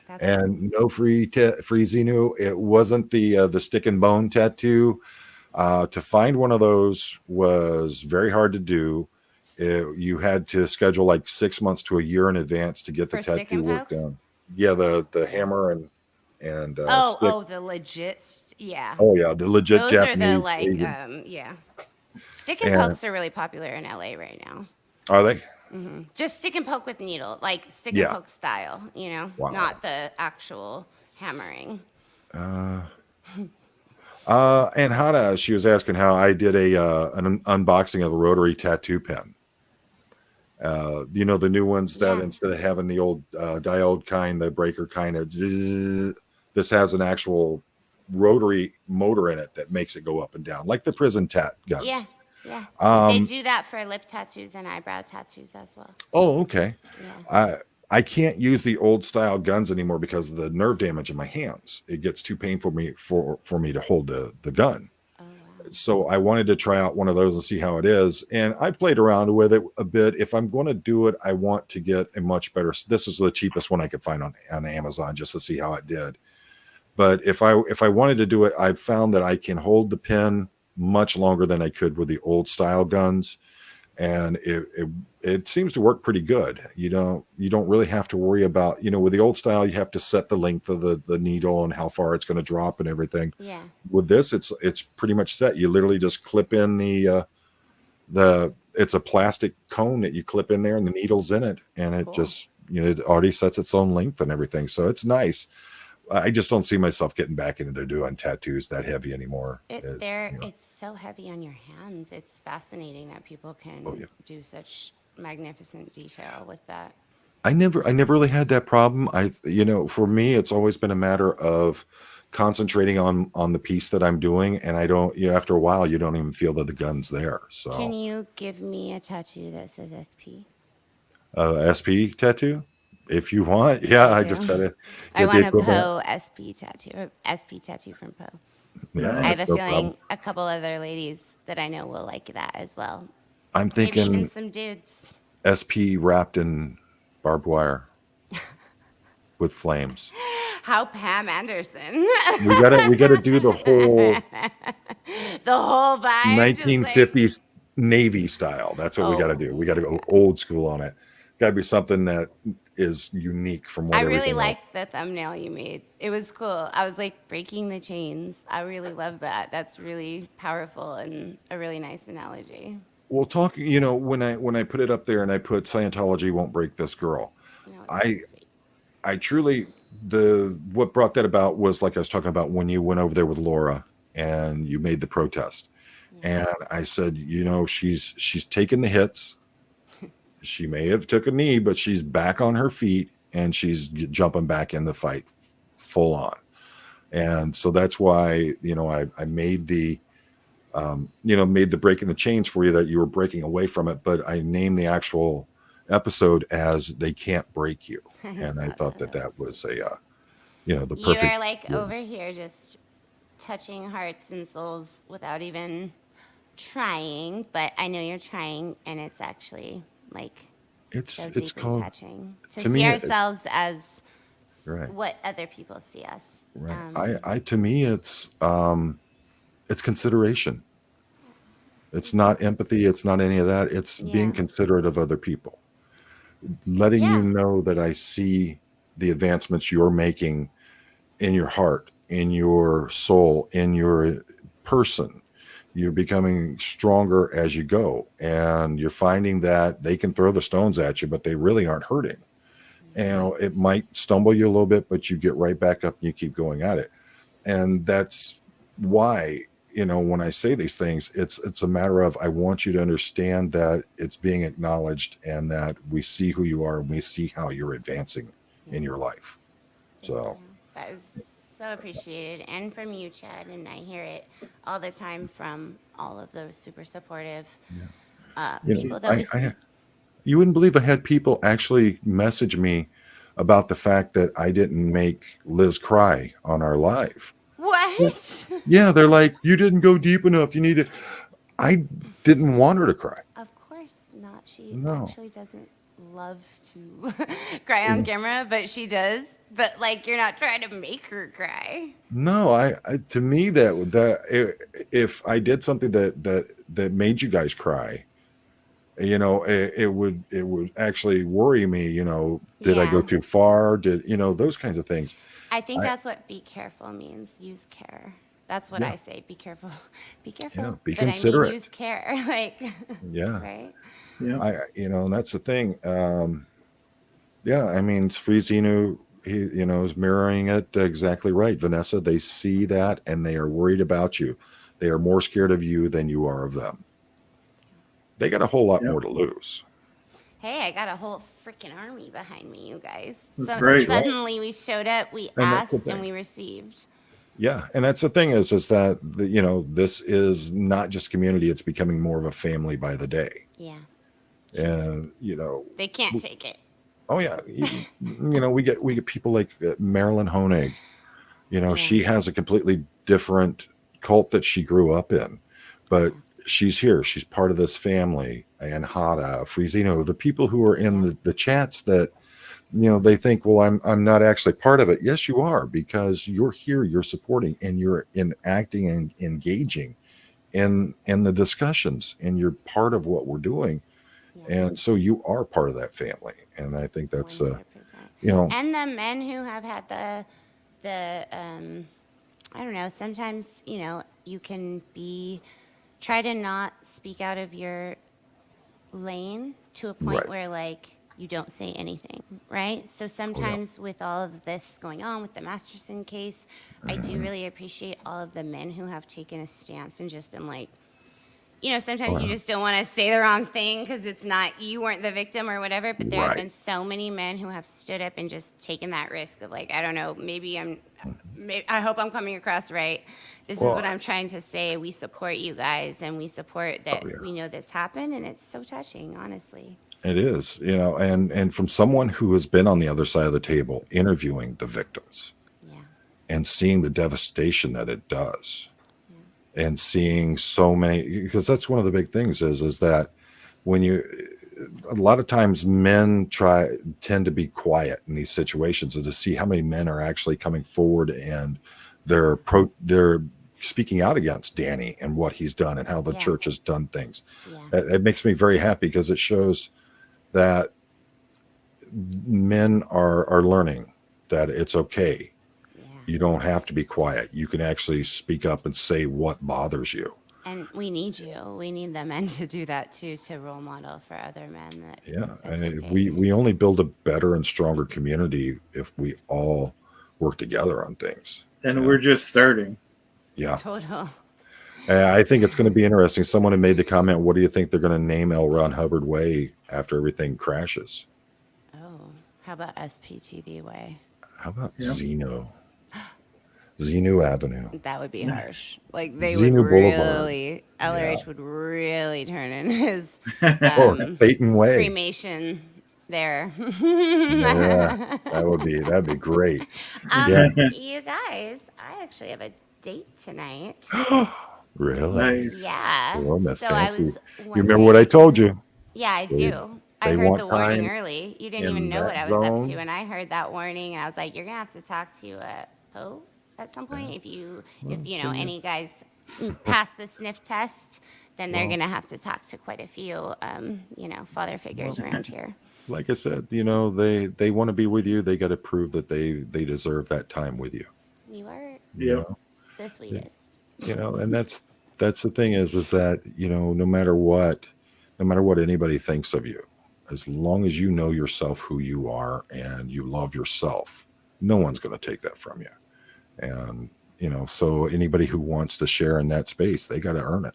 That's cool. And no free Xenu. It wasn't the stick and bone tattoo. To find one of those was very hard to do. You had to schedule like 6 months to a year in advance to get the For stick tattoo and work poke? done. Yeah, the Yeah. hammer and Oh, stick. the legit, yeah. Oh yeah, the legit Those are the Japanese like, Asian. yeah. Stick and And pokes are really popular in LA right now. are they? Just stick and poke with needle, like stick and Yeah. poke style, Wow. not the actual hammering. And Hana, she was asking how I did an unboxing of the rotary tattoo pen. The new ones that Yeah. instead of having the old diode kind, the breaker kind of, this has an actual rotary motor in it that makes it go up and down, like the prison tat guns. Yeah, yeah. They Um, do that for lip tattoos and eyebrow tattoos as well. oh, okay. Yeah. I can't use the old style guns anymore because of the nerve damage in my hands. It gets too painful for me to hold the gun. Oh, wow. So I wanted to try out one of those and see how it is. And I played around with it a bit. If I'm going to do it, I want to get a much better. This is the cheapest one I could find on Amazon just to see how it did. But if I wanted to do it, I've found that I can hold the pen much longer than I could with the old style guns. And it seems to work pretty good. You don't really have to worry about, with the old style, you have to set the length of the needle and how far it's going to drop and everything. Yeah. With this, it's pretty much set. You literally just clip in it's a plastic cone that you clip in there and the needle's in it, and it Cool. just, it already sets its own length and everything. So it's nice. I just don't see myself getting back into doing tattoos that heavy anymore. It's so heavy on your hands. It's fascinating that people can do such magnificent detail with that. I never really had that problem. For me, it's always been a matter of concentrating on the piece that I'm doing, and I don't. After a while, you don't even feel that the gun's there. So, Can you give me a tattoo that says SP? SP tattoo, if you want. Yeah, I just gotta. I want a Poe SP tattoo, or SP tattoo from Poe. Yeah, I have a no feeling problem. a couple other ladies that I know will like that as well. I'm Maybe even thinking some dudes. SP wrapped in barbed wire with flames. How Pam Anderson. We gotta do the whole The whole vibe. just like- 1950s Navy style. That's what we got to do. We got to go old school on it. Got to be something that is unique from what I really everything liked the thumbnail you made. It was cool. I was like breaking the chains. I really love that. That's really powerful and a really nice analogy. Well, when I put it up there and I put Scientology won't break this girl, You know, it's really sweet. I truly, what brought that about was, like I was talking about, when you went over there with Laura and you made the protest. And I said, she's taken the hits. She may have took a knee, but she's back on her feet and she's jumping back in the fight full on. And so that's why, I made the breaking the chains for you, that you were breaking away from it. But I named the actual episode as They Can't Break You. And I thought that was the perfect. You are like over here just touching hearts and souls without even trying, but I know you're trying, and it's actually like so It's deeply called, touching to to see me, ourselves as Right. what other people see us. right. To me, it's consideration. It's not empathy. It's not any of that. It's being Yeah. considerate of other people, letting Yeah. you know that I see the advancements you're making in your heart, in your soul, in your person. You're becoming stronger as you go, and you're finding that they can throw the stones at you, but they really aren't hurting. And it might stumble you a little bit, but you get right back up and you keep going at it. And that's why, when I say these things, it's a matter of, I want you to understand that it's being acknowledged and that we see who you are and we see how you're advancing in your life. So That is So appreciated, and from you, Chad, and I hear it all the time from all of those super supportive You know, people that we see. you wouldn't believe I had people actually message me about the fact that I didn't make Liz cry on our live. What? Yeah, they're like, you didn't go deep enough. You need to. I didn't want her to cry. Of course not. She No. actually doesn't love to cry on camera, but she does. But like, you're not trying to make her cry. No, to me if I did something that made you guys cry, it would actually worry me. Did I go Yeah. too far? Did those kinds of things? I think I that's what be careful means. Use care. That's what Yeah, I say. Be careful. Be yeah, careful. be But I mean, considerate. use care. Like, Yeah, right? Yeah. and that's the thing. Yeah, I mean, Frizzino, he is mirroring it exactly right. Vanessa, they see that and they are worried about you. They are more scared of you than you are of them. They got a whole lot Yep. more to lose. Hey, I got a whole freaking army behind me, you guys. That's So right. suddenly we showed up, we And that's the asked, and thing. we received. Yeah, and that's the thing is that this is not just community; it's becoming more of a family by the day. Yeah. And They can't take it. oh yeah, we get people like Marilyn Honig. Yeah. She has a completely different cult that she grew up in, but she's here. She's part of this family. And Hada, Frizzino, the people who are in the chats that they think, well, I'm not actually part of it. Yes, you are, because you're here, you're supporting, and you're acting and engaging in the discussions, and you're part of what we're doing. Yeah. And so you are part of that family. And I think that's 100%. And the men who have had the I don't know, sometimes, you can try to not speak out of your lane to a point Right. where like you don't say anything, right? So sometimes with all of this going on with the Masterson case, I do really appreciate all of the men who have taken a stance and just been like, sometimes you just don't want to say the wrong thing because it's not, you weren't the victim or whatever, but there have been so many men who have stood up and just taken that risk of like, I don't know, I hope I'm coming across right. This is what I'm trying to say. We support you guys, and we support that we know this happened, and it's so touching, honestly. It is, and from someone who has been on the other side of the table interviewing the victims and seeing the devastation that it does. And seeing so many, because that's one of the big things is that when a lot of times men tend to be quiet in these situations, and to see how many men are actually coming forward and they're speaking out against Danny and what he's done and how the church has done things. It makes me very happy because it shows that men are learning that it's okay. You don't have to be quiet. You can actually speak up and say what bothers you. And we need you. We need the men to do that too, to role model for other men. We only build a better and stronger community if we all work together on things. And we're just starting. Yeah. Total. I think it's going to be interesting. Someone had made the comment, what do you think they're going to name L. Ron Hubbard Way after everything crashes? Oh, how about SPTV Way? How about Zeno? Zeno Avenue. That would be harsh. Like they Zeno would Boulevard. really, LRH would really turn in his Phaeton Way. cremation there. That'd be great. You guys, I actually have a date tonight. Really? Nice. Yeah. Well, Miss So I Fancy. was You remember what I told you? Yeah, I do. I they heard want the warning time early. You didn't in even know that what I was up zone. to, and I heard that warning, and I was like, "You're gonna have to talk to Poe at some point. If any guys pass the sniff test, then they're gonna have to talk to quite a few, father figures around here." Like I said, they want to be with you. They got to prove that they deserve that time with you. You are Yeah. the sweetest. And that's the thing is that no matter what anybody thinks of you, as long as you know yourself, who you are, and you love yourself, no one's going to take that from you. And so anybody who wants to share in that space, they got to earn it.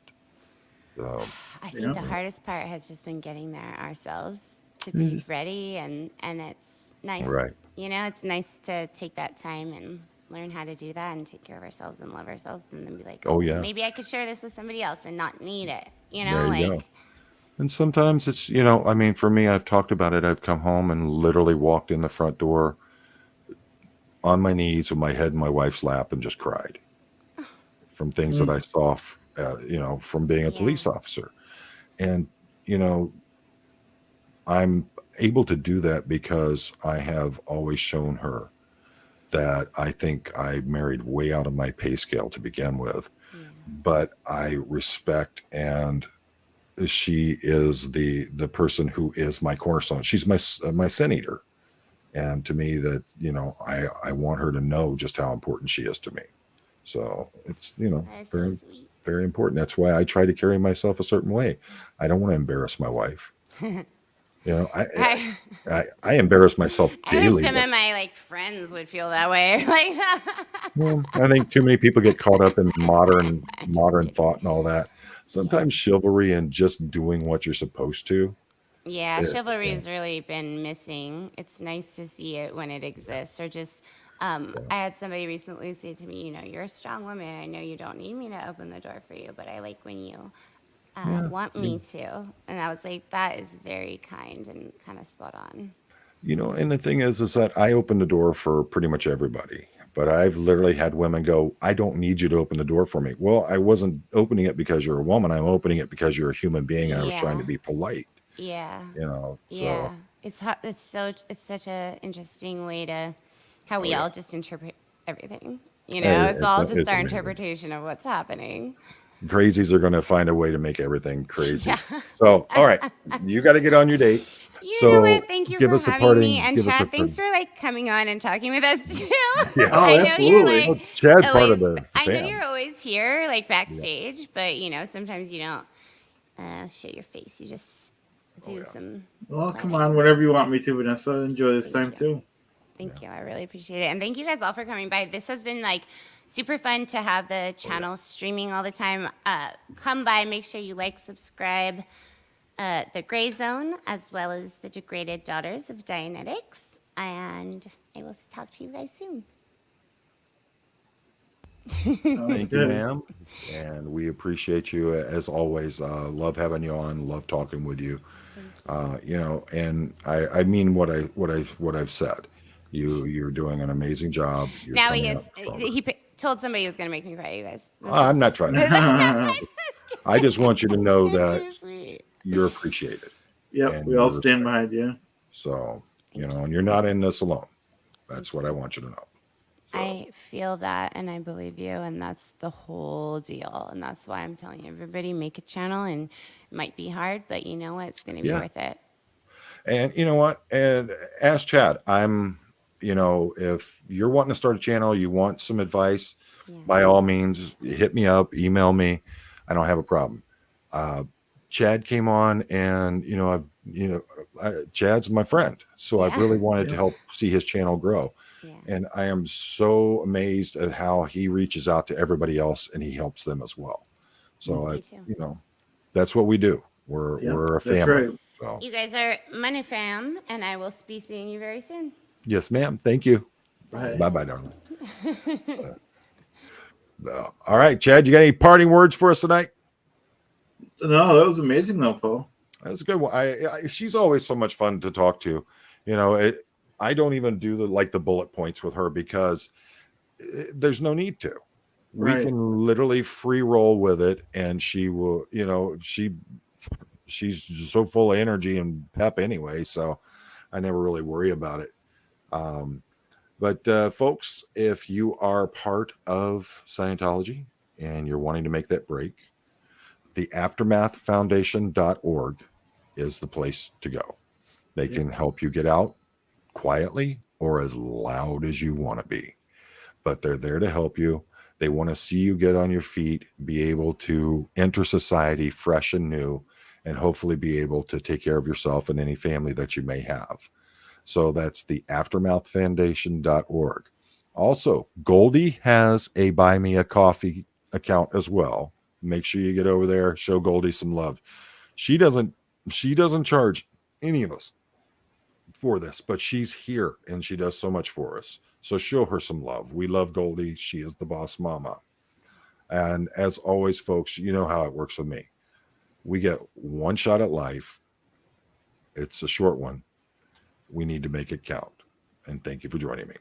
So I think the hardest part has just been getting there ourselves to be ready, and it's nice. Right. It's nice to take that time learn how to do that and take care of ourselves and love ourselves, and then be like, Oh oh, yeah, maybe I could share this with somebody else and not need it. there you go. Like, And sometimes it's, I mean, for me, I've talked about it. I've come home and literally walked in the front door on my knees with my head in my wife's lap and just cried from things that I saw, from being a police yeah, officer. And, you know, I'm able to do that because I have always shown her that I think I married way out of my pay scale to begin with, yeah, but I respect, and she is the person who is my cornerstone. She's my sin eater. And to me, that, I want her to know just how important she is to me. So it's, that is so very, sweet. very important. That's why I try to carry myself a certain way. I don't want to embarrass my wife. I, I embarrass myself I wish daily. some of my like friends would feel that way. Like, Well, I think too many people get caught up in modern just kidding. thought and all that. Yeah. Sometimes chivalry and just doing what you're supposed to. Yeah, It, chivalry yeah, has really been missing. It's nice to see it when it exists, or just. yeah, I had somebody recently say to me, you're a strong woman. I know you don't need me to open the door for you, but I like when you yeah. want me to. And I was like, that is very kind and kind of spot on. And the thing is that I open the door for pretty much everybody. But I've literally had women go, I don't need you to open the door for me. Well, I wasn't opening it because you're a woman. I'm opening it because you're a human being, and I was trying to Yeah, be polite. yeah, So yeah. It's such a interesting way to how oh we yeah, all just interpret everything. Hey, It's all just it's our amazing. interpretation of what's happening. Crazies are going to find a way to make everything Yeah. crazy. So, all right, you got to get on your date. You know So, what? Thank you give for us a having me. parting. And Give us a Chad, thanks parting. for like coming on and talking with us too. Yeah. Oh, I know you're absolutely. like Well, Chad's part of always, the I know fam. you're always here, like Yeah. backstage, but sometimes you don't show your face. You just Oh do yeah. some Well, come on, playing. whenever you want me to, Vanessa. Enjoy this Thank time you. too. Yeah. Thank you. I really appreciate it. And thank you guys all for coming by. This has been like super fun to have the Oh yeah. channel streaming all the time. Come by, make sure you like, subscribe, The Gray Zone, as well as The Degraded Daughters of Dianetics. And I will talk to you guys soon. Sounds Thank you, good. ma'am. And we appreciate you as always. Love having you on. Love talking with you. Thank you. And I mean what I've said. You're doing an amazing job. You're Now coming he out is. stronger. Told somebody he was going to make me cry, you guys. I'm not trying to make you cry. I just want you to know You're that too sweet. you're appreciated Yep, and we all you're stand respected. behind you. So, Thank you. and you're not in this alone. That's Thank what you. I want you to know. So, I feel that and I believe you, and that's the whole deal. And that's why I'm telling everybody make a channel, and it might be hard, but you know what? It's going to be yeah. worth it. And you know what? And ask Chad. If you're wanting to start a channel, you want some advice, Yeah. by all means, hit me up, email me. I don't have a problem. Chad came on, and Chad's my friend, so I've Yeah. really wanted to Yep. help see his channel grow. Yeah. And I am so amazed at how he reaches out to everybody else and he helps them as well. So Me too. that's what we do. We're Yep, a that's family. right. So You guys are money fam, and I will be seeing you very soon. yes, ma'am. Thank you. Bye. Bye bye, darling. All right, Chad, you got any parting words for us tonight? No, that was amazing though, Paul. That's a good one. She's always so much fun to talk to. I don't even do the bullet points with her because there's no need to. We Right. can literally free roll with it, and she will. She's so full of energy and pep anyway, so I never really worry about it. But folks, if you are part of Scientology and you're wanting to make that break, the aftermathfoundation.org is the place to go. They can help you get out quietly or as loud as you want to be, but they're there to help you. They want to see you get on your feet, be able to enter society fresh and new, and hopefully be able to take care of yourself and any family that you may have. So that's the aftermathfoundation.org. Also, Goldie has a Buy Me a Coffee account as well. Make sure you get over there, show Goldie some love. She doesn't charge any of us for this, but she's here and she does so much for us. So show her some love. We love Goldie. She is the boss mama. And as always, folks, you know how it works with me. We get one shot at life. It's a short one. We need to make it count. And thank you for joining me.